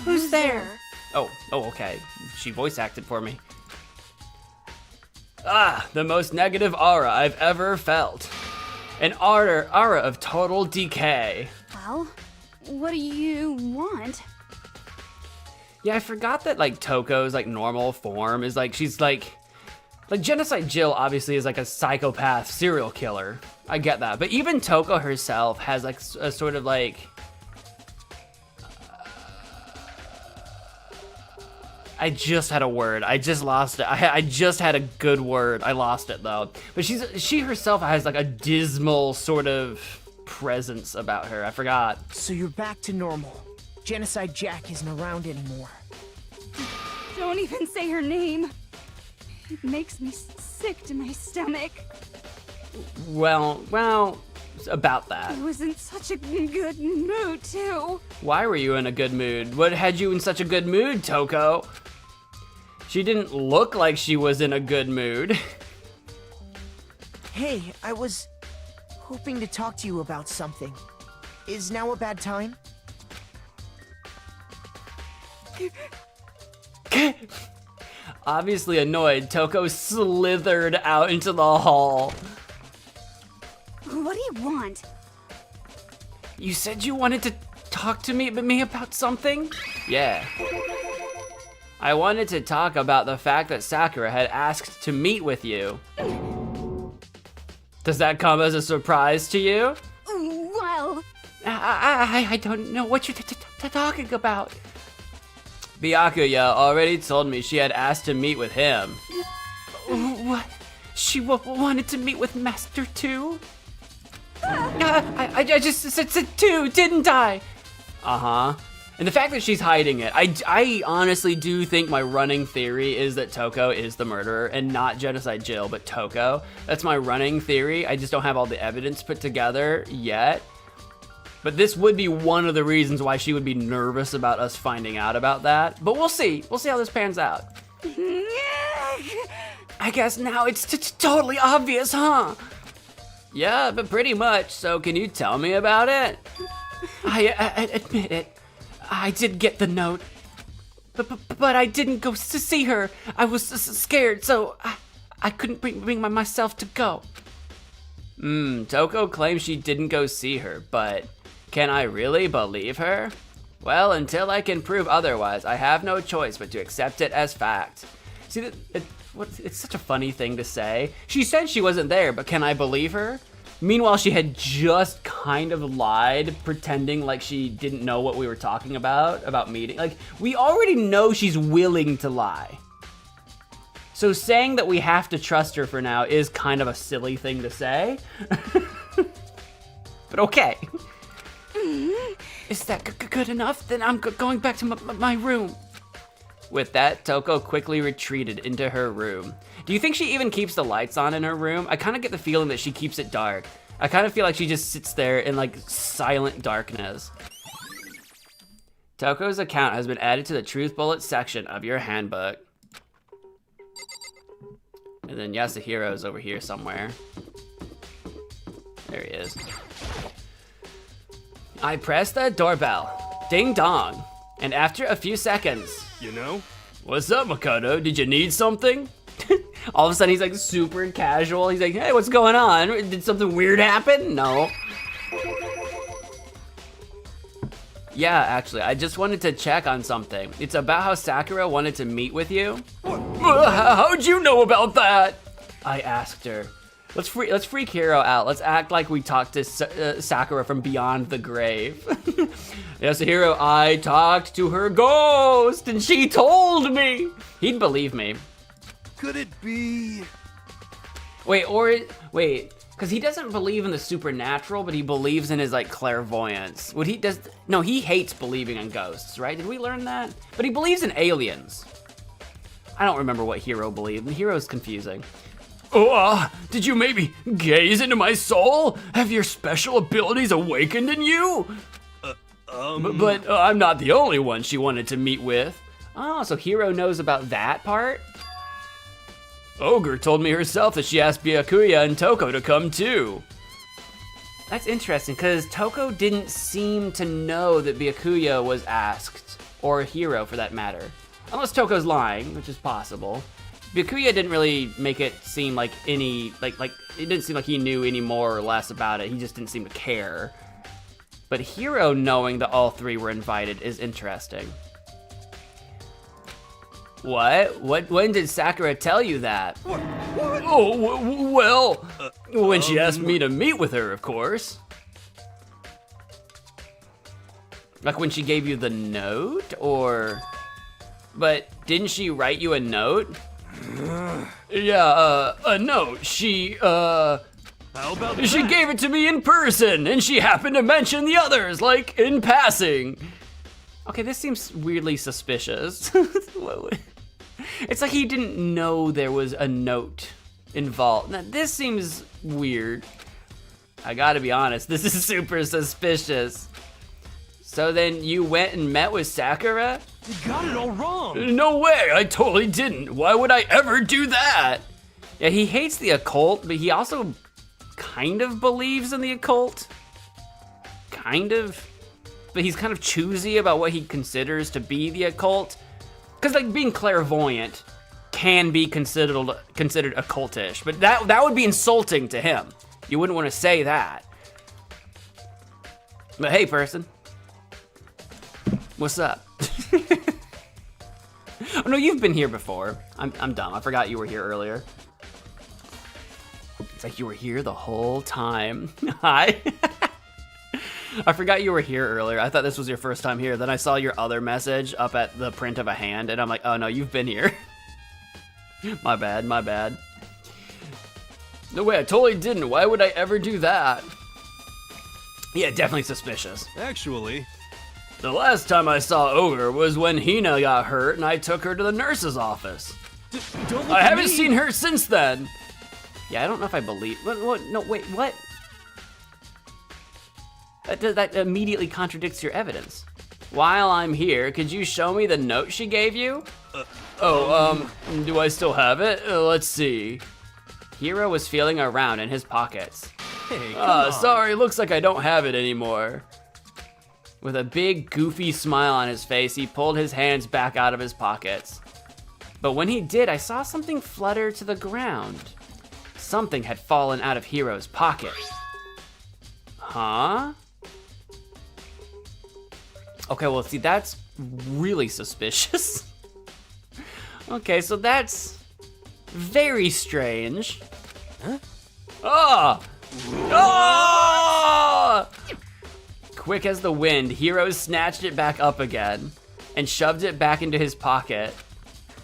F: Who's there?
E: Oh, okay. She voice acted for me. Ah, the most negative aura I've ever felt. An aura of total decay.
F: Well, what do you want?
E: Yeah, I forgot that like Toko's like normal form is like she's like Genocide Jill obviously is like a psychopath serial killer. I get that, but even Toko herself has like a sort of like I just had a word. I just lost it. I just had a good word. I lost it though. But she herself has like a dismal sort of presence about her. I forgot.
J: So you're back to normal. Genocide Jack isn't around anymore.
F: Don't even say her name. It makes me sick to my stomach.
E: Well, about that.
F: I was in such a good mood too.
E: Why were you in a good mood? What had you in such a good mood, Toko? She didn't look like she was in a good mood.
J: Hey, I was hoping to talk to you about something. Is now a bad time?
E: Obviously annoyed, Toko slithered out into the hall.
F: What do you want?
E: You said you wanted to talk to me about something? Yeah. I wanted to talk about the fact that Sakura had asked to meet with you. Does that come as a surprise to you?
F: Well...
E: I don't know what you're talking about. Byakuya already told me she had asked to meet with him. What? She wanted to meet with Master 2? I just said 2, didn't I? Uh-huh. And the fact that she's hiding it, I honestly do think my running theory is that Toko is the murderer and not Genocide Jill, but Toko. That's my running theory. I just don't have all the evidence put together yet. But this would be one of the reasons why she would be nervous about us finding out about that. But we'll see. We'll see how this pans out. I guess now it's totally obvious, huh? Yeah, but pretty much. So can you tell me about it? I admit it. I did get the note. But I didn't go to see her. I was scared, so I couldn't bring myself to go. Toko claims she didn't go see her, but can I really believe her? Well, until I can prove otherwise, I have no choice but to accept it as fact. See, it's such a funny thing to say. She said she wasn't there, but can I believe her? Meanwhile, she had just kind of lied, pretending like she didn't know what we were talking about meeting. Like, we already know she's willing to lie. So saying that we have to trust her for now is kind of a silly thing to say. But okay. Is that good enough? Then I'm going back to my room. With that, Toko quickly retreated into her room. Do you think she even keeps the lights on in her room? I kind of get the feeling that she keeps it dark. I kind of feel like she just sits there in like silent darkness. Toko's account has been added to the Truth Bullet section of your handbook. And then Yasuhiro's over here somewhere. There he is. I press the doorbell. Ding dong. And after a few seconds,
C: You know?
E: what's up, Makoto? Did you need something? All of a sudden, he's like super casual. He's like, hey, what's going on? Did something weird happen? No. Yeah, actually, I just wanted to check on something. It's about how Sakura wanted to meet with you. How'd you know about that? I asked her. Let's freak Hiro out. Let's act like we talked to Sakura from beyond the grave. Yes, Hiro, I talked to her ghost and she told me. He'd believe me.
K: Could it be?
E: Wait, because he doesn't believe in the supernatural, but he believes in his like clairvoyance. He hates believing in ghosts, right? Did we learn that? But he believes in aliens. I don't remember what Hiro believed. Hiro's confusing. Oh, did you maybe gaze into my soul? Have your special abilities awakened in you? But I'm not the only one she wanted to meet with. Oh, so Hiro knows about that part? Ogre told me herself that she asked Byakuya and Toko to come too. That's interesting, because Toko didn't seem to know that Byakuya was asked, or Hiro for that matter. Unless Toko's lying, which is possible. Byakuya didn't really make it seem like it didn't seem like he knew any more or less about it. He just didn't seem to care. But Hiro knowing that all three were invited is interesting. What? When did Sakura tell you that? What? Oh, well, when she asked me to meet with her, of course. Like when she gave you the note, or... But didn't she write you a note? Yeah, a note. She gave it to me in person, and she happened to mention the others, like, in passing. Okay, this seems weirdly suspicious. It's like he didn't know there was a note involved. Now, this seems weird. I gotta be honest, this is super suspicious. So then you went and met with Sakura?
K: You got it all wrong.
E: No way, I totally didn't. Why would I ever do that? Yeah, he hates the occult, but he also kind of believes in the occult. Kind of. But he's kind of choosy about what he considers to be the occult. Because like being clairvoyant can be considered occultish, but that would be insulting to him. You wouldn't want to say that. But hey, person. What's up? Oh no, you've been here before. I'm dumb. I forgot you were here earlier. It's like you were here the whole time. Hi. I forgot you were here earlier. I thought this was your first time here. Then I saw your other message up at the print of a hand, and I'm like, oh no, you've been here. My bad, my bad. No way, I totally didn't. Why would I ever do that? Yeah, definitely suspicious.
K: Actually,
E: the last time I saw Ogre was when Hina got hurt and I took her to the nurse's office.
K: Don't look
E: I
K: at
E: haven't
K: me.
E: seen her since then. Yeah, I don't know if I believe. What? No, wait, what? That immediately contradicts your evidence. While I'm here, could you show me the note she gave you? Do I still have it? Let's see. Hiro was feeling around in his pockets.
K: Hey, come on.
E: Sorry, looks like I don't have it anymore. With a big, goofy smile on his face, he pulled his hands back out of his pockets. But when he did, I saw something flutter to the ground. Something had fallen out of Hiro's pocket. Huh? Okay, well, see, that's really suspicious. Okay, so that's very strange.
K: Huh?
E: Ah! Ah! Quick as the wind, Hiro snatched it back up again and shoved it back into his pocket.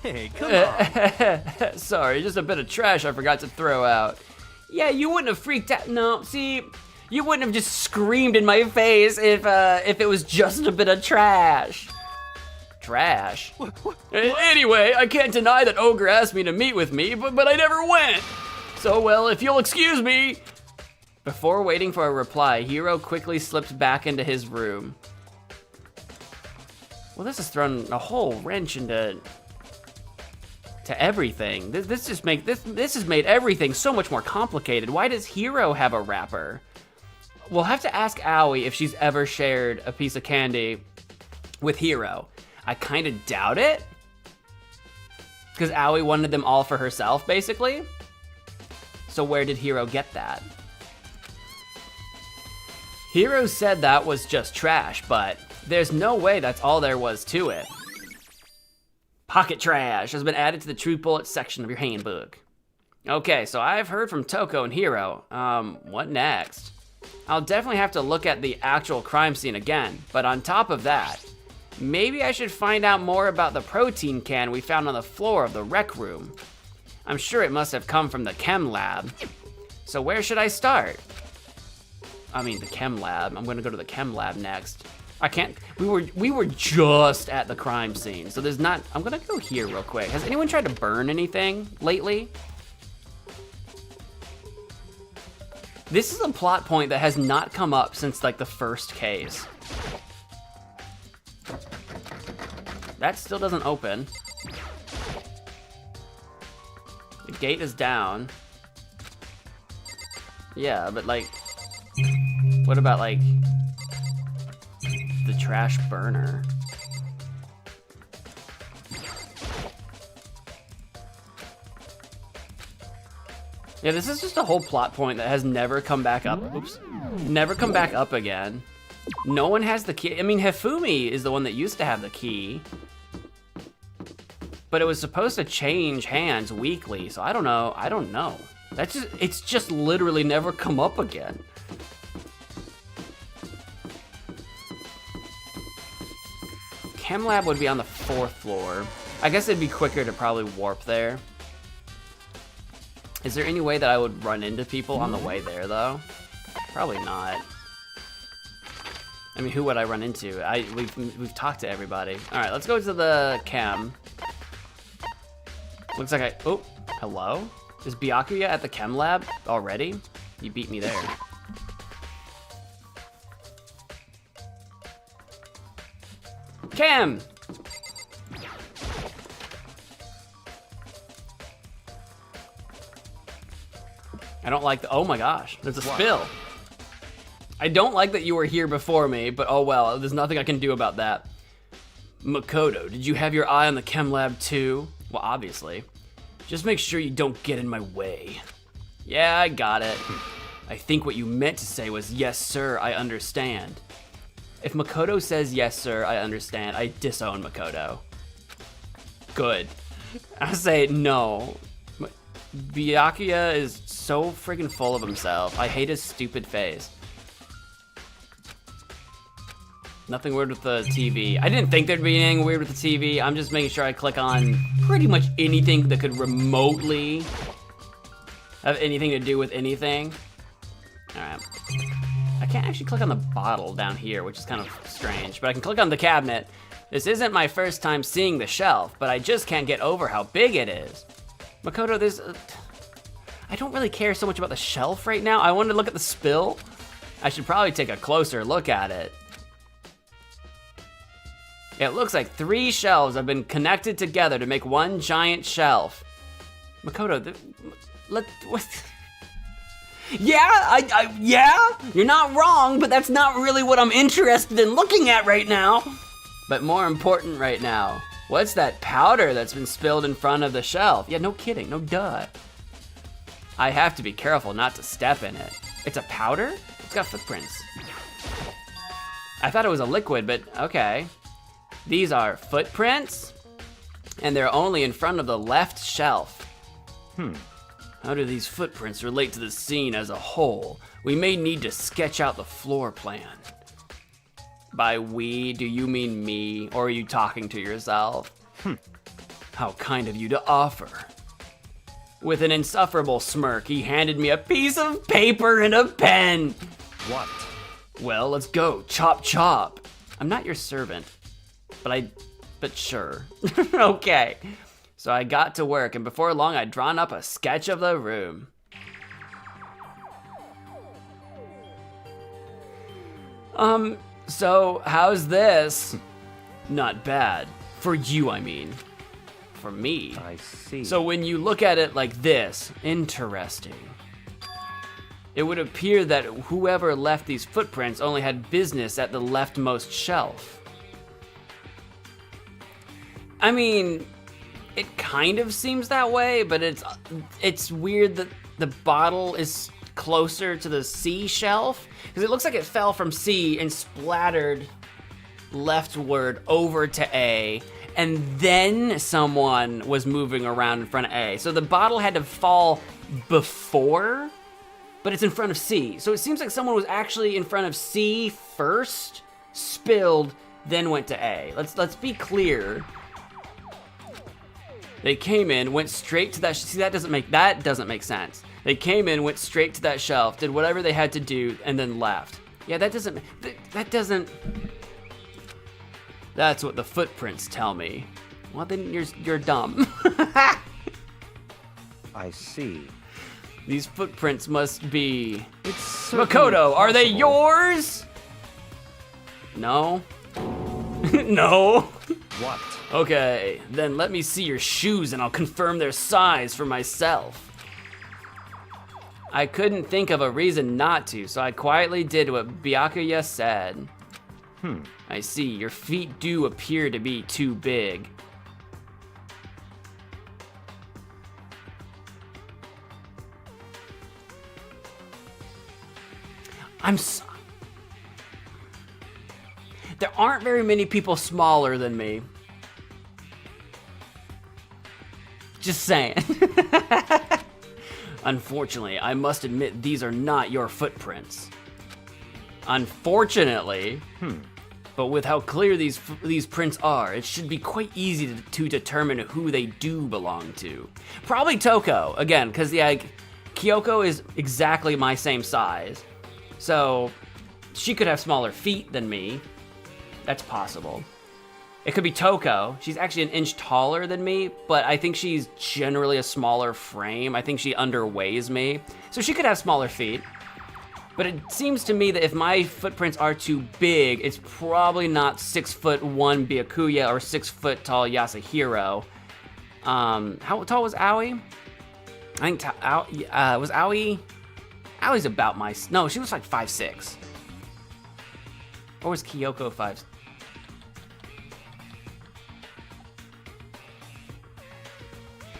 K: Hey, come on.
E: Sorry, just a bit of trash I forgot to throw out. Yeah, you wouldn't have freaked out. No, see, you wouldn't have just screamed in my face if it was just a bit of trash. Trash?
K: What?
E: Anyway, I can't deny that Ogre asked me to meet with me, but I never went. So, well, if you'll excuse me. Before waiting for a reply, Hiro quickly slipped back into his room. Well, this has thrown a whole wrench into everything. This has made everything so much more complicated. Why does Hiro have a wrapper? We'll have to ask Aoi if she's ever shared a piece of candy with Hiro. I kind of doubt it, because Aoi wanted them all for herself, basically. So where did Hiro get that? Hiro said that was just trash, but There's no way that's all there was to it. Pocket trash has been added to the True Bullet section of your handbook. Okay, so I've heard from Toko and Hiro. What next? I'll definitely have to look at the actual crime scene again, but on top of that, maybe I should find out more about the protein can we found on the floor of the rec room. I'm sure it must have come from the chem lab. So where should I start? I mean, the chem lab. I'm gonna go to the chem lab next. I can't, we were just at the crime scene, so there's not, I'm gonna go here real quick. Has anyone tried to burn anything lately? This is a plot point that has not come up since like the first case. That still doesn't open. The gate is down. Yeah, but like, what about like the trash burner? Yeah, this is just a whole plot point that has never come back up. Oops. Never come back up again. No one has the key. I mean, Hifumi is the one that used to have the key. But it was supposed to change hands weekly, so I don't know. I don't know. That's just, it's just literally never come up again. Chem lab would be on the 4th floor. I guess it'd be quicker to probably warp there. Is there any way that I would run into people on the way there, though? Probably not. I mean, who would I run into? We've talked to everybody. All right, let's go to the chem. Looks like oh, hello? Is Byakuya at the chem lab already? You beat me there. Chem! I don't like the, oh my gosh, there's a spill. I don't like that you were here before me, but oh well, there's nothing I can do about that. Makoto, did you have your eye on the chem lab too? Well, obviously. Just make sure you don't get in my way. Yeah, I got it. I think what you meant to say was, yes sir, I understand. If Makoto says yes sir, I understand, I disown Makoto. Good. I say no. Byakuya is so freaking full of himself. I hate his stupid face. Nothing weird with the TV. I didn't think there'd be anything weird with the TV. I'm just making sure I click on pretty much anything that could remotely have anything to do with anything. All right. I can't actually click on the bottle down here, which is kind of strange, but I can click on the cabinet. This isn't my first time seeing the shelf, but I just can't get over how big it is. Makoto, there's I don't really care so much about the shelf right now. I wanted to look at the spill. I should probably take a closer look at it. It looks like 3 shelves have been connected together to make one giant shelf. Makoto, what? Yeah, yeah, you're not wrong, but that's not really what I'm interested in looking at right now. But more important right now, what's that powder that's been spilled in front of the shelf? Yeah, no kidding, no duh. I have to be careful not to step in it. It's a powder? It's got footprints. I thought it was a liquid, but okay. These are footprints, and they're only in front of the left shelf. How do these footprints relate to the scene as a whole? We may need to sketch out the floor plan. By we, do you mean me, or are you talking to yourself? How kind of you to offer. With an insufferable smirk, he handed me a piece of paper and a pen.
C: What?
E: Well, let's go, chop chop. I'm not your servant, but sure. Okay. So I got to work, and before long, I'd drawn up a sketch of the room. So how's this? Not bad. For you, I mean. For me.
C: I see.
E: So when you look at it like this, interesting. It would appear that whoever left these footprints only had business at the leftmost shelf. I mean, it kind of seems that way, but it's weird that the bottle is closer to the C shelf, because it looks like it fell from C and splattered leftward over to A, and then someone was moving around in front of A. So the bottle had to fall before, but it's in front of C. So it seems like someone was actually in front of C first, spilled, then went to A. Let's be clear. They came in, went straight to that. See, that doesn't make sense. They came in, went straight to that shelf, did whatever they had to do, and then left. Yeah, that doesn't. That's what the footprints tell me. Well, then you're dumb.
C: I see.
E: These footprints must be.
C: It's
E: Makoto, are they
C: possible.
E: yours? No. No.
C: What?
E: Okay, then let me see your shoes and I'll confirm their size for myself. I couldn't think of a reason not to, so I quietly did what Byakuya said. I see, your feet do appear to be too big. There aren't very many people smaller than me. Just saying. Unfortunately, I must admit these are not your footprints. Unfortunately, but with how clear these prints are, it should be quite easy to determine who they do belong to. Probably Toko, again, because Kyoko is exactly my same size. So she could have smaller feet than me. That's possible. It could be Toko. She's actually an inch taller than me, but I think she's generally a smaller frame. I think she underweighs me. So she could have smaller feet. But it seems to me that if my footprints are too big, it's probably not 6'1" Byakuya or 6 foot tall Yasuhiro. How tall was Aoi? I think was Aoi? Aoi's about my, no, she was like 5'6". Or was Kyoko 5'6"?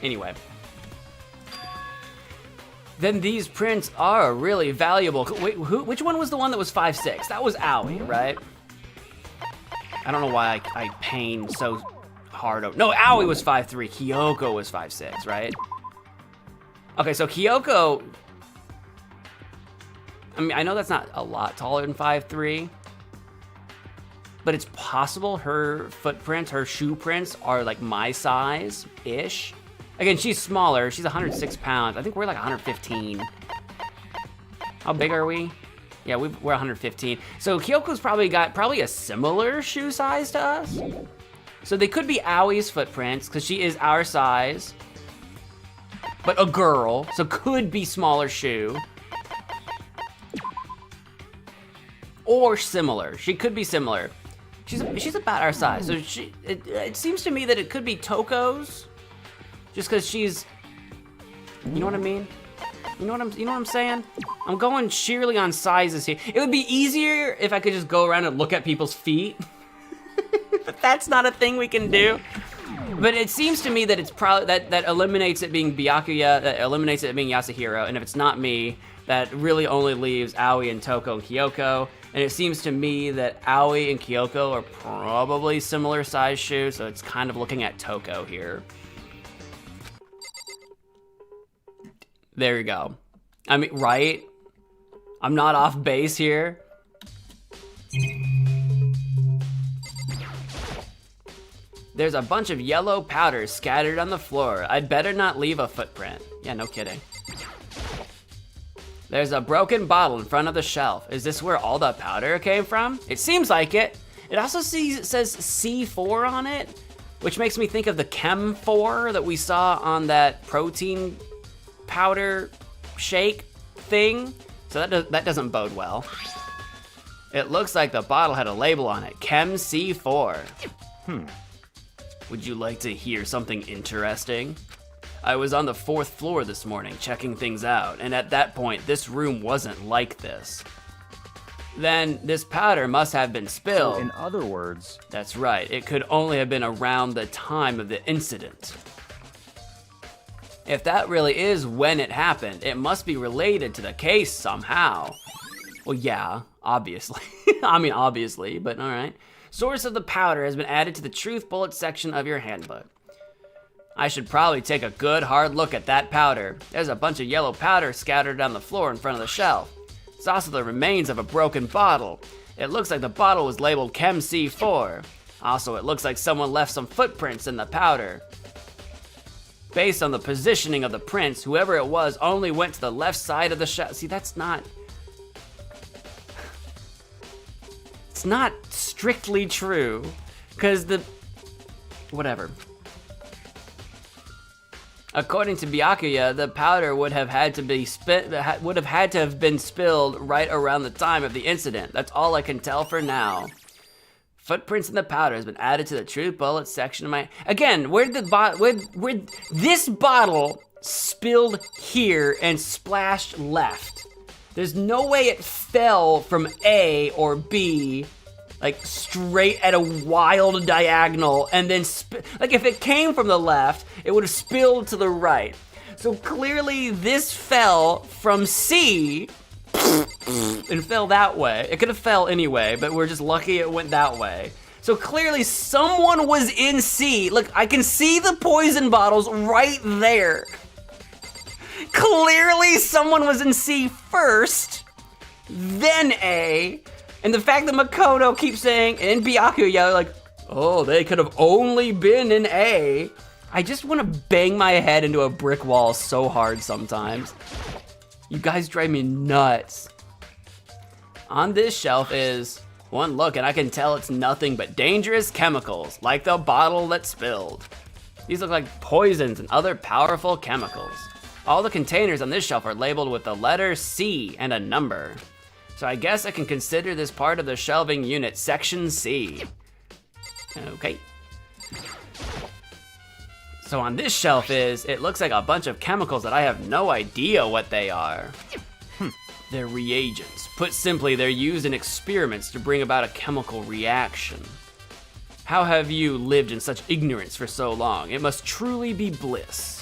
E: Anyway. Then these prints are really valuable. Wait, which one was the one that was 5'6"? That was Aoi, right? I don't know why I pain so hard. No, Aoi was 5'3", Kyoko was 5'6", right? Okay, so Kyoko, I mean, I know that's not a lot taller than 5'3", but it's possible her footprints, her shoe prints are like my size-ish. Again, she's smaller. She's 106 pounds. I think we're like 115. How big are we? Yeah, we're 115. So Kyoko's probably got a similar shoe size to us. So they could be Aoi's footprints, because she is our size. But a girl, so could be smaller shoe. Or similar. She could be similar. She's about our size. So it seems to me that it could be Toko's. Just because she's, you know what I mean? You know what I'm saying? I'm going sheerly on sizes here. It would be easier if I could just go around and look at people's feet. But that's not a thing we can do. But it seems to me that it's probably, that eliminates it being Byakuya, that eliminates it being Yasuhiro, and if it's not me, that really only leaves Aoi and Toko and Kyoko. And it seems to me that Aoi and Kyoko are probably similar size shoes, so it's kind of looking at Toko here. There you go. I mean, right? I'm not off base here. There's a bunch of yellow powder scattered on the floor. I'd better not leave a footprint. Yeah, no kidding. There's a broken bottle in front of the shelf. Is this where all the powder came from? It seems like it. It also says C4 on it, which makes me think of the Chem 4 that we saw on that protein powder shake thing. So that doesn't bode well. It looks like the bottle had a label on it, Chem C4. Would you like to hear something interesting? I was on the 4th floor this morning checking things out, and at that point, this room wasn't like this. Then this powder must have been spilled.
C: So in other words,
E: that's right, it could only have been around the time of the incident. If that really is when it happened, it must be related to the case somehow. Well, yeah, obviously. I mean, obviously, but all right. Source of the powder has been added to the truth bullet section of your handbook. I should probably take a good hard look at that powder. There's a bunch of yellow powder scattered on the floor in front of the shelf. It's also the remains of a broken bottle. It looks like the bottle was labeled Chem C4. Also, it looks like someone left some footprints in the powder. Based on the positioning of the prints, whoever it was only went to the left side of the shelf. See, that's not... It's not strictly true, because the... Whatever. According to Byakuya, the powder would have had to have been spilled right around the time of the incident. That's all I can tell for now. Footprints in the powder has been added to the truth bullet section of my... Again, where this bottle spilled here and splashed left. There's no way it fell from A or B, like straight at a wild diagonal, and then like if it came from the left, it would have spilled to the right. So clearly this fell from C and fell that way. It could have fell anyway, but we're just lucky it went that way. So clearly someone was in C. Look, I can see the poison bottles right there. Clearly someone was in C first, then A, and the fact that Makoto keeps saying, and Byakuya, like, oh, they could have only been in A. I just want to bang my head into a brick wall so hard sometimes. You guys drive me nuts. On this shelf is one look, and I can tell it's nothing but dangerous chemicals, like the bottle that spilled. These look like poisons and other powerful chemicals. All the containers on this shelf are labeled with the letter C and a number. So I guess I can consider this part of the shelving unit, section C. Okay. So on this shelf it looks like a bunch of chemicals that I have no idea what they are. They're reagents. Put simply, they're used in experiments to bring about a chemical reaction. How have you lived in such ignorance for so long? It must truly be bliss.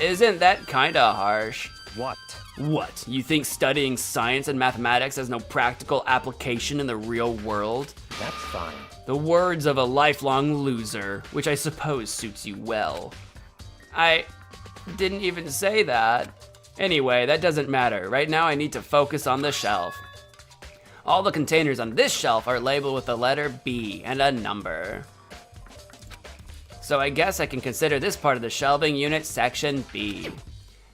E: Isn't that kinda harsh?
C: What?
E: What? You think studying science and mathematics has no practical application in the real world?
C: That's fine.
E: The words of a lifelong loser, which I suppose suits you well. I didn't even say that. Anyway, that doesn't matter. Right now I need to focus on the shelf. All the containers on this shelf are labeled with the letter B and a number. So I guess I can consider this part of the shelving unit section B.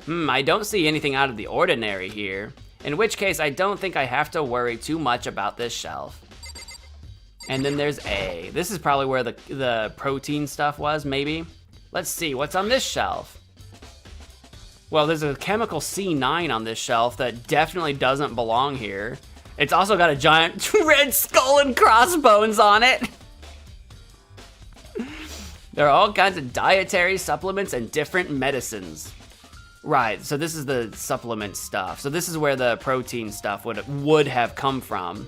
E: I don't see anything out of the ordinary here, in which case I don't think I have to worry too much about this shelf. And then there's A. This is probably where the protein stuff was, maybe? Let's see, what's on this shelf? Well, there's a chemical C9 on this shelf that definitely doesn't belong here. It's also got a giant red skull and crossbones on it. There are all kinds of dietary supplements and different medicines. Right, so this is the supplement stuff. So this is where the protein stuff would have come from.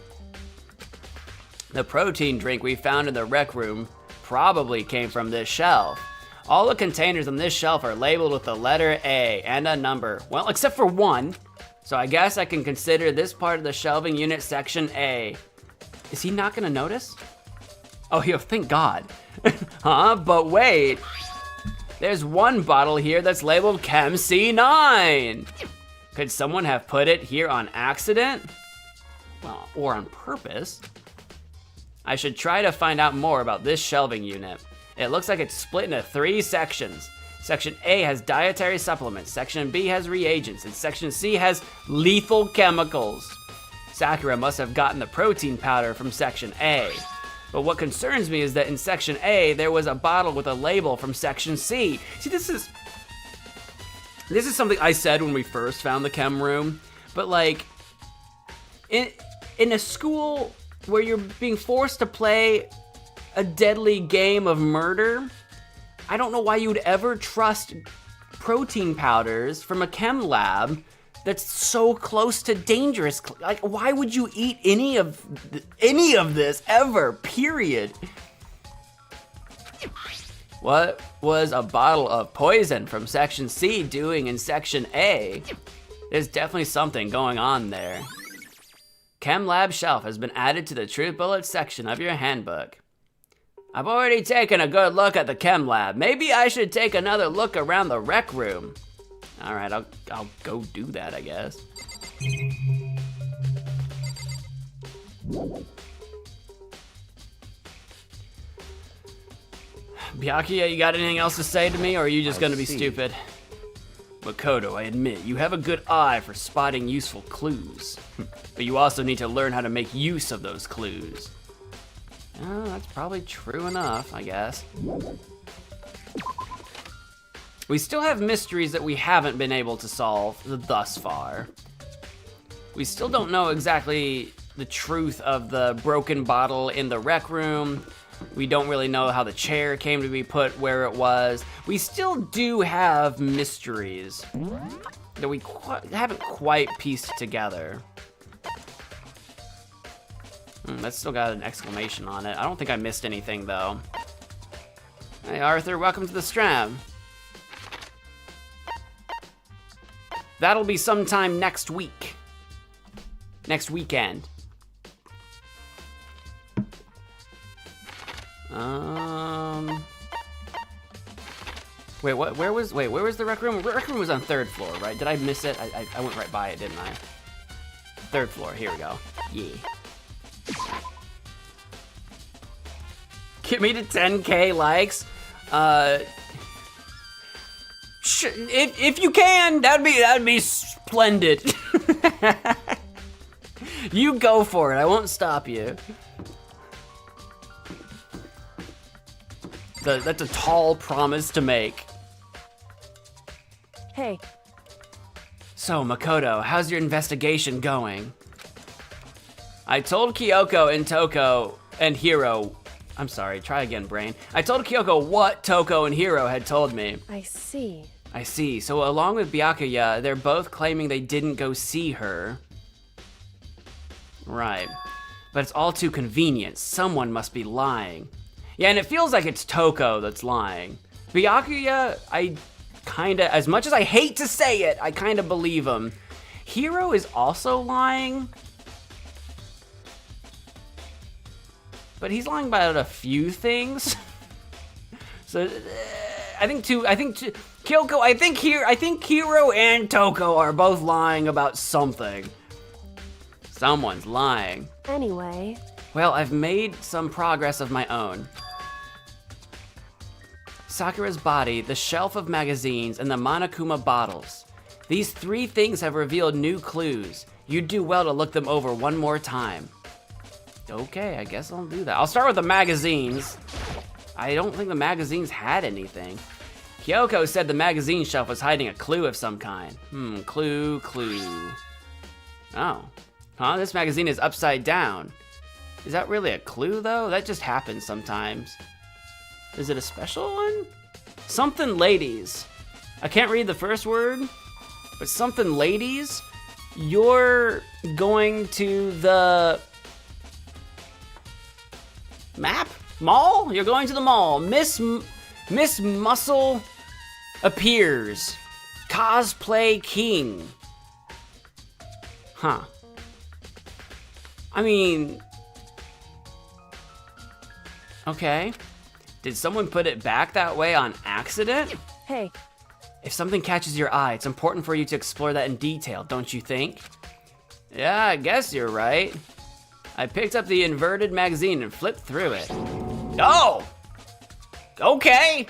E: The protein drink we found in the rec room probably came from this shelf. All the containers on this shelf are labeled with the letter A and a number. Well, except for one. So I guess I can consider this part of the shelving unit section A. Is he not gonna notice? Oh, thank God. Huh, but wait. There's one bottle here that's labeled Chem C9. Could someone have put it here on accident? Well, or on purpose. I should try to find out more about this shelving unit. It looks like it's split into 3 sections. Section A has dietary supplements, Section B has reagents, and Section C has lethal chemicals. Sakura must have gotten the protein powder from Section A. But what concerns me is that in Section A, there was a bottle with a label from Section C. See, this is something I said when we first found the chem room, but like, in a school where you're being forced to play a deadly game of murder, I don't know why you would ever trust protein powders from a chem lab that's so close to dangerous. Like, why would you eat any of this ever, period? What was a bottle of poison from Section C doing in Section A? There's definitely something going on there. Chem Lab shelf has been added to the Truth Bullet section of your handbook. I've already taken a good look at the Chem Lab. Maybe I should take another look around the rec room. All right, I'll go do that, I guess. Byakuya, you got anything else to say to me, or are you just gonna be stupid? Makoto, I admit, you have a good eye for spotting useful clues. But you also need to learn how to make use of those clues. Oh, that's probably true enough, I guess. We still have mysteries that we haven't been able to solve thus far. We still don't know exactly the truth of the broken bottle in the rec room. We don't really know how the chair came to be put where it was. We still do have mysteries that we haven't quite pieced together. That's still got an exclamation on it. I don't think I missed anything though. Hey Arthur, welcome to the Stram. That'll be sometime next week. Next weekend. Wait, what? Where was the rec room? Rec room was on 3rd floor, right? Did I miss it? I went right by it, didn't I? 3rd floor, here we go. Yeah. Get me to 10K likes. If you can, that'd be splendid. You go for it. I won't stop you. That's a tall promise to make.
L: Hey.
E: So, Makoto, how's your investigation going? I told Kyoko and Toko and Hiro. I'm sorry, try again, brain. I told Kyoko what Toko and Hiro had told me.
L: I see.
E: I see. So, along with Byakuya, they're both claiming they didn't go see her. Right. But it's all too convenient. Someone must be lying. Yeah, and it feels like it's Toko that's lying. Byakuya, I kinda, as much as I hate to say it, I kinda believe him. Hiro is also lying. But he's lying about a few things. So, I think Kyoko, I think Hiro and Toko are both lying about something. Someone's lying.
L: Anyway.
E: Well, I've made some progress of my own. Sakura's body, the shelf of magazines, and the Monokuma bottles. These 3 things have revealed new clues. You'd do well to look them over one more time. Okay, I guess I'll do that. I'll start with the magazines. I don't think the magazines had anything. Kyoko said the magazine shelf was hiding a clue of some kind. Clue. Oh. Huh, this magazine is upside down. Is that really a clue though? That just happens sometimes. Is it a special one? Something ladies. I can't read the first word, but something ladies. You're going to the mall? You're going to the mall. Miss Muscle appears. Cosplay king. Huh. I mean, okay. Did someone put it back that way on accident?
L: Hey.
E: If something catches your eye, it's important for you to explore that in detail, don't you think? Yeah, I guess you're right. I picked up the inverted magazine and flipped through it. Oh! Okay!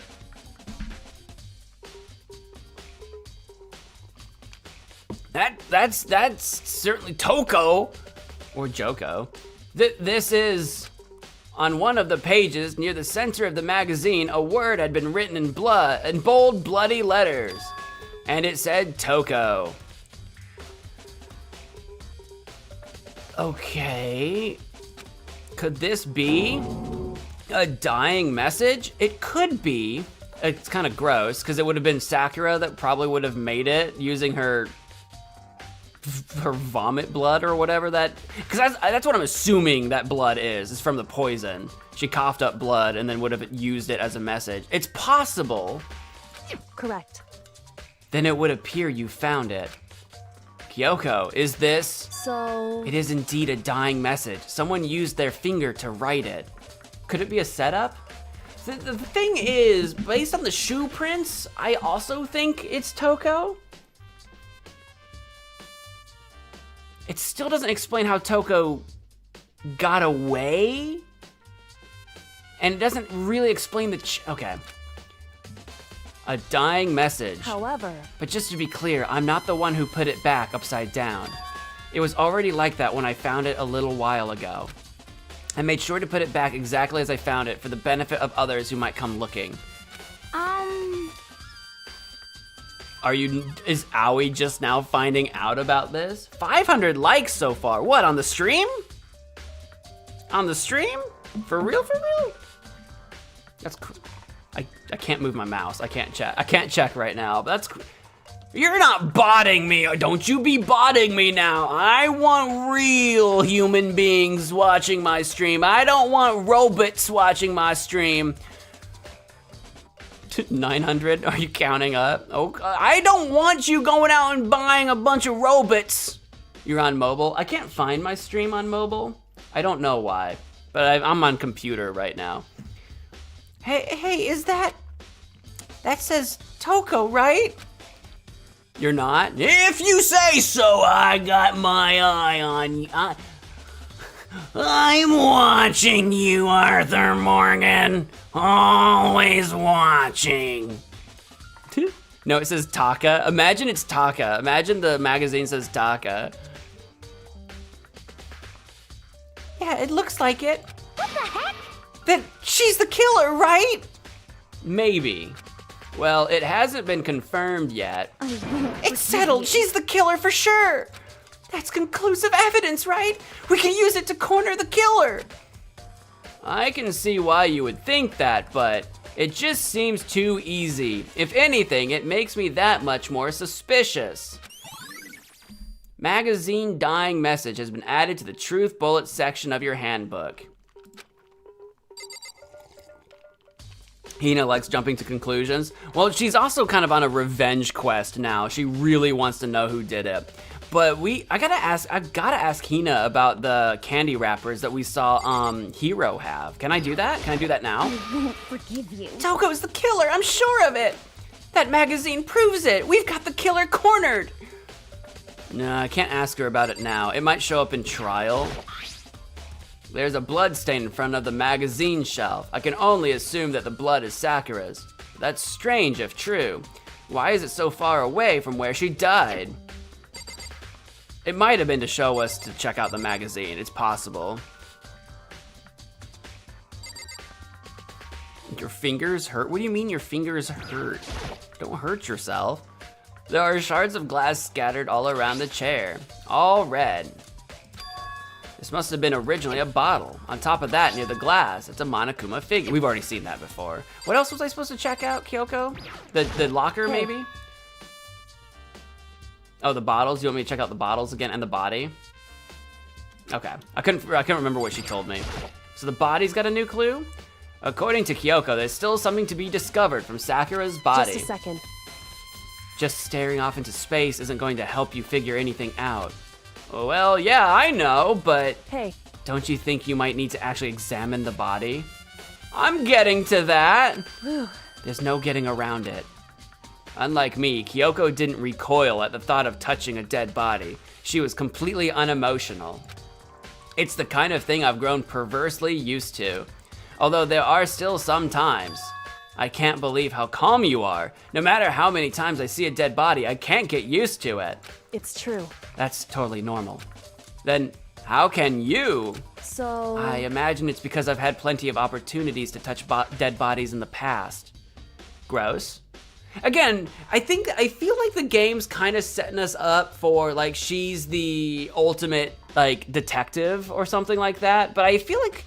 E: That's certainly Toko, or Joko. This is, on one of the pages near the center of the magazine, a word had been written in bold, bloody letters, and it said Toko. Okay, could this be a dying message? It could be. It's kind of gross, because it would have been Sakura that probably would have made it using her vomit blood or whatever that, because that's what I'm assuming that blood is from the poison. She coughed up blood and then would have used it as a message. It's possible.
L: Correct.
E: Then it would appear you found it. Kyoko, is this?
F: So...
E: It is indeed a dying message. Someone used their finger to write it. Could it be a setup? The thing is, based on the shoe prints, I also think it's Toko. It still doesn't explain how Toko got away. And it doesn't really explain the okay. A dying message.
F: However...
E: But just to be clear, I'm not the one who put it back upside down. It was already like that when I found it a little while ago. I made sure to put it back exactly as I found it for the benefit of others who might come looking. Is Aoi just now finding out about this? 500 likes so far. What, on the stream? On the stream? For real, for real? That's I can't move my mouse. I can't check right now. But that's You're not botting me. Don't you be botting me now. I want real human beings watching my stream. I don't want robots watching my stream. 900? Are you counting up? Oh, I don't want you going out and buying a bunch of robots. You're on mobile? I can't find my stream on mobile. I don't know why, but I'm on computer right now. Hey, is that says Toko, right? You're not? If you say so, I got my eye on you. I'm watching you, Arthur Morgan. Always watching. No, it says Taka. Imagine it's Taka. Imagine the magazine says Taka. Yeah, it looks like it.
D: What the heck?
E: Then she's the killer, right? Maybe. Well, it hasn't been confirmed yet. It's settled. She's the killer for sure. That's conclusive evidence, right? We can use it to corner the killer. I can see why you would think that, but it just seems too easy. If anything, it makes me that much more suspicious. Magazine dying message has been added to the truth bullet section of your handbook. Hina likes jumping to conclusions. Well, she's also kind of on a revenge quest now. She really wants to know who did it. But I've gotta ask Hina about the candy wrappers that we saw Hero have. Can I do that? Can I do that now?
D: I won't forgive you.
E: Toko's the killer, I'm sure of it. That magazine proves it. We've got the killer cornered. No, I can't ask her about it now. It might show up in trial. There's a blood stain in front of the magazine shelf. I can only assume that the blood is Sakura's. That's strange if true. Why is it so far away from where she died? It might have been to show us to check out the magazine. It's possible. Your fingers hurt? What do you mean your fingers hurt? Don't hurt yourself. There are shards of glass scattered all around the chair, all red. This must have been originally a bottle. On top of that, near the glass, it's a Monokuma figure. We've already seen that before. What else was I supposed to check out, Kyoko? The locker, maybe? Oh, the bottles? You want me to check out the bottles again and the body? Okay, I couldn't remember what she told me. So the body's got a new clue? According to Kyoko, there's still something to be discovered from Sakura's body.
F: Just a second.
E: Just staring off into space isn't going to help you figure anything out. Well, yeah, I know, but
F: Hey.
E: Don't you think you might need to actually examine the body? I'm getting to that. There's no getting around it. Unlike me, Kyoko didn't recoil at the thought of touching a dead body. She was completely unemotional. It's the kind of thing I've grown perversely used to. Although there are still some times. I can't believe how calm you are. No matter how many times I see a dead body, I can't get used to it.
F: It's true.
E: That's totally normal. Then how can you?
F: So...
E: I imagine it's because I've had plenty of opportunities to touch dead bodies in the past. Gross. Again, I feel like the game's kind of setting us up for like she's the ultimate like detective or something like that, but I feel like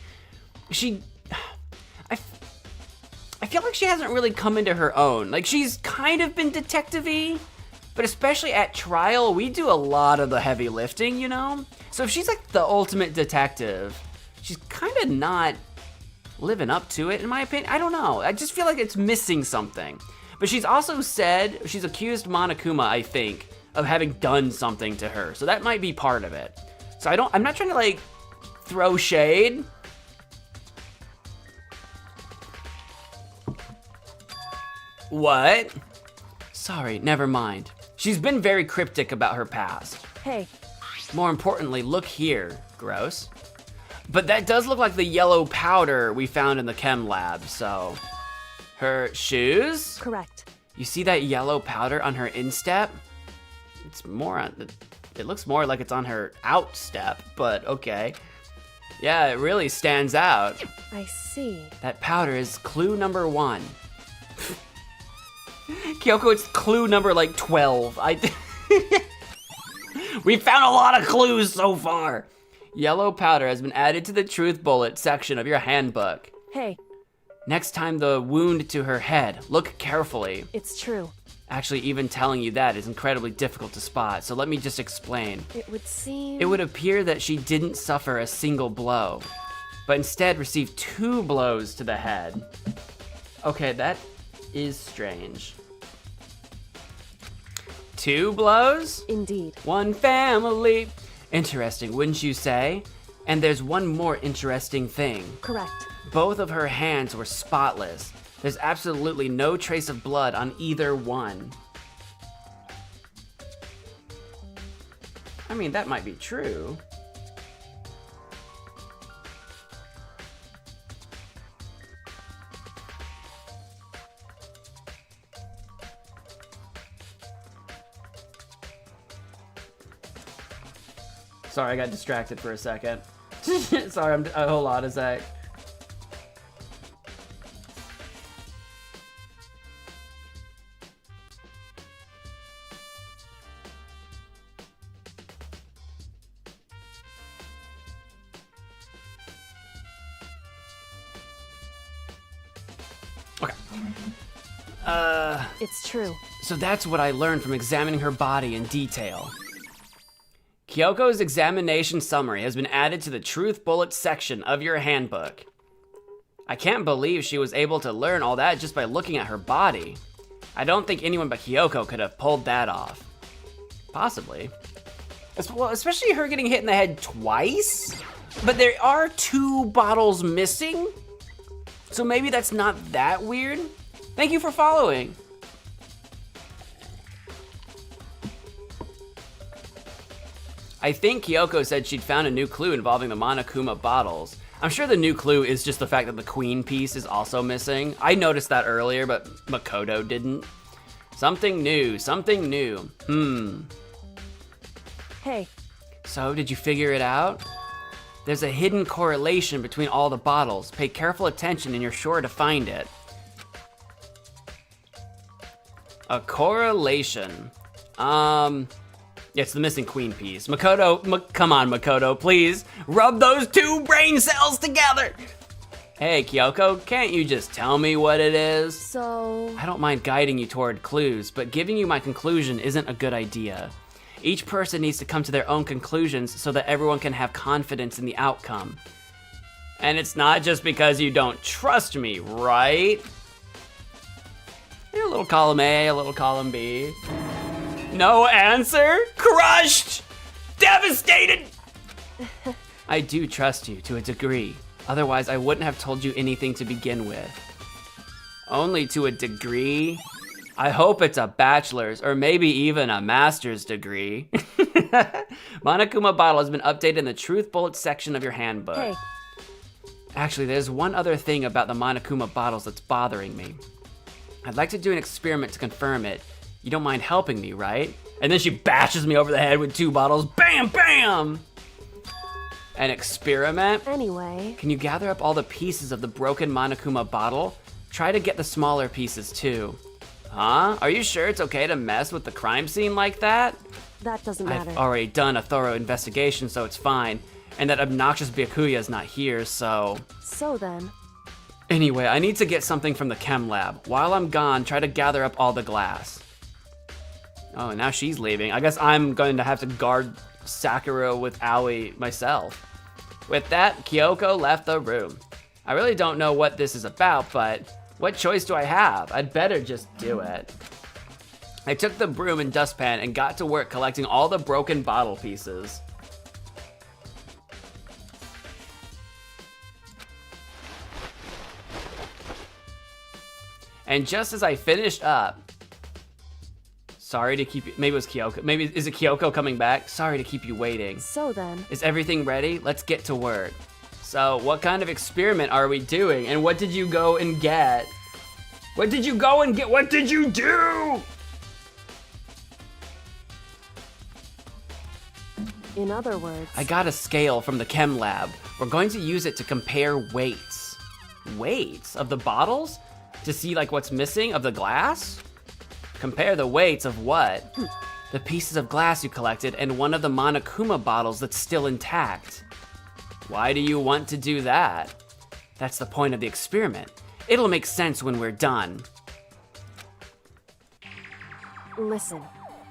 E: I feel like she hasn't really come into her own. Like she's kind of been detective-y, but especially at trial, we do a lot of the heavy lifting, you know? So if she's like the ultimate detective, she's kind of not living up to it, in my opinion. I don't know. I just feel like it's missing something. But she's also said, she's accused Monokuma, I think, of having done something to her. So that might be part of it. So I'm not trying to like throw shade. What? Sorry, never mind. She's been very cryptic about her past.
F: Hey.
E: More importantly, look here. Gross. But that does look like the yellow powder we found in the chem lab, so. Her shoes?
F: Correct.
E: You see that yellow powder on her instep? It's more on the, it looks more like it's on her outstep, but okay. Yeah, it really stands out.
F: I see.
E: That powder is clue number 1. Kyoko, it's clue number like 12. We found a lot of clues so far. Yellow powder has been added to the truth bullet section of your handbook.
F: Hey.
E: Next time the wound to her head, look carefully.
F: It's true.
E: Actually, even telling you that is incredibly difficult to spot, so let me just explain.
F: It would seem...
E: It would appear that she didn't suffer a single blow, but instead received 2 blows to the head. Okay, that is strange. 2 blows?
F: Indeed.
E: 1 family. Interesting, wouldn't you say? And there's one more interesting thing.
F: Correct.
E: Both of her hands were spotless. There's absolutely no trace of blood on either one. I mean, that might be true. Sorry, I got distracted for a second. Sorry, hold on a sec. Okay.
F: It's true.
E: So that's what I learned from examining her body in detail. Kyoko's examination summary has been added to the truth bullet section of your handbook. I can't believe she was able to learn all that just by looking at her body. I don't think anyone but Kyoko could have pulled that off. Possibly. Well, especially her getting hit in the head twice. But there are 2 bottles missing. So maybe that's not that weird. Thank you for following. I think Kyoko said she'd found a new clue involving the Monokuma bottles. I'm sure the new clue is just the fact that the queen piece is also missing. I noticed that earlier, but Makoto didn't. Something new, something new.
F: Hey.
E: So, did you figure it out? There's a hidden correlation between all the bottles. Pay careful attention and you're sure to find it. A correlation. It's the missing queen piece. Makoto, come on, Makoto, please. Rub those 2 brain cells together. Hey, Kyoko, can't you just tell me what it is?
F: So...
E: I don't mind guiding you toward clues, but giving you my conclusion isn't a good idea. Each person needs to come to their own conclusions so that everyone can have confidence in the outcome. And it's not just because you don't trust me, right? A little column A, a little column B. No answer? Crushed! Devastated! I do trust you to a degree. Otherwise, I wouldn't have told you anything to begin with. Only to a degree? I hope it's a bachelor's or maybe even a master's degree. Monokuma bottle has been updated in the truth bullet section of your handbook.
F: Hey.
E: Actually, there's one other thing about the Monokuma bottles that's bothering me. I'd like to do an experiment to confirm it. You don't mind helping me, right? And then she bashes me over the head with 2 bottles. Bam, bam! An experiment?
F: Anyway.
E: Can you gather up all the pieces of the broken Monokuma bottle? Try to get the smaller pieces too. Huh? Are you sure it's okay to mess with the crime scene like that?
F: That doesn't matter.
E: I've already done a thorough investigation, so it's fine. And that obnoxious Byakuya is not here, so...
F: So then...
E: Anyway, I need to get something from the chem lab. While I'm gone, try to gather up all the glass. Oh, and now she's leaving. I guess I'm going to have to guard Sakura with Aoi myself. With that, Kyoko left the room. I really don't know what this is about, but what choice do I have? I'd better just do it. I took the broom and dustpan and got to work collecting all the broken bottle pieces. And just as I finished up, sorry to keep you, maybe it was Kyoko, maybe, is it Kyoko coming back? Sorry to keep you waiting.
L: So then.
E: Is everything ready? Let's get to work. So, what kind of experiment are we doing? And what did you go and get? What did you go and get? What did you do?
L: In other words,
E: I got a scale from the chem lab. We're going to use it to compare weights. Weights of the bottles? To see like what's missing of the glass? Compare the weights of what? The pieces of glass you collected and one of the Monokuma bottles that's still intact. Why do you want to do that? That's the point of the experiment. It'll make sense when we're done.
L: listen.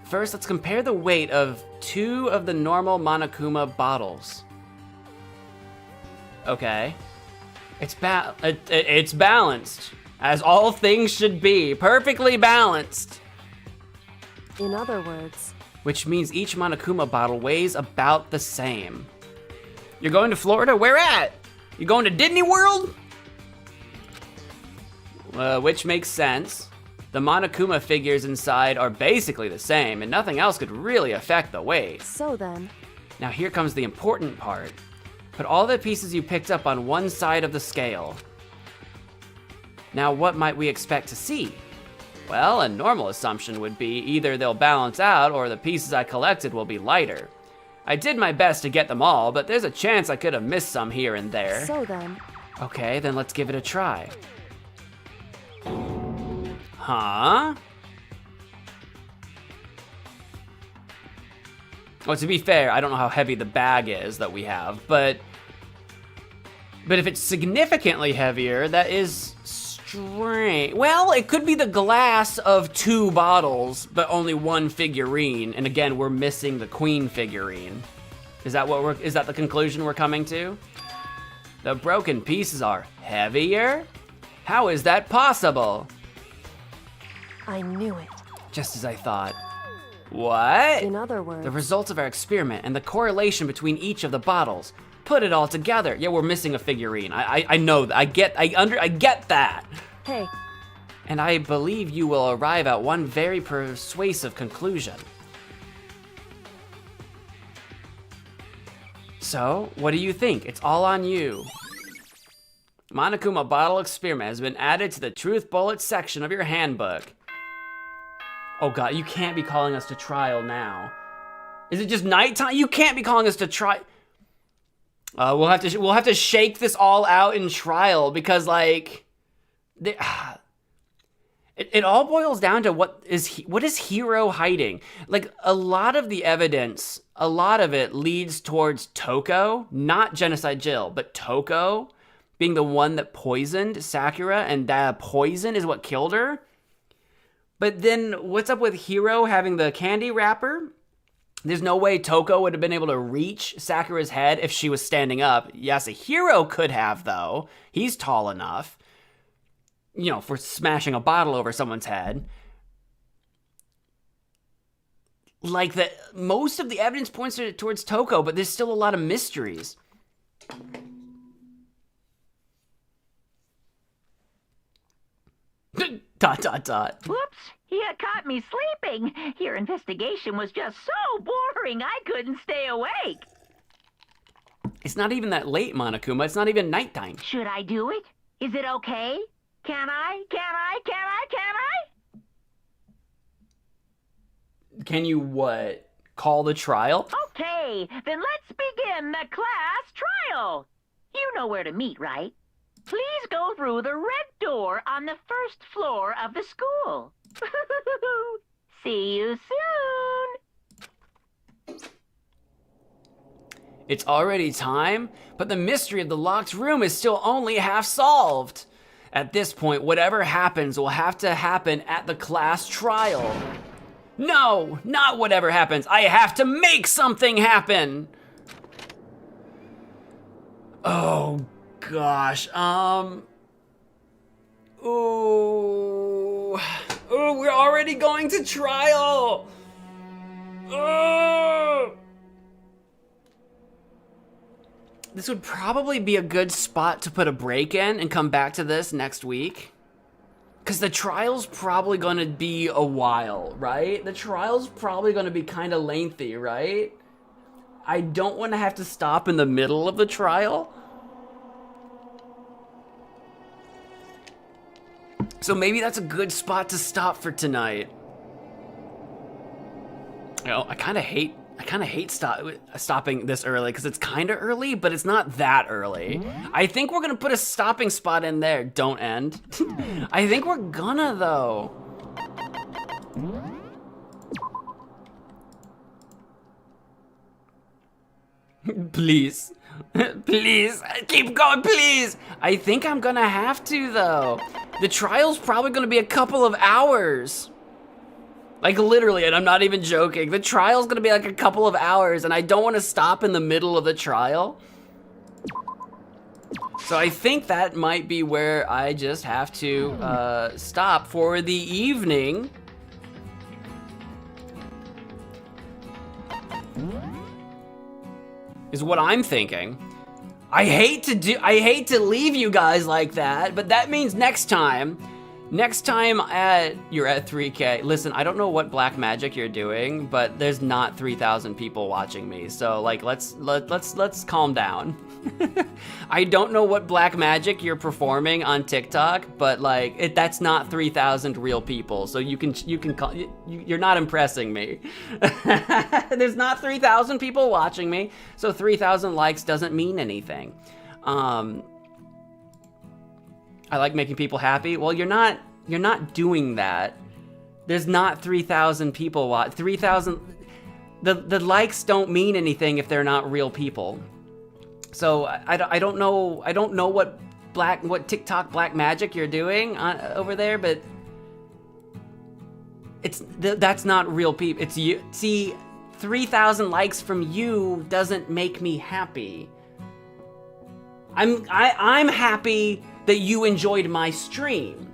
E: First, let's compare the weight of 2 of the normal Monokuma bottles. Okay. It's balanced, as all things should be, perfectly balanced.
L: In other words.
E: Which means each Monokuma bottle weighs about the same. You're going to Florida? Where at? You going to Disney World? Which makes sense. The Monokuma figures inside are basically the same, and nothing else could really affect the weight.
L: So then.
E: Now here comes the important part. Put all the pieces you picked up on one side of the scale. Now what might we expect to see? Well, a normal assumption would be either they'll balance out or the pieces I collected will be lighter. I did my best to get them all, but there's a chance I could have missed some here and there.
L: So then.
E: Okay, then let's give it a try. Huh? Well, to be fair, I don't know how heavy the bag is that we have, but if it's significantly heavier, that is strange. Well, it could be the glass of 2 bottles, but only 1 figurine. And again, we're missing the queen figurine. Is that the conclusion we're coming to? The broken pieces are heavier? How is that possible?
L: I knew it.
E: Just as I thought. What?
L: In other words.
E: The results of our experiment and the correlation between each of the bottles. Put it all together. Yeah, we're missing a figurine. I know that. I get that.
L: Hey.
E: And I believe you will arrive at one very persuasive conclusion. So, what do you think? It's all on you. Monokuma bottle experiment has been added to the truth bullet section of your handbook. Oh god, you can't be calling us to trial now. Is it just nighttime? You can't be calling us to trial. We'll have to shake this all out in trial because like, it all boils down to what is Hiro hiding? Like a lot of the evidence, a lot of it leads towards Toko, not Genocide Jill, but Toko being the one that poisoned Sakura, and that poison is what killed her. But then what's up with Hiro having the candy wrapper? There's no way Toko would have been able to reach Sakura's head if she was standing up. Yes, a Hiro could have, though. He's tall enough, you know, for smashing a bottle over someone's head. Like, most of the evidence points towards Toko, but there's still a lot of mysteries. Dot, dot, dot.
H: Whoops, you caught me sleeping. Your investigation was just so boring, I couldn't stay awake.
E: It's not even that late, Monokuma. It's not even nighttime.
H: Should I do it? Is it okay? Can I?
E: Can you what? Call the trial?
H: Okay, then let's begin the class trial. You know where to meet, right? Please go through the red door on the first floor of the school. See you soon.
E: It's already time, but the mystery of the locked room is still only half solved. At this point, whatever happens will have to happen at the class trial. No, not whatever happens. I have to make something happen. Oh, gosh. Oh, we're already going to trial. Oh. This would probably be a good spot to put a break in and come back to this next week. Because the trial's probably going to be a while, right? The trial's probably going to be kind of lengthy, right? I don't want to have to stop in the middle of the trial. So maybe that's a good spot to stop for tonight. You know, I kind of hate stopping this early because it's kind of early, but it's not that early. I think we're gonna put a stopping spot in there. Don't end. I think we're gonna though. Please, please, keep going, please. I think I'm gonna have to though. The trial's probably gonna be a couple of hours. Like literally, and I'm not even joking. The trial's gonna be like a couple of hours and I don't wanna stop in the middle of the trial. So I think that might be where I just have to stop for the evening. Is what I'm thinking. I hate to leave you guys like that, but that means next time you're at 3K. Listen, I don't know what black magic you're doing, but there's not 3,000 people watching me. So like let's calm down. I don't know what black magic you're performing on TikTok, but like that's not 3,000 real people. So you can call, you're not impressing me. There's not 3,000 people watching me, so 3,000 likes doesn't mean anything. I like making people happy. Well, you're not doing that. There's not 3,000 people watch. 3,000. The likes don't mean anything if they're not real people. So I don't know what TikTok black magic you're doing over there, but that's not real people. It's you. See, 3,000 likes from you doesn't make me happy. I'm happy that you enjoyed my stream.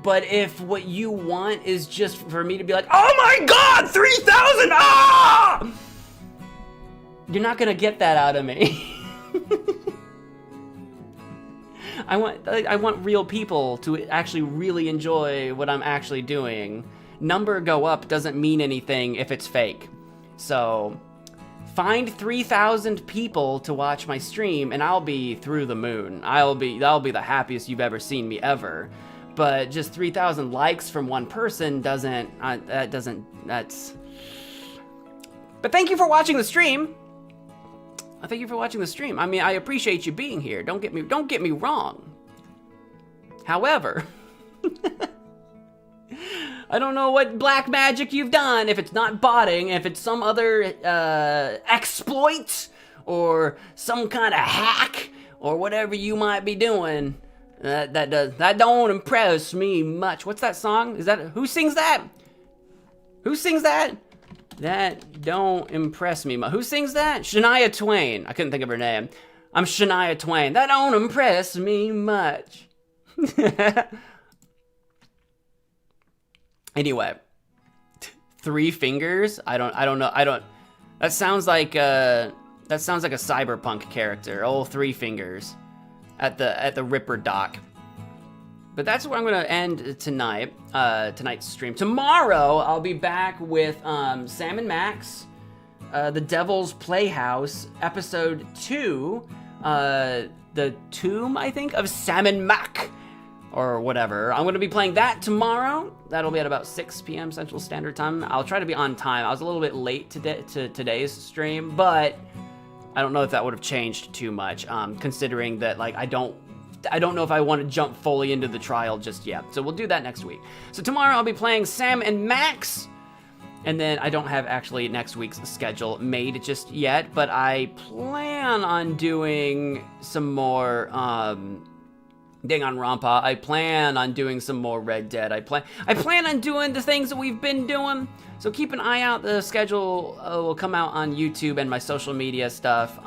E: But if what you want is just for me to be like, oh my god, 3,000, ah! You're not gonna get that out of me. I want real people to actually really enjoy what I'm actually doing. Number go up doesn't mean anything if it's fake. So find 3,000 people to watch my stream and I'll be through the moon. That'll be the happiest you've ever seen me ever. But just 3,000 likes from one person doesn't, that's... But thank you for watching the stream. Thank you for watching the stream. I mean, I appreciate you being here. Don't get me wrong. However, I don't know what black magic you've done, if it's not botting, if it's some other exploit or some kind of hack or whatever you might be doing. That don't impress me much. What's that song? Who sings that? Who sings that? That don't impress me much. Who sings that? Shania Twain. I couldn't think of her name. I'm Shania Twain. That don't impress me much. Anyway, 3 fingers. I don't know. That sounds like a cyberpunk character. Oh, 3 fingers at the Ripper dock. But that's where I'm gonna end tonight. Tonight's stream. Tomorrow I'll be back with Sam and Max, The Devil's Playhouse, episode 2, the Tomb, I think, of Sam and Mac, or whatever. I'm gonna be playing that tomorrow. That'll be at about 6 p.m. Central Standard Time. I'll try to be on time. I was a little bit late to today's stream, but I don't know if that would have changed too much, considering that like I don't know if I want to jump fully into the trial just yet. So we'll do that next week. So tomorrow I'll be playing Sam and Max. And then I don't have actually next week's schedule made just yet, but I plan on doing some more Danganronpa. I plan on doing some more Red Dead. I plan on doing the things that we've been doing. So keep an eye out. The schedule will come out on YouTube and my social media stuff.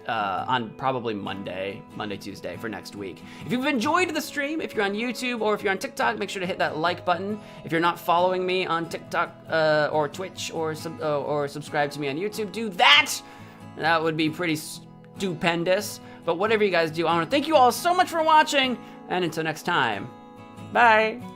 E: on probably Monday, Tuesday for next week. If you've enjoyed the stream, if you're on YouTube or if you're on TikTok, make sure to hit that like button. If you're not following me on TikTok or Twitch or subscribe to me on YouTube, do that. That would be pretty stupendous. But whatever you guys do, I want to thank you all so much for watching, and until next time, bye.